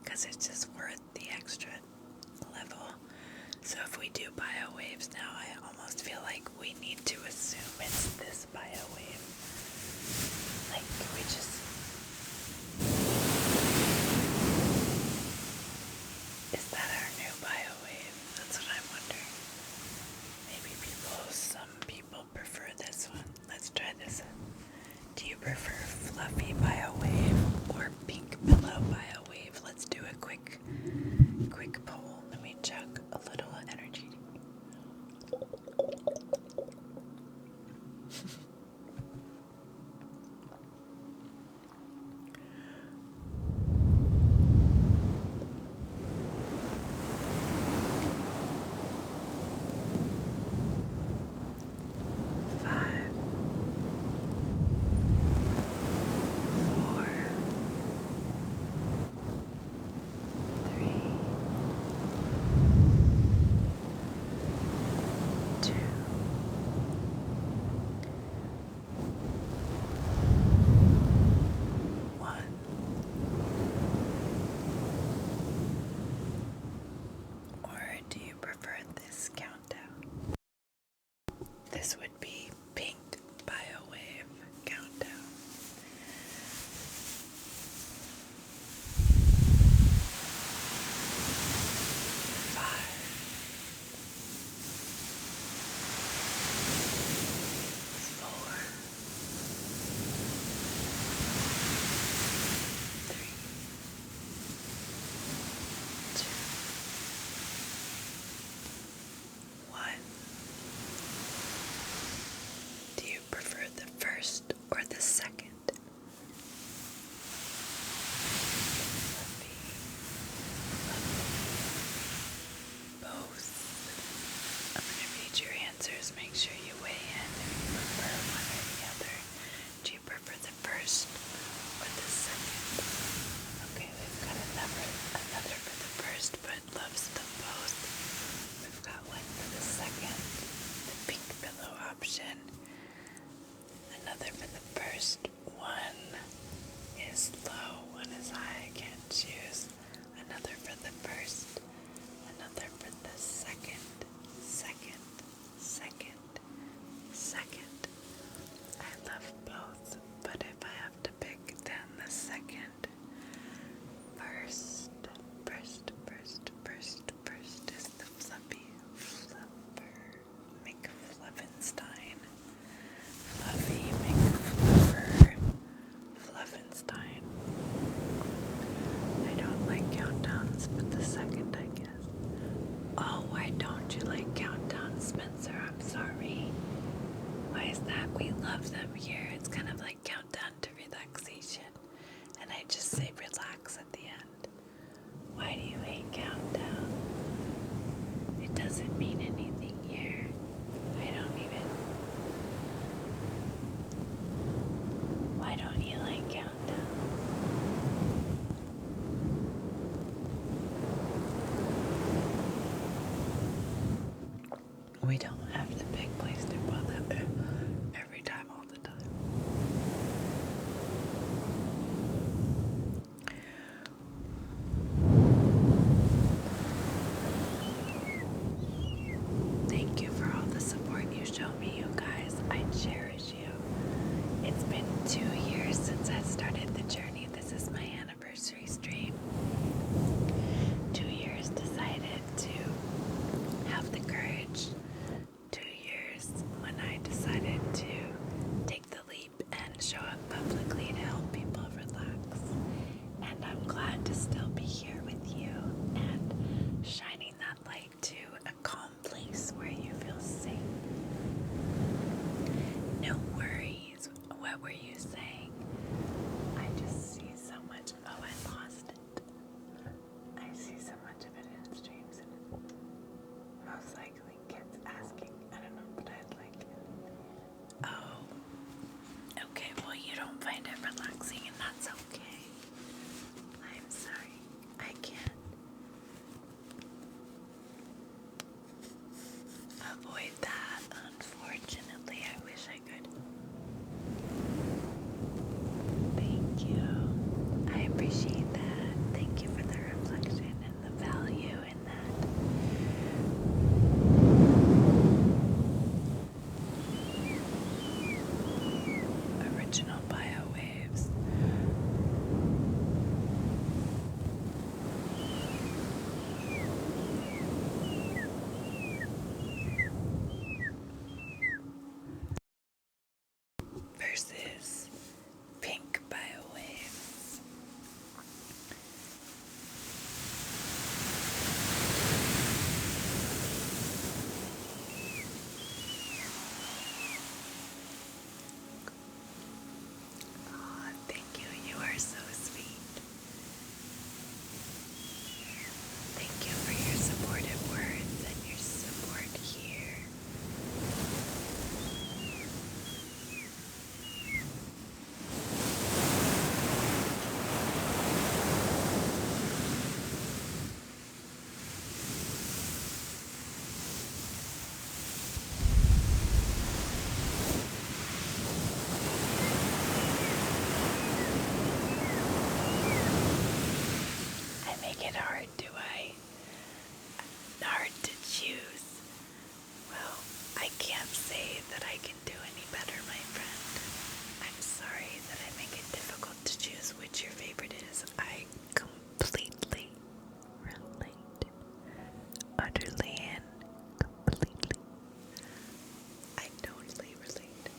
because it's just worth the extra level. So if we do biowaves now, I almost feel like we need to assume it's this biowave. Like, we just... Is that our new biowave? That's what I'm wondering. Maybe some people prefer this one. Let's try this one. Do you prefer fluffy biowave or pink pillow biowave? Let's do a quick poll. Let me chug a little energy. This would be pink biowave countdown. 5, 4, 3, 2, 1. Do you prefer the first or the second? Both. I'm going to read your answers. Make sure you weigh in if you prefer one or the other. Do you prefer the first or the second? Okay, we've got another for the first, but loves them both. We've got one for the second, the pink pillow option. Another for the first. One is low, one is high. I can't choose. Another for the first. Another for the second. I love both, but if I have to pick, then the second. First is the fluffy fluffer McFluffinstein. Fluffy McFluffer Fluffinstein. I don't like countdowns, but the second, I guess. Oh, why don't you like countdowns, Spencer? I'm sorry. Why is that? We love them here. It's kind of like countdown to relaxation. And I just say relax at the end. Why do you hate countdown? It doesn't mean anything here. I don't even... Why don't you like countdown? We don't have the big place to put that every time, all the time. appreciate that. Thank you for the reflection and the value in that. Original biowaves. Versus pink biowaves. Aw, thank you. You are so sweet. Thank you for your supportive words and your support here. I make it hard, do I? Hard to choose. Well, I can't say that I can do any better, my friend. I'm sorry that I make it difficult to choose which your favorite is. I completely relate. Utterly and completely. I totally relate.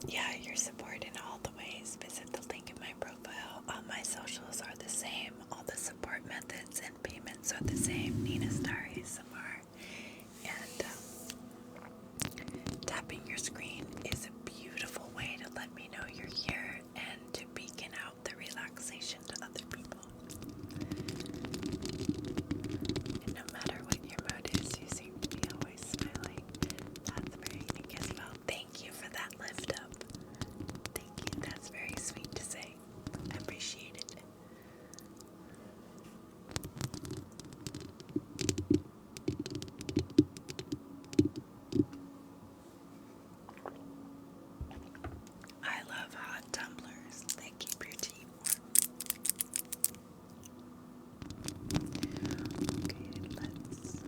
yeah, your support in all the ways. Visit the link in my profile. All my socials are the same. All the support methods and payments are the same. NinaStarAsmr. And tapping your screen is a beautiful way to let me know you're here and to beacon out the relaxation to other people. And no matter what your mood is, you seem to be always smiling. That's very unique as well. Thank you for that lift up. Thank you. That's very sweet to say. I appreciate it. I love hot tumblers. They keep your tea warm. Okay, let's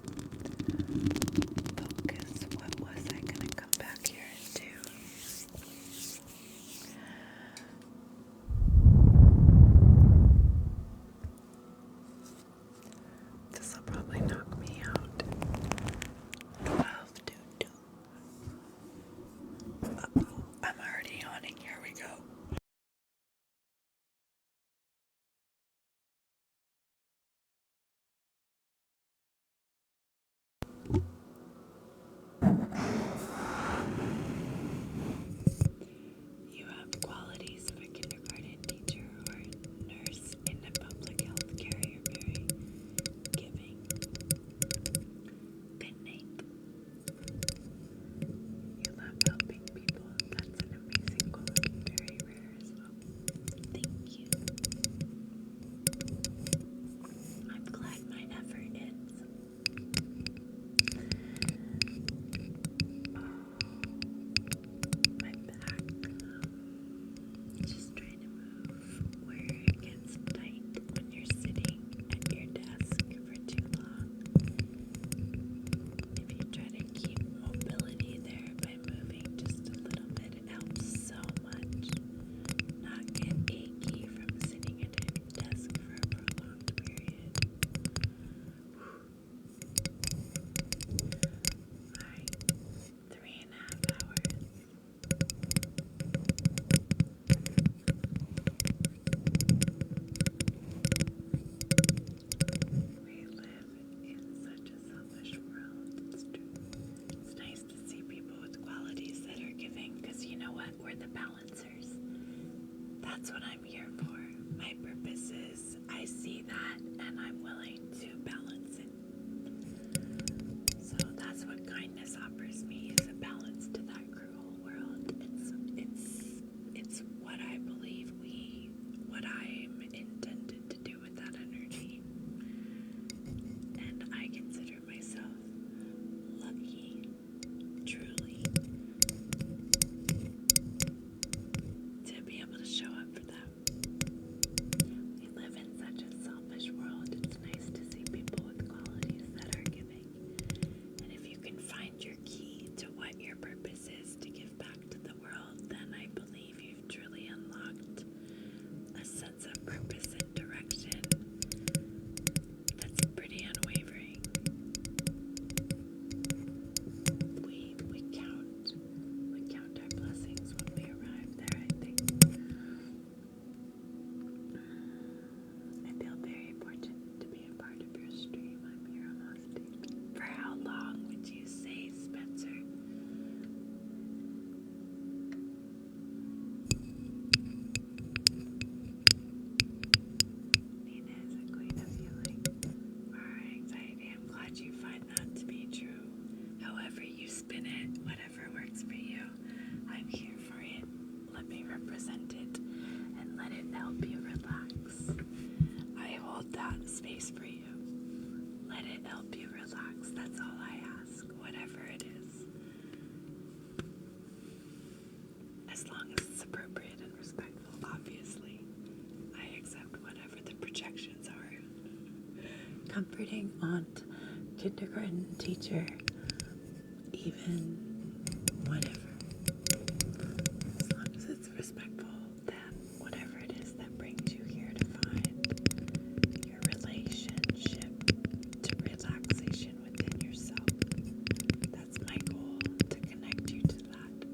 focus. What was I gonna come back here and do? This will probably knock me out. 12 to 2. Uh-oh, I'm already yawning. Here we go. You have qualities of a kindergarten teacher or nurse in a public health care. You're very giving. Good night. You love helping people. That's an amazing quality. Very rare as well. Thank you. I'm glad my effort ends. My back. Just trying to move where it gets tight when you're sitting at your desk for too long. If you try to keep mobility there by moving just a little bit, it helps so much. Not get achy from sitting at a desk for a prolonged period. Alright, 3.5 hours. We live in such a selfish world. It's true. It's nice to see people with qualities that are giving, because you know what? We're the balancers. That's what I'm here for. My purpose is I see that and I'm willing to balance it. So that's what kindness offers me, is a balance to that cruel world. It's what I believe what I'm intended to do with that energy. And I consider myself lucky, truly, to be able to show up for them. We live in such a selfish world. It's nice to see people with qualities that are giving. And if you can find your key to what your purpose is to give back to the world, then I believe you've truly unlocked a sense of purpose and direction that's pretty unwavering. We count our blessings when we arrive there, I think. I feel very fortunate to be a part of your stream. I'm here almost. For how long would you say, Spencer? Nina is a queen of healing. For our anxiety, I'm glad you find that to be true. However you spin it, whatever works for you, I'm here for it. Let me represent it and let it help you relax. I hold that space for you. Let it help you relax. That's all I ask, whatever it is. As long as it's appropriate and respectful, obviously. I accept whatever the projections are. Comforting aunt, kindergarten teacher, even whatever. As long as it's respectful, then whatever it is that brings you here to find your relationship to relaxation within yourself. That's my goal, to connect you to that.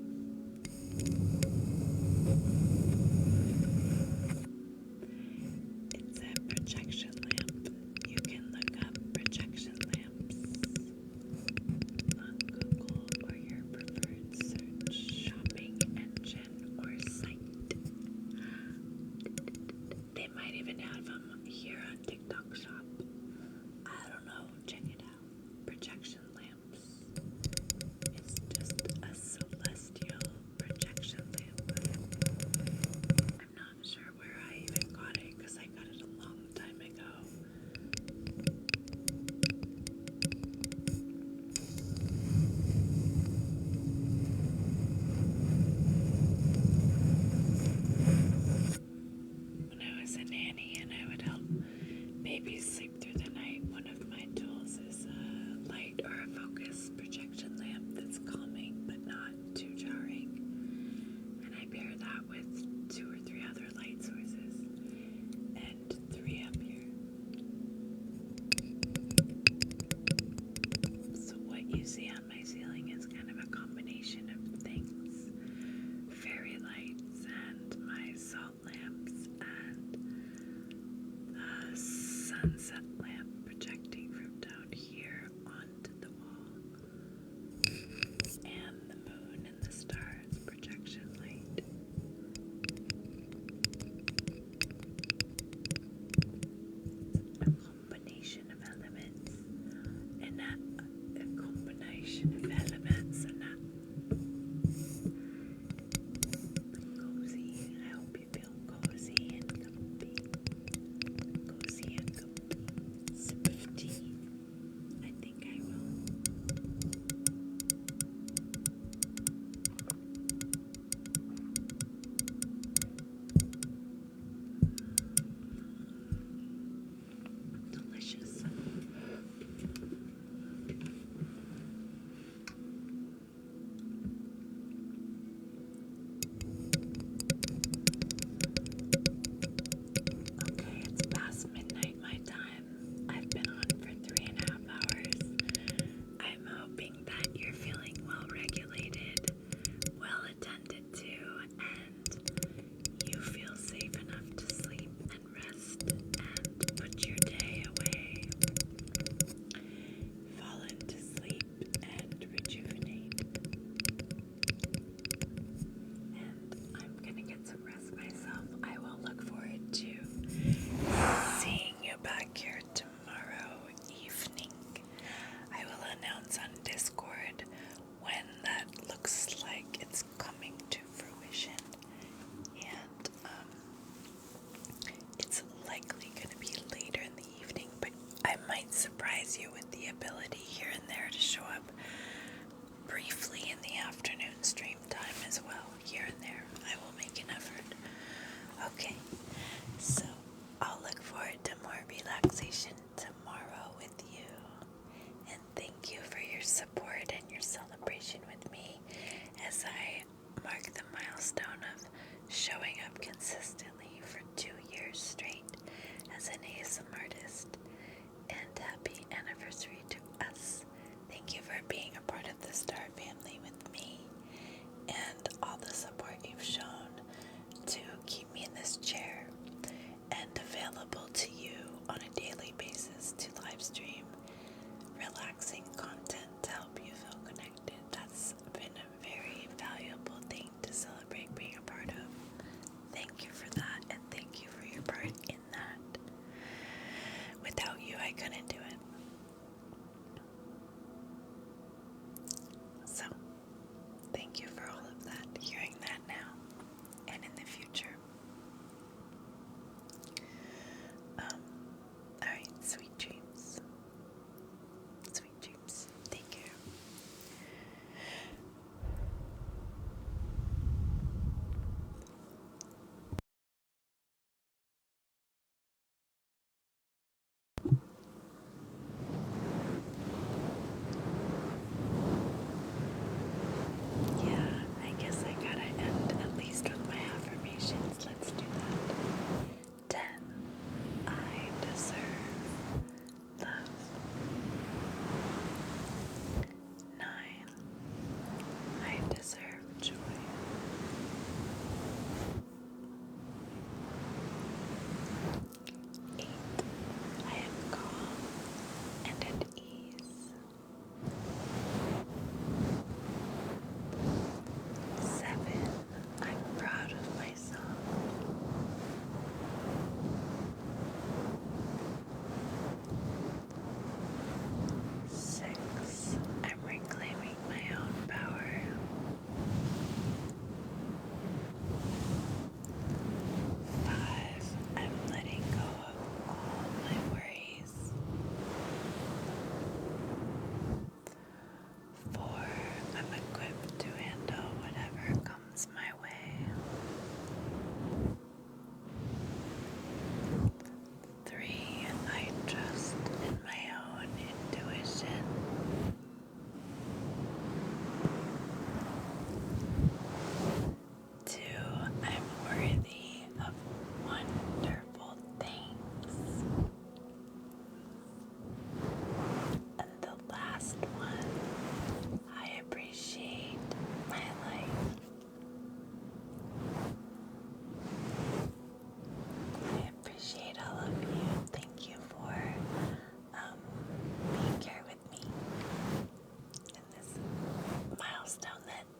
sunset lamp projecting from down here onto the wall, and the moon and the stars projection light. A combination of elements, and a combination of elements, and that cozy. I hope you feel cozy and comfy. Cozy and comfy.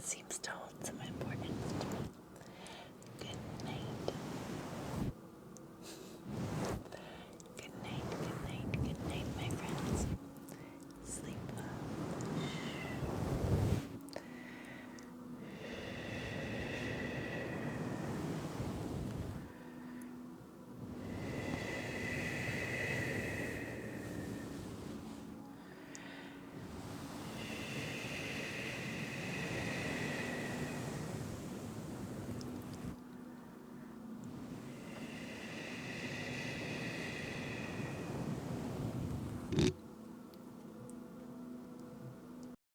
seems to